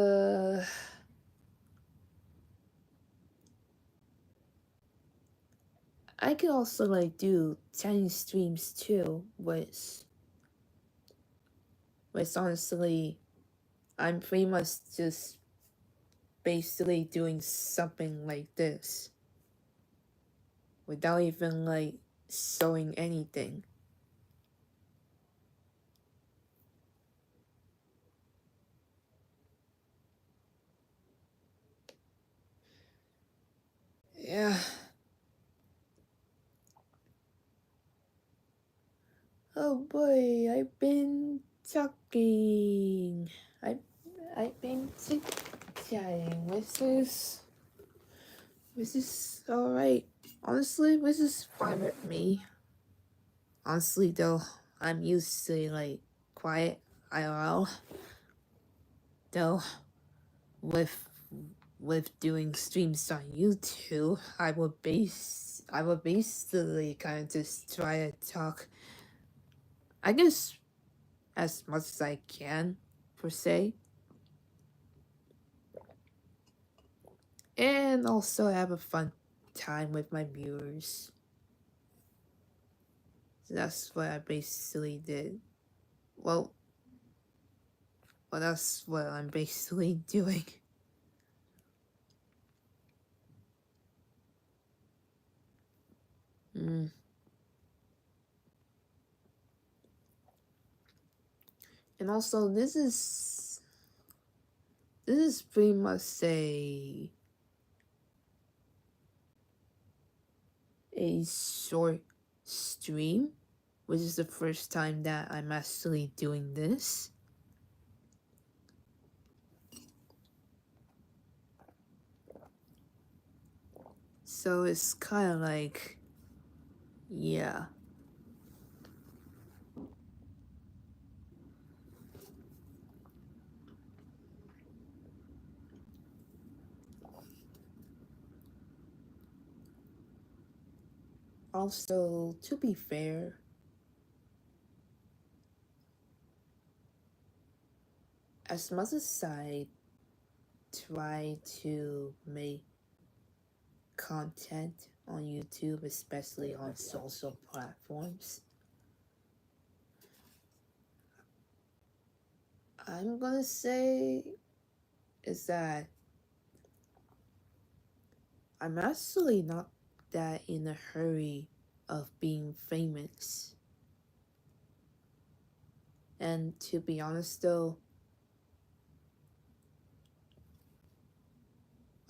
I could also like do tiny streams too, which honestly I'm pretty much just basically doing something like this without even like showing anything. Yeah. Oh boy, I've been talking. I've been chit-chatting. This is alright. Honestly, this is fine with me. Honestly though, I'm used to like quiet IRL. Though with doing streams on YouTube, I would basically kind of just try to talk, I guess, as much as I can, per se. And also have a fun time with my viewers. So that's what I basically did. Well, that's what I'm basically doing. Mm. And also, this is pretty much a short stream, which is the first time that I'm actually doing this. So it's kind of like, yeah. Also, to be fair, as much as I try to make content on YouTube, especially on social platforms, I'm gonna say is that I'm actually not that in a hurry of being famous. And to be honest though,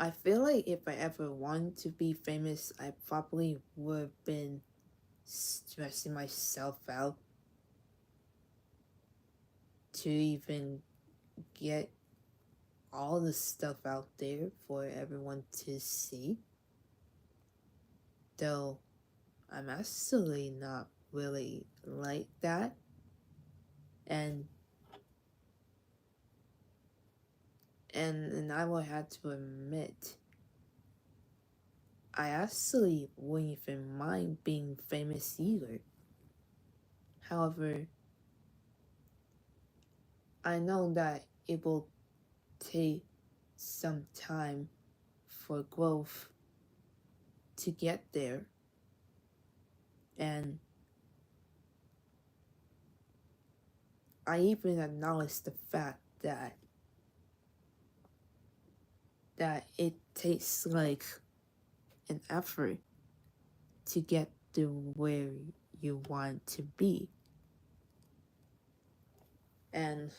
I feel like if I ever wanted to be famous, I probably would have been stressing myself out to even get all the stuff out there for everyone to see. Though I'm actually not really like that. And I will have to admit, I actually wouldn't even mind being famous either. However, I know that it will take some time for growth to get there. And I even acknowledge the fact that it takes like an effort to get to where you want to be. And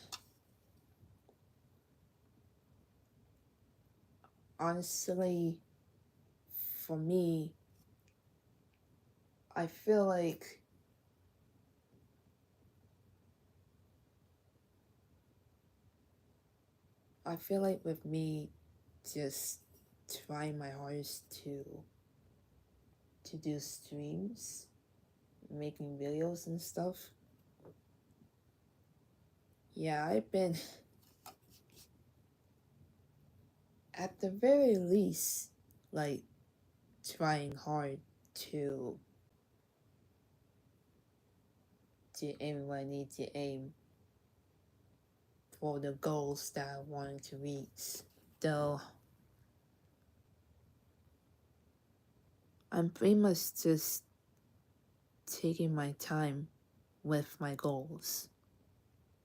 honestly, for me, I feel like with me just trying my hardest to do streams, making videos and stuff. Yeah, I've been at the very least like trying hard to aim where I need to aim for the goals that I wanted to reach. Though I'm pretty much just taking my time with my goals.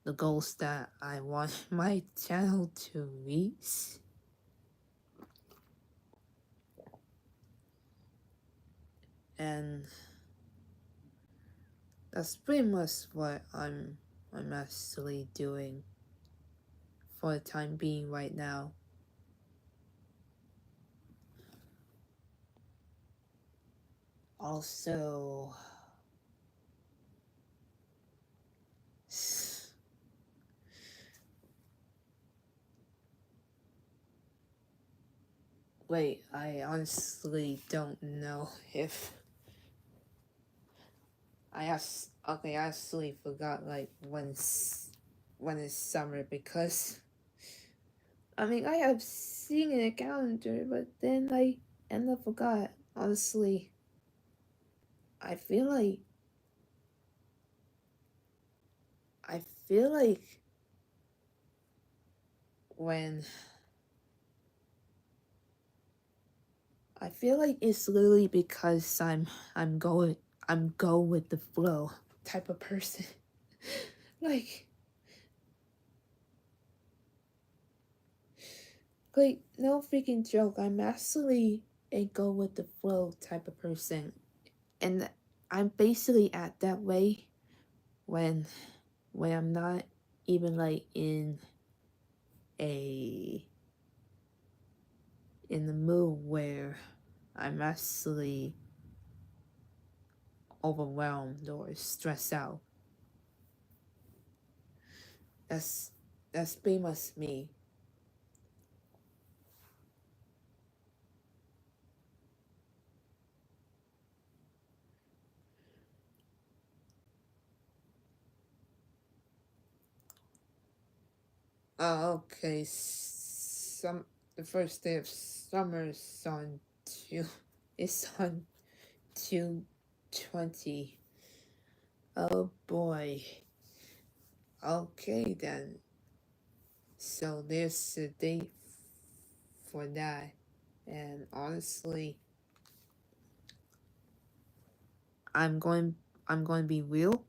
The goals that I want my channel to reach. And that's pretty much what I'm actually doing for the time being right now. Also, wait, I honestly don't know if I actually forgot like when it's summer, because I mean I have seen in a calendar, but then I end up forgot. Honestly, I feel like when I feel like it's literally because I'm go with the flow type of person. like no freaking joke. I'm actually a go with the flow type of person, and I'm basically at that way when I'm not even like in the mood where I'm actually overwhelmed or stressed out. That's pretty much me. Okay. The first day of summer is on it's on 2/20. Oh boy. Okay then. So there's a date for that. And honestly, I'm going I'm going to be real.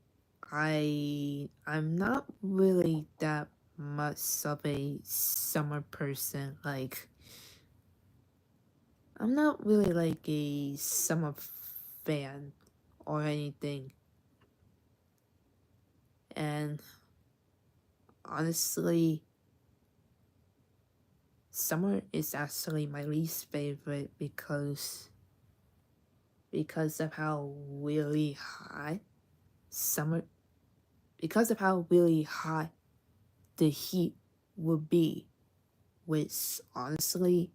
I'm not really that much of a summer person. Like, I'm not really like a summer fan or anything. And honestly, summer is actually my least favorite because of how really hot summer because of how really hot the heat would be, which honestly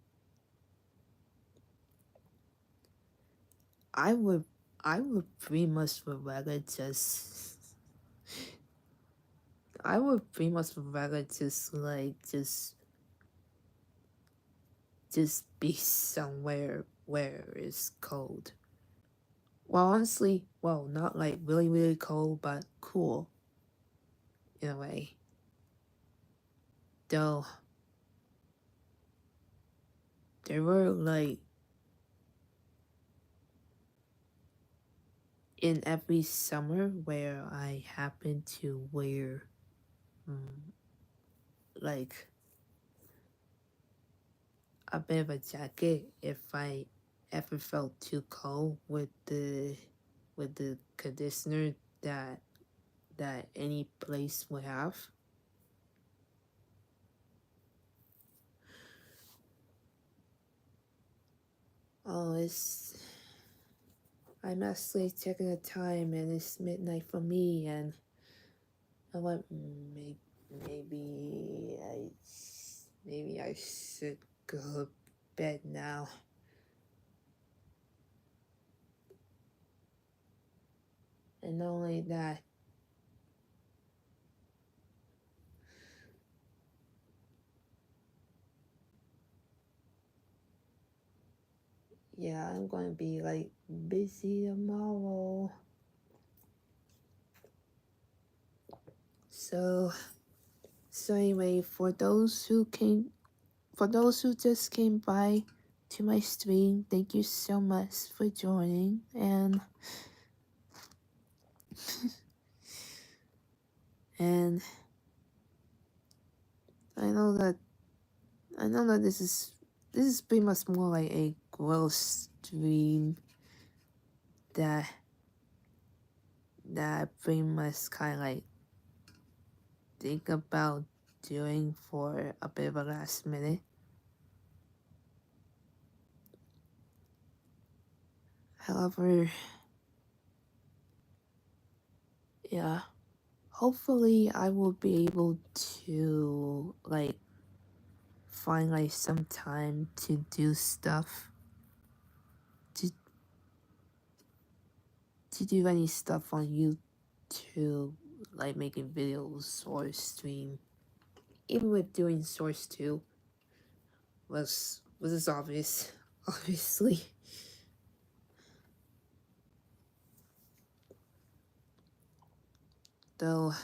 I would I would pretty much rather just I would pretty much rather just be somewhere where it's cold. Well, honestly, well, not like really really cold, but cool in a way. Though there were like in every summer where I happened to wear mm, like a bit of a jacket if I ever felt too cold with the conditioner that any place would have. Oh, I'm actually checking the time and it's midnight for me and I want maybe I should go to bed now. And not only that, yeah, I'm going to be like busy tomorrow. So anyway, for those who just came by to my stream, thank you so much for joining and I know that this is pretty much more like a gross stream that I pretty much kind of like think about doing for a bit of a last minute. However, yeah, hopefully I will be able to like find like some time to do stuff to do any stuff on YouTube, like making videos or stream. Even with doing Source 2 was obvious, obviously. Though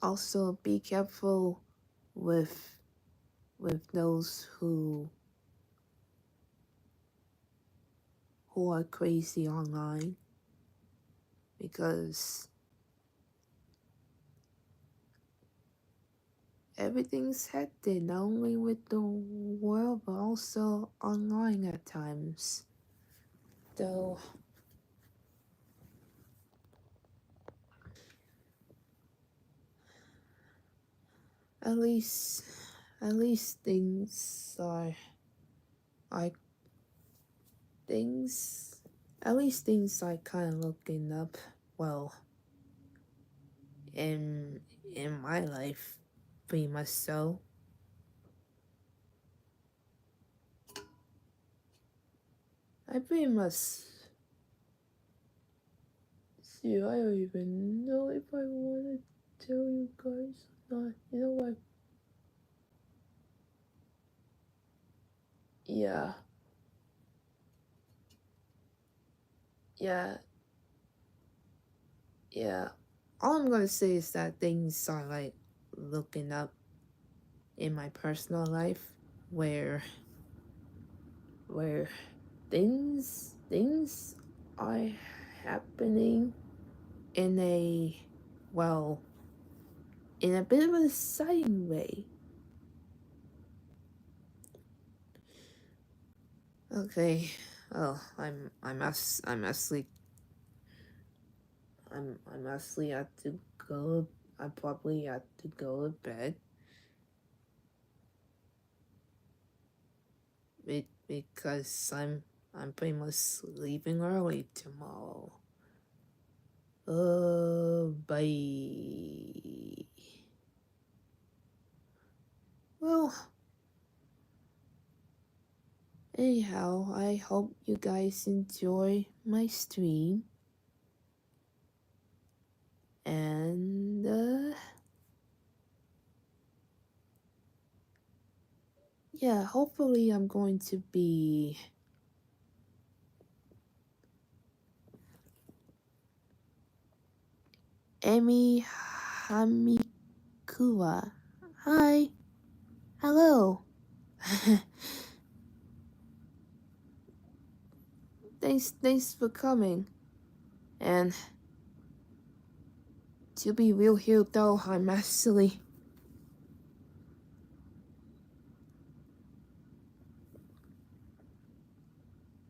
also be careful with those who are crazy online because everything's hectic not only with the world but also online at times. Though at least things are things at least things are kind of looking up well in my life, pretty much so. I pretty much see. I don't even know if I want to tell you guys or not. You know what? Yeah, Yeah, all I'm gonna say is that things are like looking up in my personal life where things are happening in a well in a bit of an exciting way. Okay. Oh, I'm actually I'm actually have to go. I probably have to go to bed. Because I'm pretty much leaving early tomorrow. Bye. Well, anyhow, I hope you guys enjoy my stream. And, yeah, hopefully I'm going to be Emi Hamikuwa. Hi. Hello. Thanks for coming. And to be real here though, I'm actually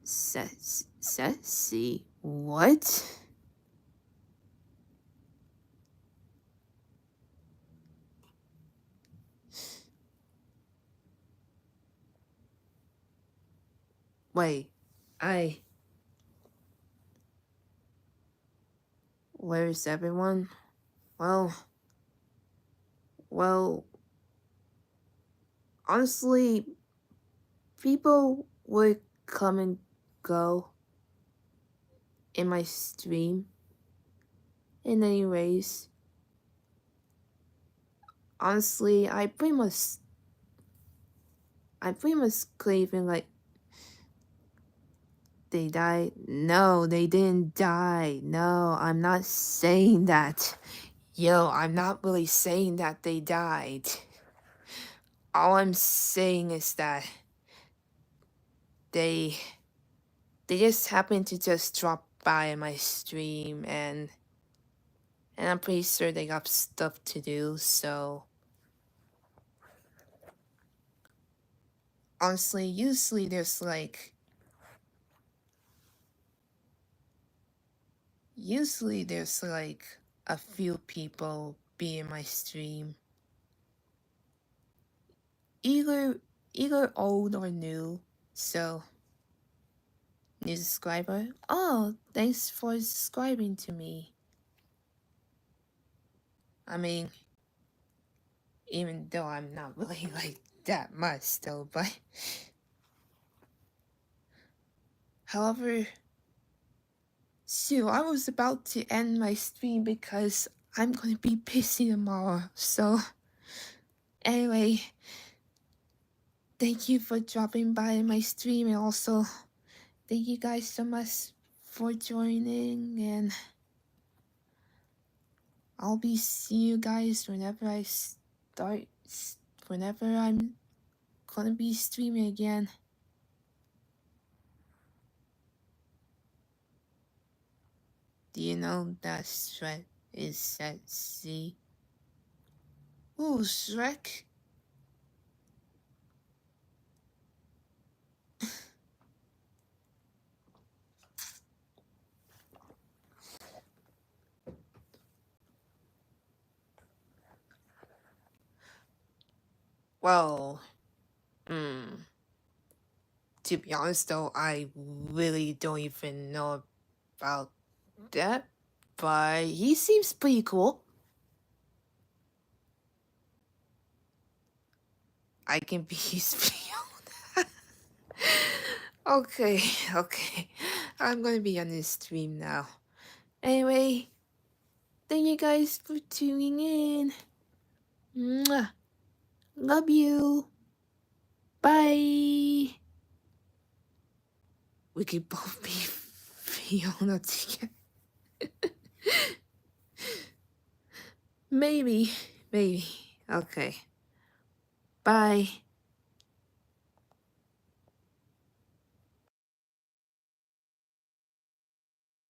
Sassy. What? Wait, where's everyone? Well, well, honestly, people would come and go in my stream. In anyways, honestly, I pretty much could even like, they died. No, they didn't die. No, I'm not saying that. Yo, I'm not really saying that they died. All I'm saying is that they just happened to just drop by my stream, and I'm pretty sure they got stuff to do, so honestly, usually there's like a few people be in my stream, either old or new. So new subscriber. Oh, thanks for subscribing to me. I mean, even though I'm not really like that much though, but however, so I was about to end my stream because I'm gonna be busy tomorrow. So anyway, thank you for dropping by my stream, and also thank you guys so much for joining, and I'll be seeing you guys whenever I'm gonna be streaming again. Do you know that Shrek is sexy? Ooh, Shrek? Well, to be honest though, I really don't even know about that, but he seems pretty cool. I can be his Fiona. Okay, okay. I'm gonna be on this stream now. Anyway, thank you guys for tuning in. Mwah. Love you. Bye. We could both be Fiona together. Maybe, maybe. Okay. Bye.